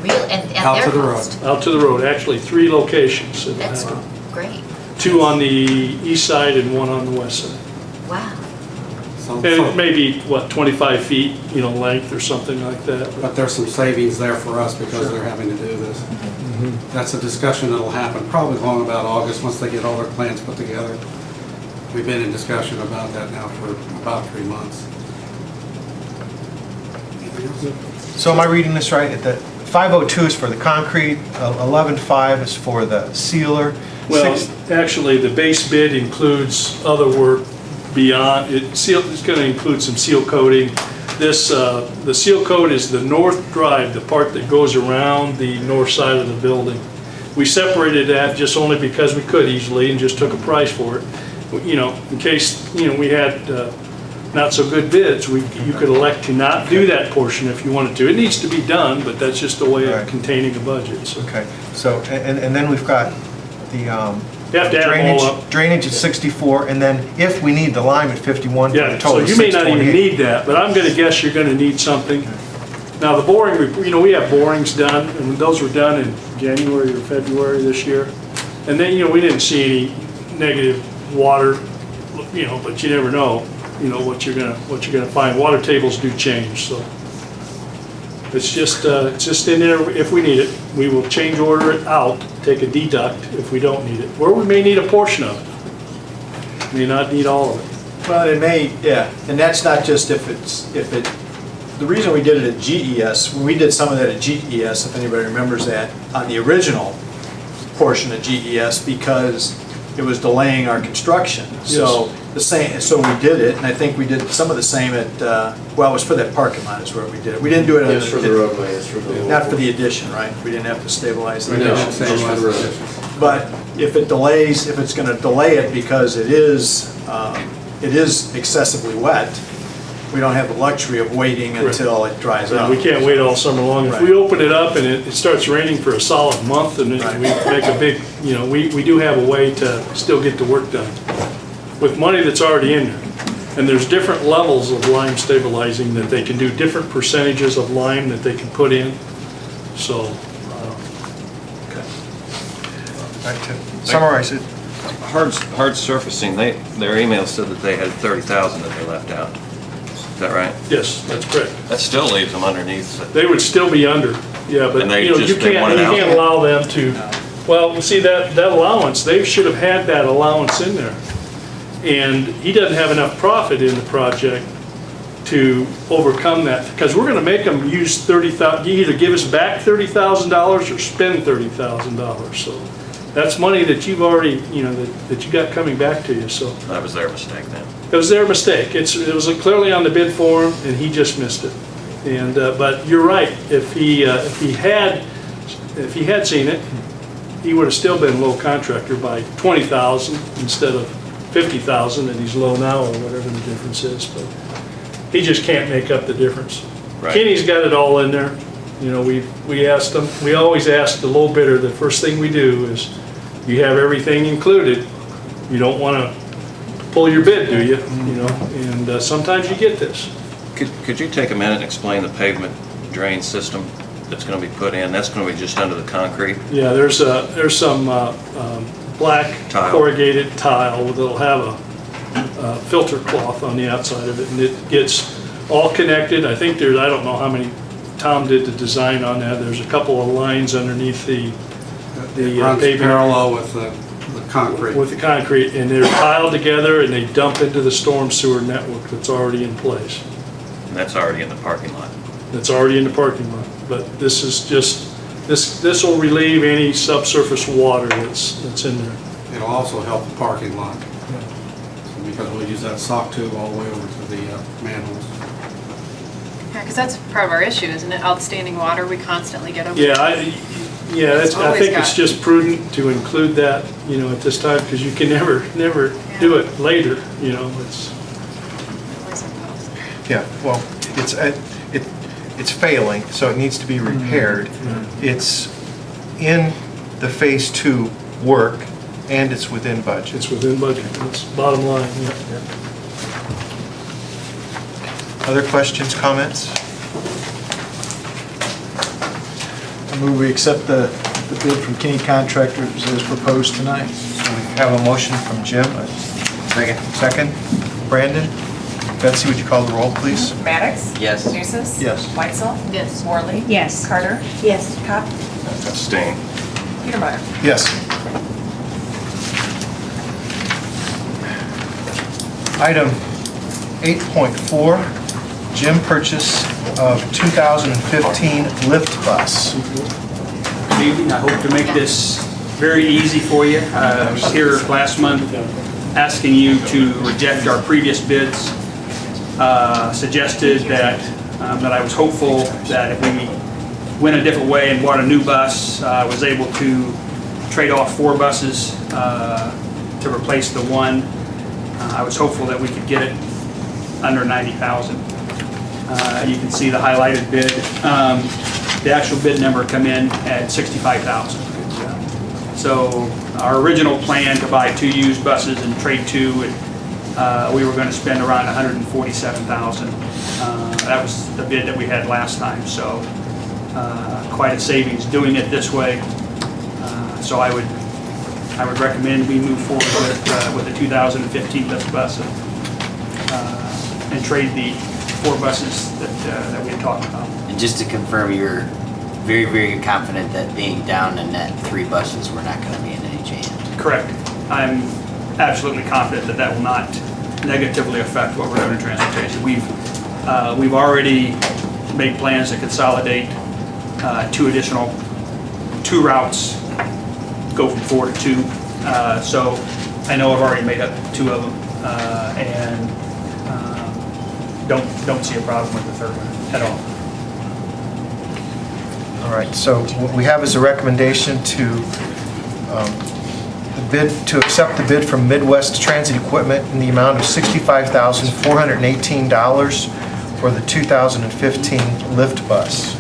Real, and Out their to the cost? road. Out to the road, actually 3 locations. That's great. 2 on the east side and 1 on the west side. Wow. And it may be, what, 25 feet, you know, length or something like that. But there's some savings there for us because they're having to do this. That's a discussion that'll happen probably along about August, once they get all their plans put together. We've been in discussion about that now for about 3 months. So am I reading this right? That 502 is for the concrete, 11.5 is for the sealer. Well, actually, the base bid includes other work beyond, it's going to include some seal coating. This, the seal coat is the north drive, the part that goes around the north side of the building. We separated that just only because we could easily and just took a price for it. You know, in case, you know, we had not so good bids, you could elect to not do that portion if you wanted to. It needs to be done, but that's just a way of containing a budget. So. Okay, so, and then we've got the You have to add them all up. Drainage at 64, and then if we need the lime at 51 for a Yeah, so total of you may not even 628. need that, but I'm gonna guess you're gonna need something. Now, the boring, we have borings done, and those were done in January or February this year. And then, we didn't see any negative water, but you never know, what you're gonna find. Water tables do change, so. It's just in there if we need it. We will change order it out, take a deduct if we don't need it. Or we may need a portion of it. May not need all of it. Well, it may, yeah, and that's not just the reason we did it at GES, when we did some of that at GES, if anybody remembers that, on the original portion of GES, because it was delaying our construction. So so we did it, and I think we did some of the same at, well, it was for that parking lot is where we did it. We didn't do it on It's for the roadway, it's for the. not for the addition, right? We didn't have to stabilize the We didn't addition. have to stabilize the road. But if it delays, if it's going to delay it because it is excessively wet, we don't have the luxury of waiting until it dries out. We can't wait all summer long. If we open it up and it starts raining for a solid month and then we make a big, we do have a way to still get the work done with money that's already in there. And there's different levels of lime stabilizing that they can do, different percentages of lime that they can put in. So, Summarize it. Hard surfacing, their email said that they had 30,000 that they left out. Is that right? yes, that's correct. That still leaves them underneath. They would still be under, yeah, but And they you just- they want it out? can't allow them to, well, see, that allowance, they should have had that allowance in there. And he doesn't have enough profit in the project to overcome that, because we're gonna make them use 30,000, you either give us back $30,000 or spend $30,000, so that's money that you've already, that you got coming back to you, so. That was their mistake then. It was their mistake. It was clearly on the bid form, and he just missed it. And but you're right. If he had seen it, he would have still been low contractor by 20,000 instead of 50,000, and he's low now, or whatever the difference is. But he just can't make up the difference. Right. Kenny's got it all in there. We asked him. We always ask the low bidder. The first thing we do is, you have everything included. You don't want to pull your bid, do you? And sometimes you get this. Could you take a minute and explain the pavement drain system that's going to be put in? That's going to be just under the concrete? Yeah, there's some black Tile. corrugated tile that'll have a filter cloth on the outside of it, and it gets all connected. I think I don't know how many Tom did the design on that. There's a couple of lines underneath the Runs pavement. parallel with the concrete. With the concrete, and they're tiled together and they dump into the storm sewer network that's already in place. And that's already in the parking lot. That's already in the parking lot. But this is just, this will relieve any subsurface water that's in there. It'll also help the parking lot. Because we'll use that sock tube all the way over to the manholes. Yeah, because that's part of our issue, isn't it? Outstanding water we constantly get over. Yeah, I think it's just prudent to include that, at this time, because you can never do it later, it's. Yeah, well, it's failing, so it needs to be repaired. It's in the Phase 2 work, and it's within budget. It's within budget, that's bottom line, yeah. Other questions, comments? I move we accept the bid from Kenny Contractors as proposed tonight. So we have a motion from Jim. Second. Brandon? Betsy, would you call the roll, please? Maddox? Yes. Nucis? Yes. Weitzel? Yes. Worley? Yes. Carter? Yes. Pop? Abstain. Petermeyer? Yes. Item 8.4, Jim purchase of 2015 lift bus. Good evening. I hope to make this very easy for you. I was here last month asking you to reject our previous bids. Suggested that I was hopeful that if we went a different way and bought a new bus, I was able to trade off 4 buses to replace the one. I was hopeful that we could get it under 90,000. You can see the highlighted bid. The actual bid number come in at 65,000. So Our original plan to buy 2 used buses and trade 2, we were going to spend around $147,000. That was the bid that we had last time, so quite a savings doing it this way. So I would recommend we move forward with the 2015 lift bus and trade the 4 buses that we had talked about. And just to confirm, you're very, very confident that being down in net 3 buses, we're not going to be in any jam? Correct. I'm absolutely confident that that will not negatively affect what we're doing in transportation. We've already made plans to consolidate 2 additional 2 routes, go from 4 to 2. So I know I've already made up 2 of them, and don't see a problem with the 3rd one at all. All right, so what we have is a recommendation to accept the bid from Midwest Transit Equipment in the amount of $65,418 for the 2015 lift bus.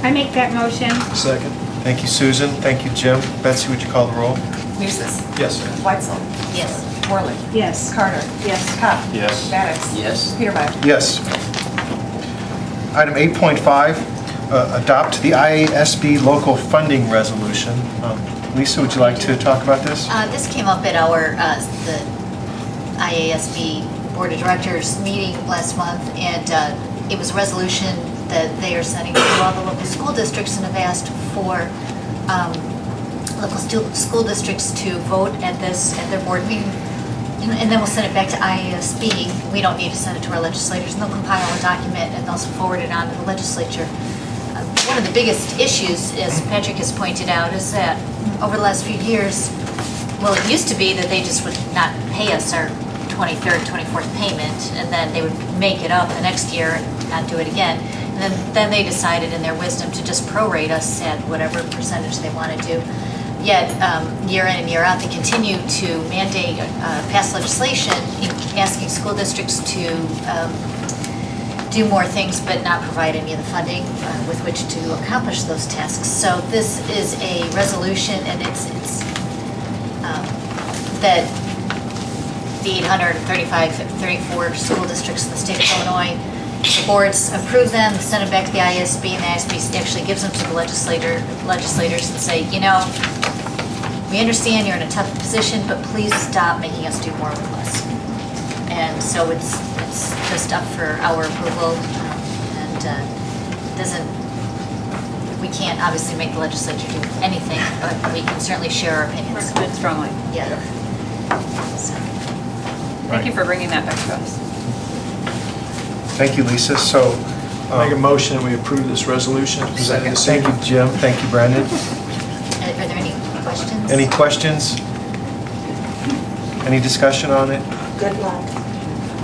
I make that motion. Second. Thank you, Susan. Thank you, Jim. Betsy, would you call the roll? Nucis. Yes. Weitzel. Yes. Worley. Yes. Carter. Yes. Cott. Yes. Maddox. Yes. Petermeyer. Yes. Item 8.5, adopt the IASB local funding resolution. Lisa, would you like to talk about this? This came up at our, the IASB Board of Directors meeting last month, and it was a resolution that they are sending to all the local school districts and have asked for local school districts to vote at their board meeting, and then we'll send it back to IASB. We don't need to send it to our legislators, and they'll compile a document and they'll forward it on to the legislature. One of the biggest issues, as Patrick has pointed out, is that over the last few years, well, it used to be that they just would not pay us our 23rd, 24th payment, and then they would make it up the next year and not do it again. And then they decided in their wisdom to just prorate us at whatever percentage they wanted to. Yet, year in and year out, they continue to mandate, pass legislation asking school districts to do more things but not provide any of the funding with which to accomplish those tasks. So this is a resolution, and it's that the 834 school districts in the state of Illinois, the boards approve them, send them back to the IASB, and the IASB actually gives them to the legislators and say, you know, we understand you're in a tough position, but please stop making us do more with less. And so it's just up for our approval, and we can't obviously make the legislature do anything, but we can certainly share our opinions. Recommend strongly. Yeah. So. Thank you for bringing that back to us. Thank you, Lisa. So, Make a motion that we approve this resolution as presented this thank evening. you, Jim. Thank you, Brendan. Are there any questions? Any questions? Any discussion on it? Good luck.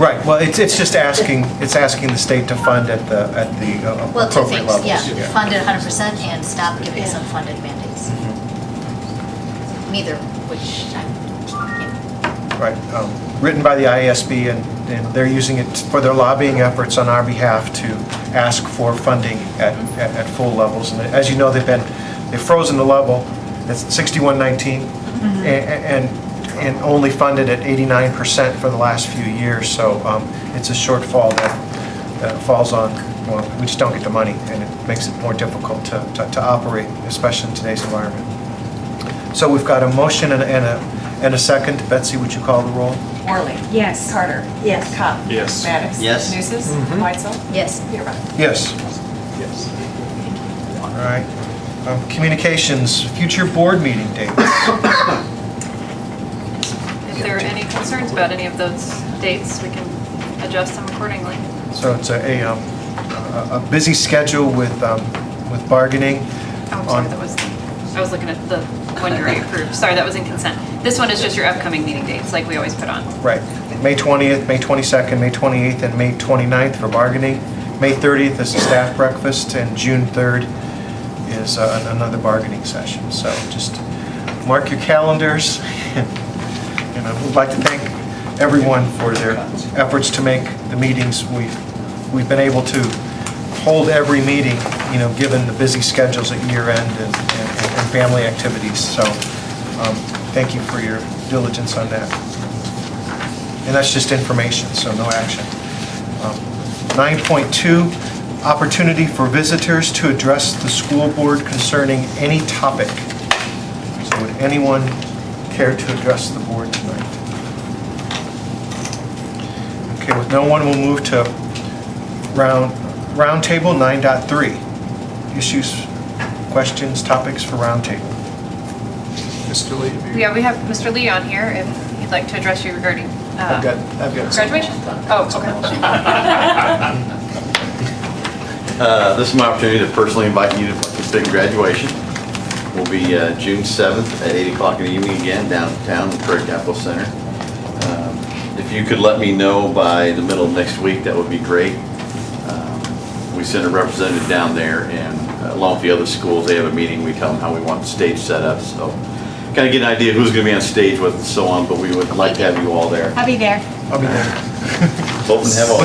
Right, well, it's just asking the state to fund at the Well, two appropriate things, levels. yeah, fund it 100% and stop giving us unfunded mandates. Neither, which Right, written by the IASB, and they're using it for their lobbying efforts on our behalf to ask for funding at full levels. And as you know, they've frozen the level at 6119 and only funded at 89% for the last few years. So it's a shortfall that falls on, well, we just don't get the money, and it makes it more difficult to operate, especially in today's environment. So we've got a motion and a second. Betsy, would you call the roll? Worley. Yes. Carter. Yes. Cott. Yes. Maddox. Yes. Nucis. Weitzel. yes. Petermeyer. Yes. Yes. All right. Communications, future board meeting dates. If there are any concerns about any of those dates, we can adjust them accordingly. So it's a busy schedule with bargaining. Oh, sorry, I was looking at the one you already approved. Sorry, that was in consent. This one is just your upcoming meeting dates, like we always put on. Right. May 20th, May 22nd, May 28th, and May 29th for bargaining. May 30th is a staff breakfast, and June 3rd is another bargaining session. So just mark your calendars. And I would like to thank everyone for their efforts to make the meetings. We've been able to hold every meeting given the busy schedules at year end and family activities. So thank you for your diligence on that. And that's just information, so no action. 9.2, opportunity for visitors to address the school board concerning any topic. So would anyone care to address the board tonight? Okay, with no one, we'll move to roundtable 9.3. Issues, questions, topics for roundtable. Mr. Lee. Yeah, we have Mr. Lee on here if you'd like to address you regarding I've got graduation. Oh, okay. This is my opportunity to personally invite you to participate in graduation. Will be June 7th at 8 o'clock in the evening again, downtown, the Prairie Capital Center. If you could let me know by the middle of next week, that would be great. We send a representative down there, and along with the other schools, they have a meeting. We tell them how we want the stage set up, so kind of get an idea who's going to be on stage with and so on, but we would like to have you all there. I'll be there. I'll be there. Hope and have all.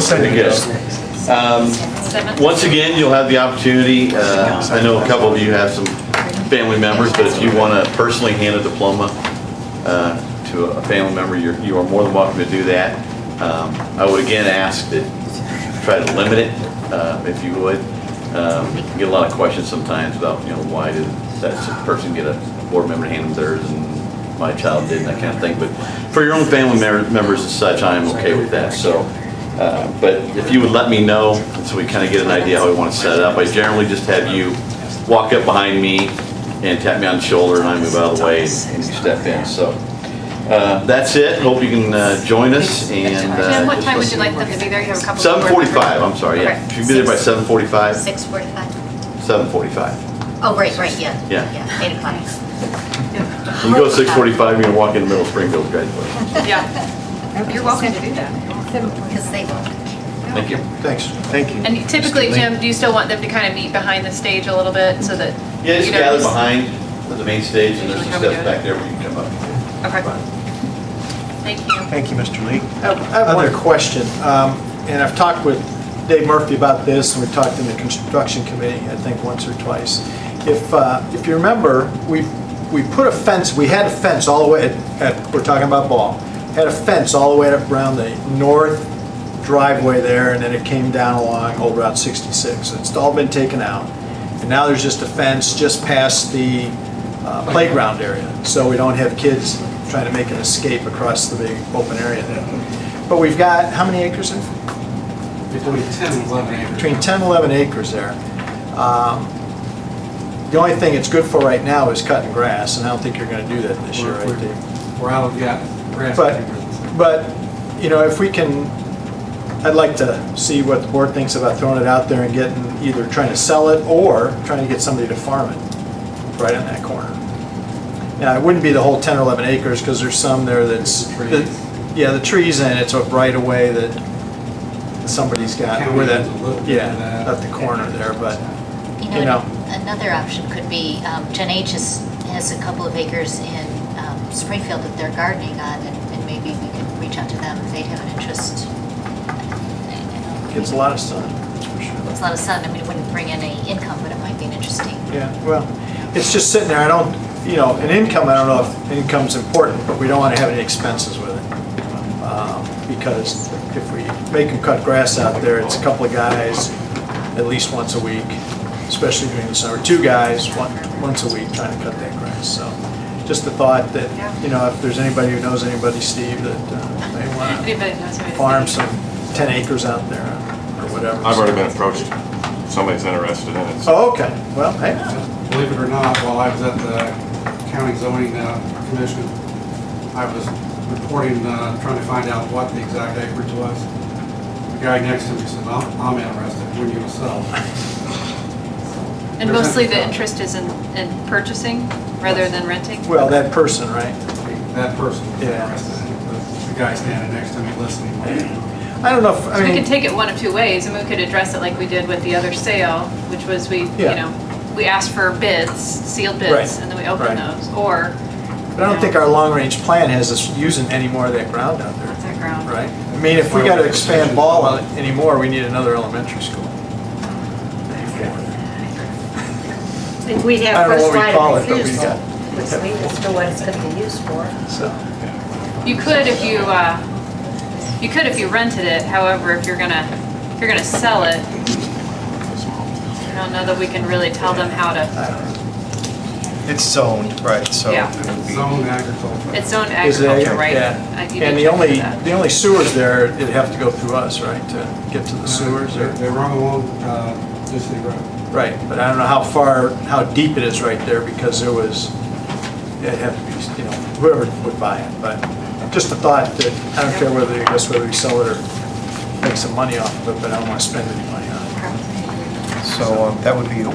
Once again, you'll have the opportunity, I know a couple of you have some family members, but if you want to personally hand a diploma to a family member, you are more than welcome to do that. I would again ask that you try to limit it, if you would. You get a lot of questions sometimes about, why did that person get a board member to hand them theirs and my child did, and that kind of thing. But for your own family members and such, I'm okay with that. So, but if you would let me know, so we kind of get an idea how we want to set it up. I generally just have you walk up behind me and tap me on the shoulder, and I move out of the way and you step in. So that's it. Hope you can join us. And what time would you like them to be there? You have a couple. 7:45. I'm sorry. Yeah, Okay. should be there by 7:45. 6:45? 7:45. Oh, right, yeah. Yeah. 8 o'clock. You go 6:45, you're gonna walk in the middle of Springfield graduation. Yeah. You're welcome to do that. Because they won't. Thank you. Thanks. Thank you. And typically, Jim, do you still want them to kind of meet behind the stage a little bit so that? Yeah, just gather behind the main stage, and there's some steps back there where you can come up. Okay. Thank you. Thank you, Mr. Lee. I have one question, and I've talked with Dave Murphy about this, and we talked in the construction committee, I think once or twice. If you remember, we put a fence, we had a fence all the way, we're talking about Ball, had a fence all the way up around the north driveway there, and then it came down along Old Route 66. It's all been taken out, and now there's just a fence just past the playground area, so we don't have kids trying to make an escape across the big open area there. But we've got, how many acres in? Between 10 and 11 acres. Between 10 and 11 acres there. The only thing it's good for right now is cutting grass, and I don't think you're going to do that this year, right, Dave? We're out of grass. But, if we can, I'd like to see what the board thinks about throwing it out there and getting, either trying to sell it or trying to get somebody to farm it right on that corner. Now, it wouldn't be the whole 10 or 11 acres, because there's some there that's, the trees, and it's a right of way that somebody's got, where that, at the corner there, but, Another option could be, Gen H has a couple of acres in Springfield that they're gardening on, and maybe we could reach out to them if they'd have an interest. Gets a lot of sun, that's for sure. It's a lot of sun. I mean, it wouldn't bring in any income, but it might be an interesting. Yeah, well, it's just sitting there. I don't, an income, I don't know if income's important, but we don't want to have any expenses with it. Because if we make them cut grass out there, it's a couple of guys at least once a week, especially during the summer. 2 guys once a week trying to cut that grass. So just a thought that, if there's anybody who knows anybody, Steve, that may want to farm some 10 acres out there or whatever. I've already been approached. Somebody's interested in it. Oh, okay. Well, hey. Believe it or not, while I was at the county zoning commission, I was reporting, trying to find out what the exact acreage was. The guy next to me said, I'm interested. When you sell. And mostly the interest is in purchasing rather than renting? Well, that person, right? That person was interested in it. The guy standing next to me listening. I don't know if, we can take it one of 2 ways, and we could address it like we did with the other sale, which was we asked for bids, sealed bids, Right. and then we opened those, or. But I don't think our long-range plan has us using any more of that ground out there. What's that ground? Right? I mean, if we got to expand Ball anymore, we need another elementary school. We'd I have don't know first what we right call of it, but we refusal, got, which means as to what it's going to be used for. so. You could if you rented it, however, if you're gonna sell it, I don't know that we can really tell them how to, It's zoned, right, so. Yeah. it would be- Zone agriculture. it's zoned Is it agriculture, right? Yeah. You And did the check only, into that. the only sewers there, it'd have to go through us, right, to get to the sewers? or They run along Disney Road. Right, but I don't know how deep it is right there, because there was, it'd have to be, whoever would buy it, but just a thought that, I don't care whether we sell it or make some money off of it, but I don't want to spend any money on it. So that would be a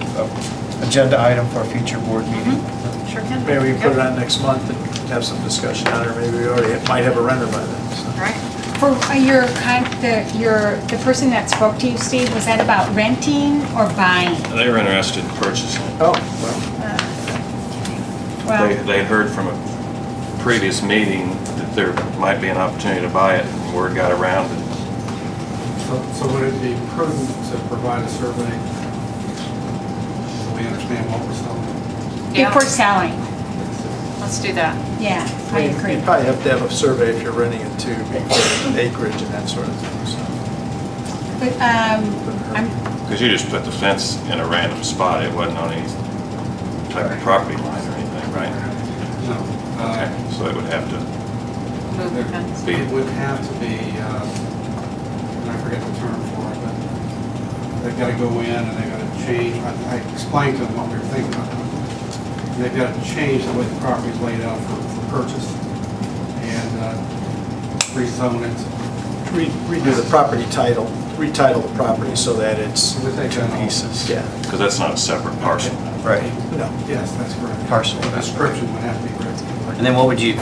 agenda item for a future board meeting. Sure can. Maybe we can put it Yep. on next month and have some discussion on it, or maybe we already might have a renter by then, so. All right. For the person that spoke to you, Steve, was that about renting or buying? They were interested in purchasing it. Oh, Well, They heard from a previous meeting that there might be an opportunity to buy it, and word got around. And So would it be prudent to provide a survey so we understand what we're selling? if we're selling, Let's do that. yeah, I agree. You probably have to have a survey if you're renting it too, because of acreage and that sort of thing, so. But, Because you just put the fence in a random spot, it wasn't on any type of property line or anything, right? No. Okay, so it would have to Move the fence. be, It would have to be, and I forget the term for it, but they've got to go in and they've got to change. I explained to them what we were thinking about. They've got to change the way the property's laid out for purchase and rezone it. Redo the property title, retitle the property so that it's Would they two go- pieces, yeah. because that's not a separate parcel. Right. No, Yes, that's correct. Parcel. The description would have to be written. And then what would you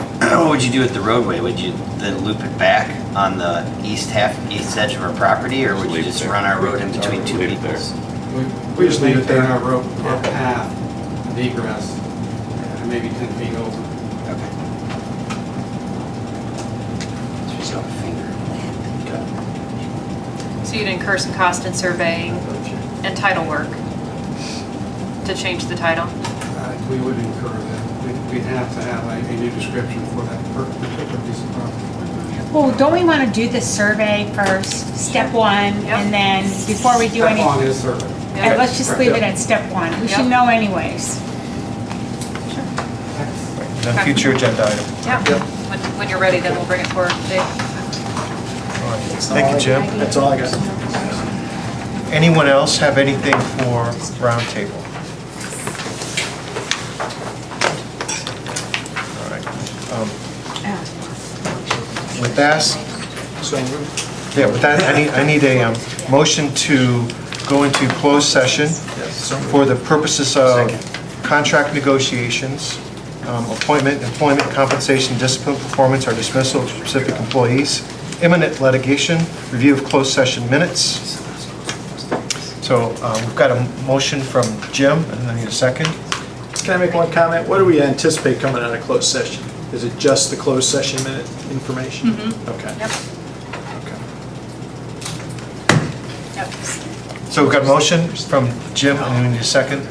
do with the roadway? Would you then loop it back on the east edge of our property, or would you Leave it just there. run our road in between two Leave it there. people's? We just leave it there. Maintain our road, our path, of egress, and maybe 10 feet over. Okay. Just got a finger. So you'd incur some cost in surveying and title work to change the title? We would incur that. We'd have to have a new description for that particular piece of property. well, don't we want to do the survey first, step one, and then before we do Step anything? one is survey. And let's just leave it at step one. We should Yep. know anyways. Then future agenda item. Yeah. When you're ready, then we'll bring it forward, Dave. All right. Thank you, Jim. That's all I got. Anyone else have anything for roundtable? All right. With that, I need a motion to go into closed session for the purposes of contract negotiations, appointment, employment, compensation, discipline, performance, or dismissal of specific employees, imminent litigation, review of closed session minutes. So we've got a motion from Jim, and I need a second. Can I make one comment? What do we anticipate coming out of closed session? Is it just the closed session minute information? Okay. Yep. Okay. Yep. So we've got a motion from Jim, and we need a second.